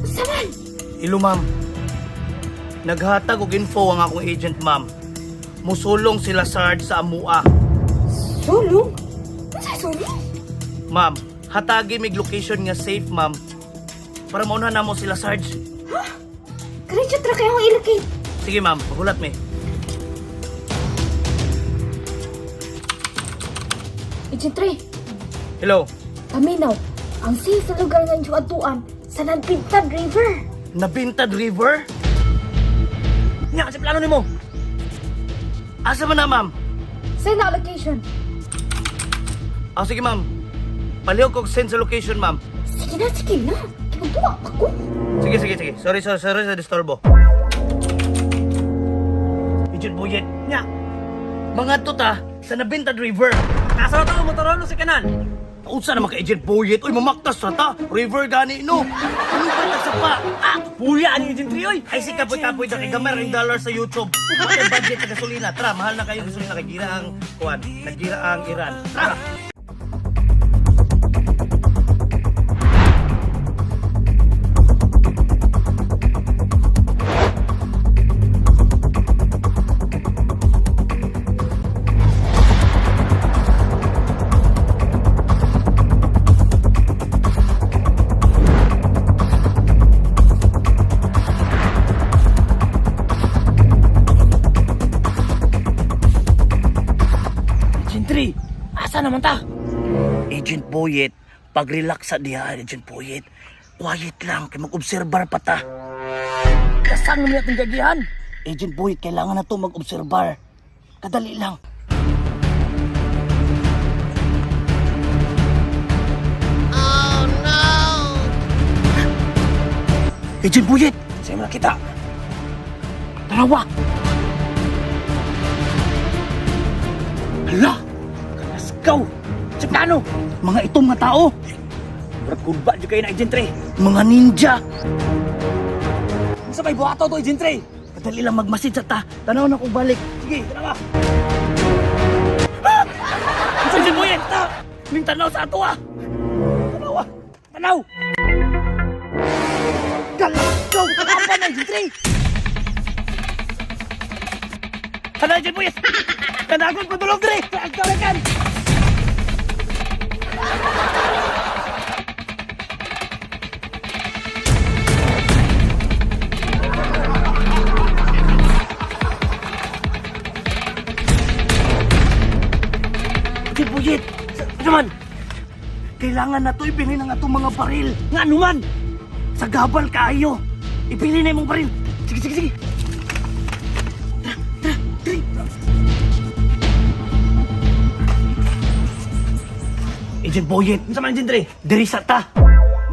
Speaker 8: saman.
Speaker 1: Hello ma'am. Naghatag og info ang akong agent ma'am. Musulong sila Sarge sa amua.
Speaker 8: Sulong? Ano sulong?
Speaker 1: Ma'am, hatagi mig location nga safe ma'am. Para maunahan na mo sila Sarge.
Speaker 8: Ha? Karitsa tra kayo ang ilocate.
Speaker 1: Sige ma'am, pagulat me.
Speaker 8: Agent Ray,
Speaker 1: Hello.
Speaker 8: paminaw. Ang safe sa lugar nga yung atuan sa Nagpintad River.
Speaker 1: Nabintad River? Nya kasi plano nimo. Asa man na ma'am?
Speaker 8: Send na location.
Speaker 1: Sige ma'am. Palihog kog send sa location ma'am.
Speaker 8: Sige na. Kinagtuwa pa ko.
Speaker 1: Sige. Sorry sa disturbo. Agent Buyet. Nya. Mga tuta sa Nabintad River. Nasa ta motoron no si kanan. Unsa naman ka Agent Buyet? Uy, mamaktas na ta. River gani, no? Ano ba sa pa? Puya, ano Agent Ray, oy? Ay, si kapoy-kapoy na kay gamay ring dollar sa YouTube. What yung budget na gasolina? Tra, mahal na kayo gasolina. Nagira ang, nagira ang Iran. Tra! Asa naman ta? Agent Buyet, pag-relax sa diha, Agent Buyet.
Speaker 2: quiet lang, kay mag-obserbar pa ta.
Speaker 1: Kasang naman natin gagihan.
Speaker 2: Agent Boyet, kailangan na to mag-obserbar. Kadali lang. Agent Boyet, sa'yo mo nakita. Dalawa. Hala, kalasgaw. Tsikano, mga itong mga tao.
Speaker 1: Murag kurba dyan kayo na Agent Ray.
Speaker 2: Mga ninja.
Speaker 1: Sa may buhato to Agent Ray.
Speaker 2: Kadali lang magmasid sa ta. Tanaw na kong balik.
Speaker 1: Sige, tanawa. Agent Boyet,
Speaker 2: Ming tanaw sa ato ah.
Speaker 1: tanawa. Tanaw.
Speaker 2: Kalasgaw. Apa na, Agent Ray?
Speaker 1: Ano Agent Boyet? Kanagon ko tulog Ray. Agtarakan.
Speaker 2: Agent Boyet, naman. Kailangan na to ibili ng atong mga baril.
Speaker 1: Nga numan.
Speaker 2: Sa gabal kaayo. Ibili na yung baril.
Speaker 1: Sige, sige, sige.
Speaker 2: Agent Boyet,
Speaker 1: Unsa man Agent Ray?
Speaker 2: diri sa ta.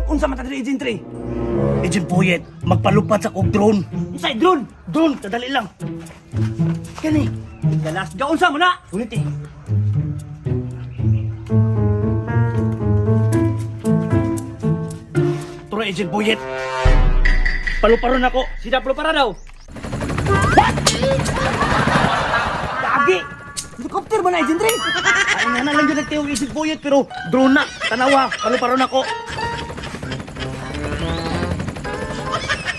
Speaker 1: Unsa man ta diri Agent Ray?
Speaker 2: Agent Boyet, magpalupad sa kog drone.
Speaker 1: Unsay drone?
Speaker 2: Drone, kadali lang. Kani,
Speaker 1: Galas ga unsa mo na?
Speaker 2: ulit eh. Turo, Agent Boyet.
Speaker 1: Paluparon ako. Sida paluparan daw.
Speaker 2: Lagi!
Speaker 1: Helicopter ba na Agent Ray?
Speaker 2: Ay nga na lang yun nagtiyong Agent Boyet, pero drone na. Tanawa, paluparon ako.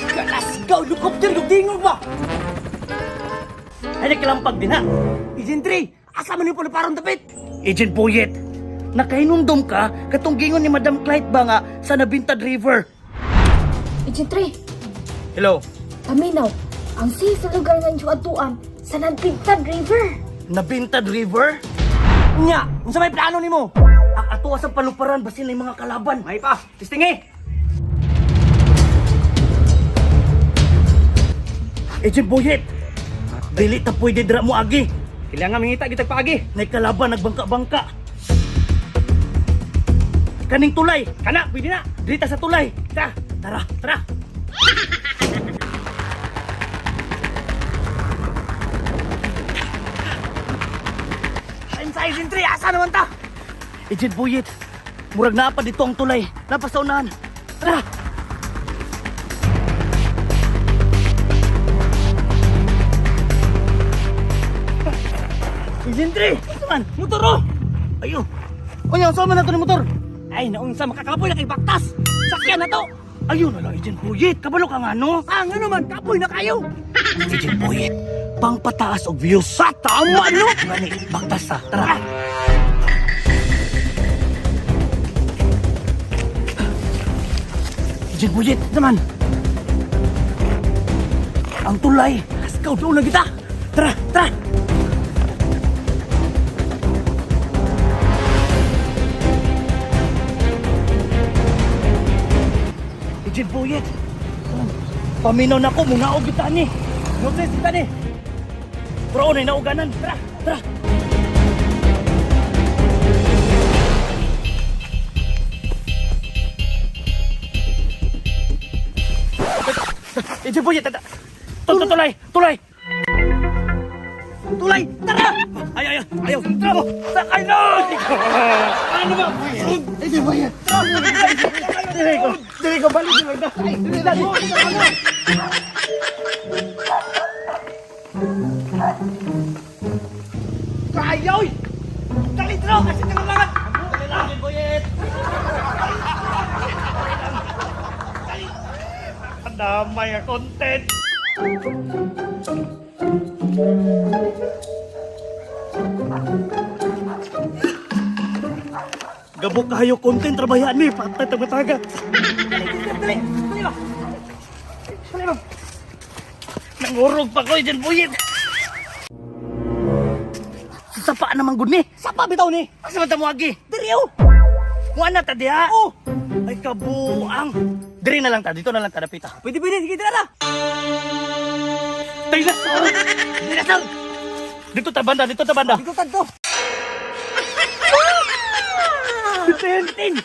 Speaker 1: Galas ga helicopter yung dingog ba?
Speaker 2: Ay, nagkalampag din ha.
Speaker 1: Agent Ray, asa man yung paluparon tapit?
Speaker 2: Agent Boyet, nakahinumdum ka katong gingon ni Madam Clyde ba nga sa Nabintad River.
Speaker 8: Agent Ray,
Speaker 1: Hello.
Speaker 8: paminaw. Ang safe sa lugar ng Juatuan sa Nagpintad River.
Speaker 2: Nabintad River?
Speaker 1: Nya, unsa may plano nimo?
Speaker 2: Ang ato sa paluparan basin ng mga kalaban.
Speaker 1: May pa, tistingi.
Speaker 2: Agent Boyet, dili ta pwede dira mo agi.
Speaker 1: Kailangan mangita gitag paagi.
Speaker 2: Nay kalaban nagbangka-bangka. Kaning tulay,
Speaker 1: Kana, pwede na.
Speaker 2: dita sa tulay.
Speaker 1: Ta,
Speaker 2: Tara, tara.
Speaker 1: sa Agent Ray, asa naman ta?
Speaker 2: Agent Boyet, murag naa pa dito ang tulay. Lapas sa unahan. Tara.
Speaker 1: Agent Ray, ito man, motor oh.
Speaker 2: Ayo. Unya, sama na to ni motor.
Speaker 1: Ay, naunsa makakapoy na kay baktas. Sakyan na to.
Speaker 2: Ayun na lang, Agent Boyet. Kabalo ka nga, no?
Speaker 1: Ah, nga naman, kapoy na kayo.
Speaker 2: Agent Boyet, pangpataas og views.
Speaker 1: Sa tama, no?
Speaker 2: Gani, baktas ha. Tara. Agent Boyet, naman. Ang tulay.
Speaker 1: Ikaw doon na kita.
Speaker 2: Tara, tara. Agent Boyet, paminaw na ko, muna og kita ni.
Speaker 1: Notice kita ni.
Speaker 2: Pero unay nauganan. Tara, tara.
Speaker 1: Agent Boyet,
Speaker 2: Tulay, tulay.
Speaker 1: tulay, tara!
Speaker 2: Ay, ay, ayaw.
Speaker 1: Tara mo! Sakay na! Ano ba?
Speaker 2: Agent Boyet.
Speaker 1: Dili ko balik yung magda. Ay, dili na mo! Kayoy! Dali, tro! Kasi tanga mga... Dali lang, Agent Boyet!
Speaker 2: Ang damay ang content. Gabok kayo content trabayan ni patay taga-taga.
Speaker 1: Dali! Dali ba? Dali ba?
Speaker 2: Nangurog pa ko Agent Boyet. Sapa naman gud ni.
Speaker 1: Sapa bitaw ni!
Speaker 2: Asa man ta mo agi?
Speaker 1: Diriyo!
Speaker 2: Kuha na ta diha.
Speaker 1: Oh!
Speaker 2: Ay,
Speaker 1: kabuang. Diri na lang ta, dito na lang ta dapita.
Speaker 2: Pwede, sige tara.
Speaker 1: Dinosaur! Dinosaur! Dito ta banda, dito ta banda.
Speaker 2: Dito tagto.
Speaker 1: Tintin!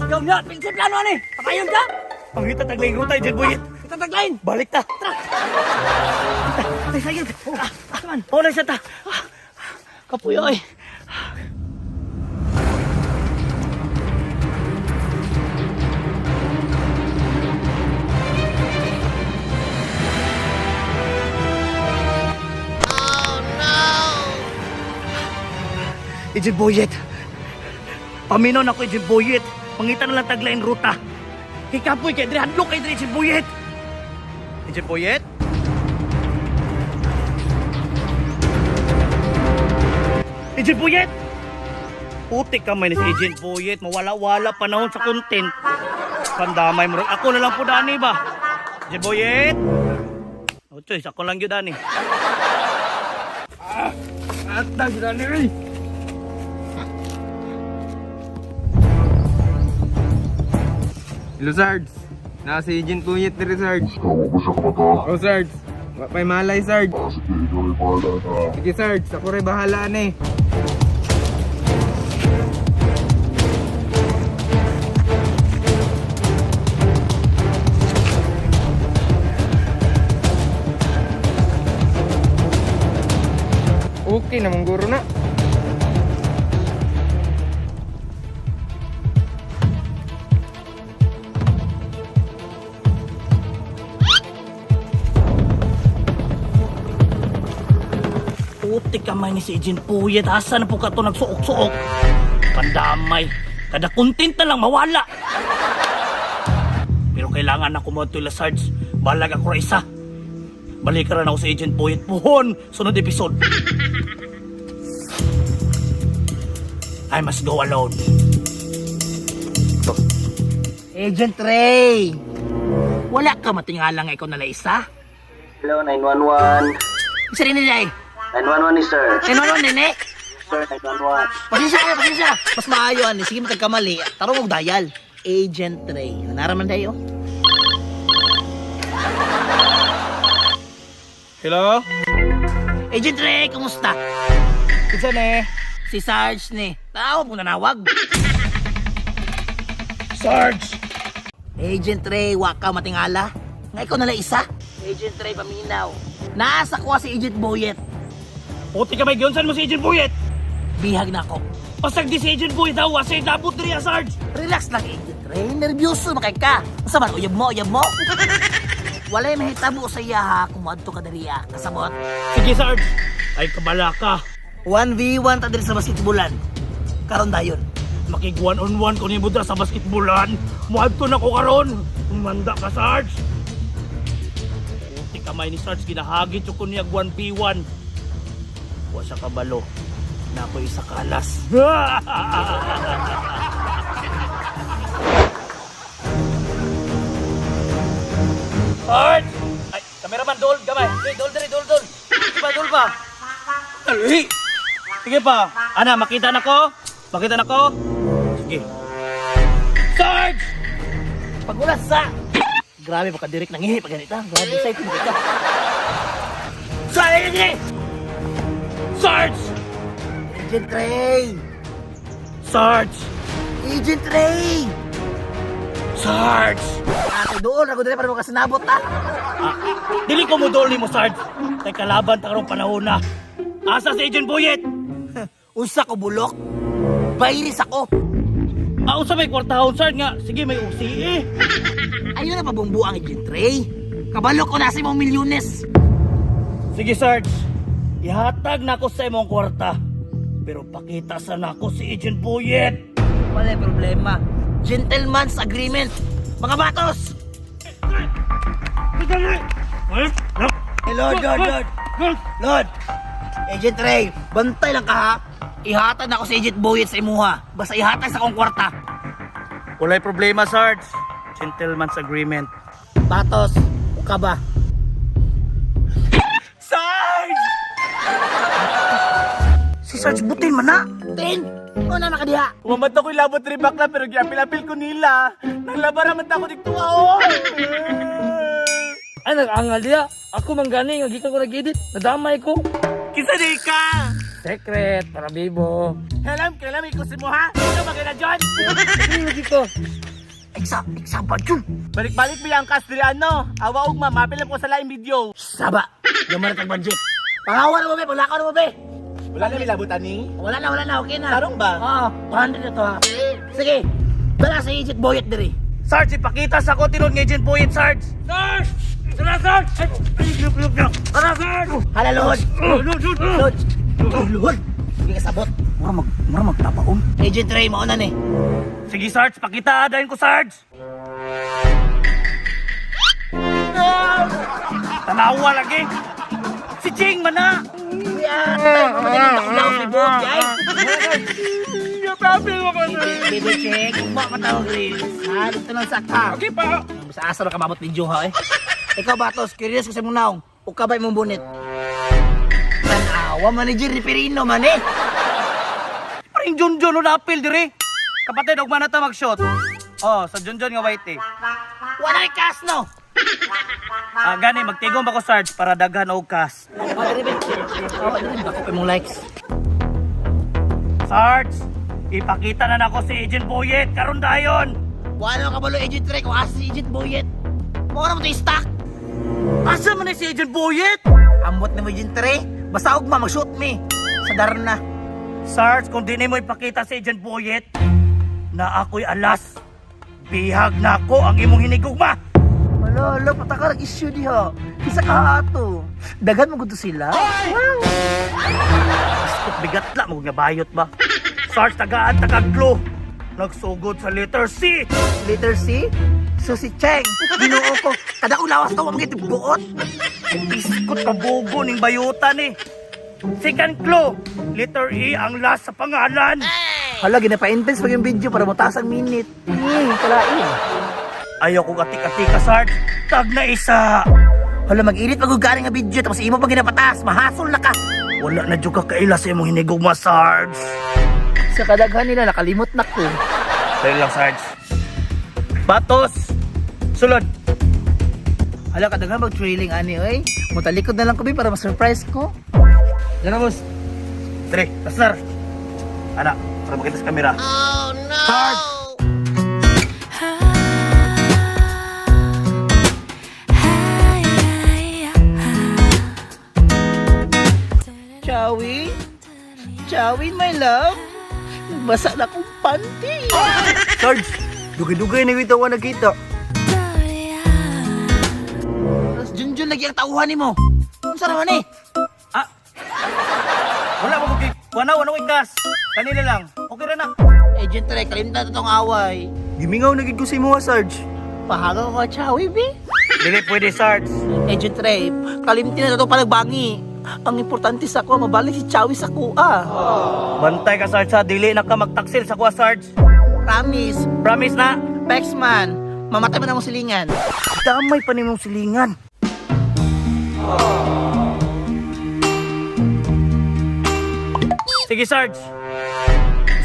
Speaker 2: Ikaw nga, pinsin plano ani. Papayon ka?
Speaker 1: Pangita taglay ruta, Jen Buyit.
Speaker 2: Kita taglain.
Speaker 1: Balik ta.
Speaker 2: Ay, sayang. Kaman.
Speaker 1: Wala siya ta. Kapuyoy. Ijin Boyet. Paminon ako Ijin Boyet. Pangitan na lang taglaing ruta. Kikapoy kay Dre hadlok kay Dre Ijin Boyet. Ijin Boyet. Ijin Boyet. Putik ka may ni si Ijin Boyet. Mawala-wala panahon sa content. Pandamay mo rin. Ako na lang po dani ba? Ijin Boyet. O choice, ako lang yun dani. At nagdani rin.
Speaker 4: Hello, Sarge. Nasa agent po yet ni Sarge.
Speaker 9: Tama ba siya mata?
Speaker 4: Oh, Sarge. May malay, Sarge.
Speaker 9: Sige, ikaw ay bahala na.
Speaker 4: Sige, Sarge. Ako rin bahala na eh. Okay naman, guro na.
Speaker 1: Putik kamay ni si Ijin Puyet. Asa na po ka ito nagsuok-suok? Pandamay. Kada content na lang mawala. Pero kailangan ako mo ito Sarge. Balag ako ra isa. Balikaran ako sa Ijin Puyet. Puhon! Sunod episode. I must go alone.
Speaker 2: Agent Ray. Wala ka matingala nga ikaw nala isa?
Speaker 10: Hello, 911.
Speaker 2: Isa rin nila eh.
Speaker 10: 911 ni sir.
Speaker 2: Ano nene?
Speaker 10: Sir, 911.
Speaker 2: Pasensya. Mas maayo ani. Sige magkamali. Tarong og dial. Agent Ray. Naraman tayo.
Speaker 1: Hello?
Speaker 2: Agent Ray, kumusta?
Speaker 1: Isa ne?
Speaker 2: Si Sarge ni. Tawag mo nanawag.
Speaker 1: Sarge!
Speaker 2: Agent Ray, waka matingala. Nga ikaw nala isa? Agent Ray, paminaw. Nasa ko si Agent Boyet.
Speaker 1: Putik kamay gyunsan mo si Ijin Puyet.
Speaker 2: Bihag na ako.
Speaker 1: Pasag di si Ijin Puyet daw. Asay dabot diri Sarge.
Speaker 2: Relax lang, Agent Ray. Nervyoso makay ka. Asa man, uyab mo. Walay mahitabo sa iya ha kung madto ka dariya. Kasabot.
Speaker 1: Sige Sarge. Ay kabala ka.
Speaker 2: 1v1 ta diri sa basketballan. Karon dayon.
Speaker 1: Makig 1-on-1 ko ni Budra sa basketballan. Muadto na ko karon. Manda ka Sarge. Putik kamay ni Sarge. Ginahagit yung kunyag 1v1. Wa sa kabalo. Na ako isa kalas. Sarge! Ay, kameraman, dol, gamay. Hey, dol. Dol pa. Dali! Sige pa. Ana, makita na ko? Sige. Sarge!
Speaker 2: Pagulas sa. Grabe pa ka direk nangihi pag ganita. Grabe excited ka.
Speaker 1: Sarge! Sarge!
Speaker 2: Agent Ray!
Speaker 1: Sarge!
Speaker 2: Agent Ray!
Speaker 1: Sarge!
Speaker 2: Ate doon, ako dali para makasinabot ah.
Speaker 1: Dili ko mo dol ni mo, Sarge. Kay kalaban ta karong panahon na. Asa si Agent Boyet?
Speaker 2: Unsa ko bulok? Bayris ako.
Speaker 1: Unsa may kwartahon, Sarge nga? Sige, may UCE.
Speaker 2: Ayun na pabumbu ang Agent Ray. Kabalo ko na sa imong milyones.
Speaker 1: Sige, Sarge. Ihatag na ako sa imong kwarta. Pero pakita sa nako si Agent Boyet.
Speaker 2: Wala problema. Gentleman's agreement. Mga batos! Hey, Lord! Agent Ray, bantay lang ka ha. Ihatag na ako si Agent Boyet sa imuha. Basta ihatag sa akong kwarta.
Speaker 1: Walay problema, Sarge. Gentleman's agreement.
Speaker 2: Batos, ka ba?
Speaker 1: Sarge!
Speaker 2: Si Sarge Butin man na. Tin! Una na ka diha.
Speaker 5: Umamat ako'y labot rin bakla pero giapil-apil ko nila. Naglabara man ako dito ako.
Speaker 7: Ay, nag-angal diya. Ako manggani, nga gikan ko nag-edit. Nadamay ko.
Speaker 5: Kisa di ka.
Speaker 7: Secret, para bibo.
Speaker 5: Kailan ko si mo ha? Ito maganda dyan.
Speaker 7: Hindi ko.
Speaker 2: Iksa ba dyan?
Speaker 5: Balik-balik mo yung cast diri ano. Awa ugma, mapil ko sa laing video.
Speaker 2: Saba. Yaman na tag-budget. Pangawa na mo, be. Pulakaw na mo, be.
Speaker 5: Wala na milabutan ni.
Speaker 2: Wala na. Okay na.
Speaker 5: Tarong ba?
Speaker 2: Oo. 200 na to, ha. Sige. Dala sa Agent Boyet diri.
Speaker 1: Sarge, ipakita sa ko tinod ng Agent Boyet, Sarge.
Speaker 7: Sarge! Tara, Sarge! Tara, Sarge!
Speaker 2: Hala, Lord. Lord. Lord. Sige ka sabot. Mura magtapaon. Agent Ray, mauna ni.
Speaker 1: Sige, Sarge, pakita. Dahin ko, Sarge. Tanawa lagi. Si Ching, mana.
Speaker 2: Yan. Tayo pa madaling takulaw si Bob, jay.
Speaker 5: Yapapil mo ko na.
Speaker 2: Baby check. Kung ba matawag rin. Ha, dito lang sakta.
Speaker 5: Okay pa.
Speaker 2: Sa asa na kamabot video ha, eh. Ikaw, Batos, curious ko sa mong naong. Ukabay mong bunit. Tanawa, manager ni Perino, man eh.
Speaker 1: Paring Junjun o napil diri. Kapatid, huwag man na ta mag-shot. Oh, sa Junjun nga white eh.
Speaker 2: Wala rin kas, no?
Speaker 1: Gani, magtigong ba ko, Sarge, para daghan o kas.
Speaker 2: Bako pa mong likes.
Speaker 1: Sarge, ipakita na nako si Agent Boyet. Karon dayon.
Speaker 2: Wala ka balo, Agent Ray. Kung asa si Agent Boyet. Mukha na mo ito stock.
Speaker 1: Asa man si Agent Boyet?
Speaker 2: Amot na mo, Agent Ray. Basta ugma, mag-shoot me. Sa Darna.
Speaker 1: Sarge, kung di mo ipakita si Agent Boyet, na ako'y alas, bihag na ako ang imong hinigugma.
Speaker 2: Wala, pataka nag-issue diha. Isa ka ato. Dagan mo gusto sila.
Speaker 1: Iskot bigat la, nga bayot ba? Sarge, tagaan, tagaglo. Nagsugod sa letter C.
Speaker 2: Letter C? So si Cheng, ginoo ko. Kada ko lawas ka, wamagit buot.
Speaker 1: Iskot kabugo ning bayutan eh. Second clue, letter E ang last sa pangalan.
Speaker 2: Hala, ginapa-intense pag yung video para matasang minute. Kalain.
Speaker 1: Ayaw kong atik-atika, Sarge. Tag na isa.
Speaker 2: Hala, mag-init magugari nga video tapos imo pag ginapatas, mahasol na ka.
Speaker 1: Wala na dyan ka kaila sa imong hinigugma, Sarge.
Speaker 2: Sa kadaghan nila, nakalimot na ko.
Speaker 1: Dahil lang, Sarge. Batos! Sulod!
Speaker 2: Hala, kadaghan mag-trailing, ani, oy. Mutalikod na lang kami para ma-surprise ko.
Speaker 1: Yan na, boss. Tre, tasnar. Anak, para makita sa kamera. Oh, no! Sarge!
Speaker 2: Chawin? Chawin, my love? Nagbasa na akong panty.
Speaker 1: Sarge! Dugay-dugay na yung tawa nakita.
Speaker 2: Tapos Junjun lagi ang tauhan ni mo. Ano sa naman eh?
Speaker 1: Wala mo kay wala ko gas. Kanila lang. Okay ra na.
Speaker 2: Agent Trey, kalimta na itong away.
Speaker 1: Gimingaw na gid ko sa imo, Sarge.
Speaker 2: Pahaga ko ka, Chawi, be.
Speaker 1: Dili pwede, Sarge.
Speaker 2: Agent Trey, kalimti na ito palagbangi. Ang importante sa ko, mabalik si Chawi sa kuha.
Speaker 1: Bantay ka, Sarge, ha. Dili na ka magtaksil sa kuha, Sarge.
Speaker 2: Promise.
Speaker 1: Promise na.
Speaker 2: Pexman, mamatay man ang mong silingan.
Speaker 1: Damay pa nimong silingan. Sige, Sarge.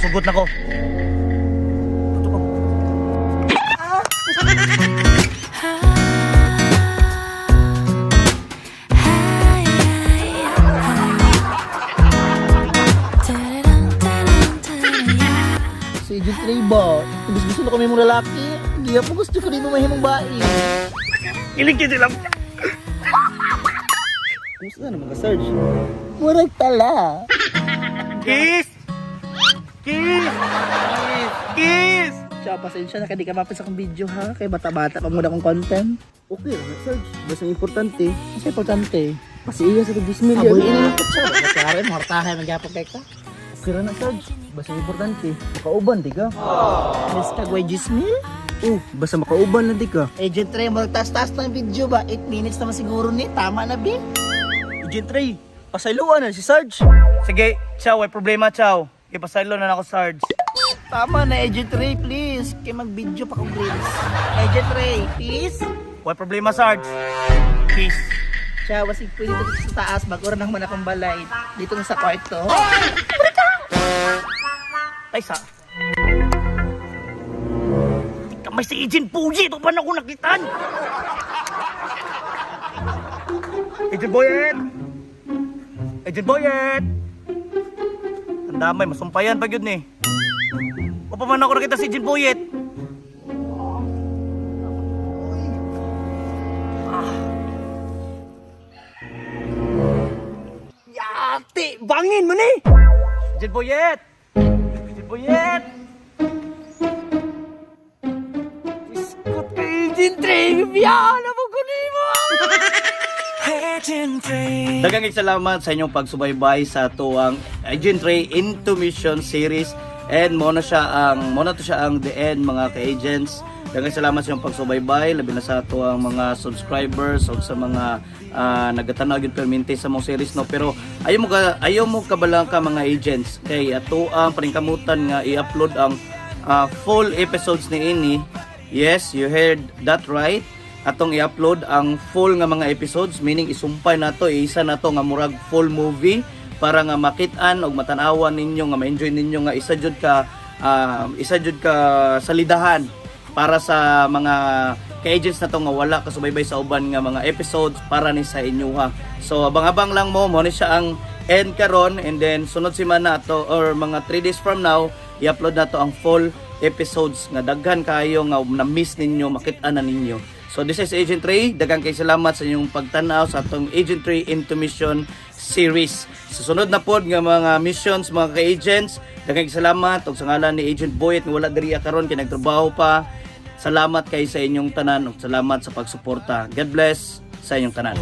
Speaker 1: Sugot na ko.
Speaker 2: Si Agent Trey ba? Gusto na kami mong lalaki. Hindi po gusto ko rin mo mahimong bae.
Speaker 1: Iligid lang.
Speaker 2: Gusto na naman ka, Sarge. Murag tala.
Speaker 1: Kiss! Kiss! Kiss! Kiss!
Speaker 2: Siya, pasensya na ka di ka mapis akong video ha. Kaya bata-bata pa muna akong content. Okay lang, Sarge. Basta importante. Basta importante. Pasiya sa 10 million. Aboy, inilang ko siya. Kaya rin, martahay, magyapag kay ka. Okay lang na, Sarge. Basta importante. Makauban, di ka? Yes ka, Gway 10 mil?
Speaker 11: Basta makauban na di ka.
Speaker 2: Agent Trey, magtas-tas na yung video ba? 8 minutes naman siguro ni. Tama na, Bi.
Speaker 11: Agent Ray, pasayloan na si Sarge.
Speaker 1: Sige, Chow, may problema, Chow. Ipasaylo na ako, Sarge.
Speaker 2: Tama na, Agent Ray, please. Kaya mag-video pa kong reels. Agent Ray, please.
Speaker 1: May problema, Sarge. Peace.
Speaker 2: Siya, wasig pwede dito sa taas. Mag-ura naman akong balay. Dito na sa kwarto. Tay sa... Kamay si Agent Puyit. Ito ba na ako nakitaan? Agent Boyet! Agent Boyet! Ang damay, masumpayan pa yun eh. O pa man ako nakita si Agent Boyet.
Speaker 11: Yati, bangin mo ni!
Speaker 2: Agent Boyet! Agent Boyet!
Speaker 11: Iskot ka, Agent Trey! Biyaan mo ko ni mo!
Speaker 6: Agent Ray.
Speaker 2: Daghang salamat sa inyong pagsubaybay sa tuwang Agent Ray Into Mission series, and muna to siya ang the end mga ka-agents. Daghang salamat sa inyong pagsubaybay, labi na sa tuwang mga subscribers o sa mga nagatanaw gyud permente sa mong series no, pero ayaw mo kabalang ka mga agents kay ato ang paningkamutan nga i-upload ang full episodes ni ini. Yes, you heard that right. Atong i-upload ang full nga mga episodes, meaning isumpay nato, isa nato nga murag full movie para nga makit-an og matanawan ninyo, nga ma-enjoy ninyo nga isa jud ka salidahan para sa mga ka-agents nato nga wala kasubaybay sa uban nga mga episodes para ni sa inyo ha. So abang-abang lang mo ni siya ang end karon, and then sunod semana ato or mga 3 days from now i-upload nato ang full episodes nga daghan kayo nga na-miss ninyo, makit-an na ninyo. So this is Agent Ray. Daghang kay salamat sa inyong pagtanaw sa atong Agent Ray Into Mission series. Susunod na pod nga mga missions mga ka-agents. Daghang kay salamat og sa ngalan ni Agent Boyet nga wala diri karon kay nagtrabaho pa. Salamat kay sa inyong tanan ug salamat sa pagsuporta. God bless sa inyong tanan.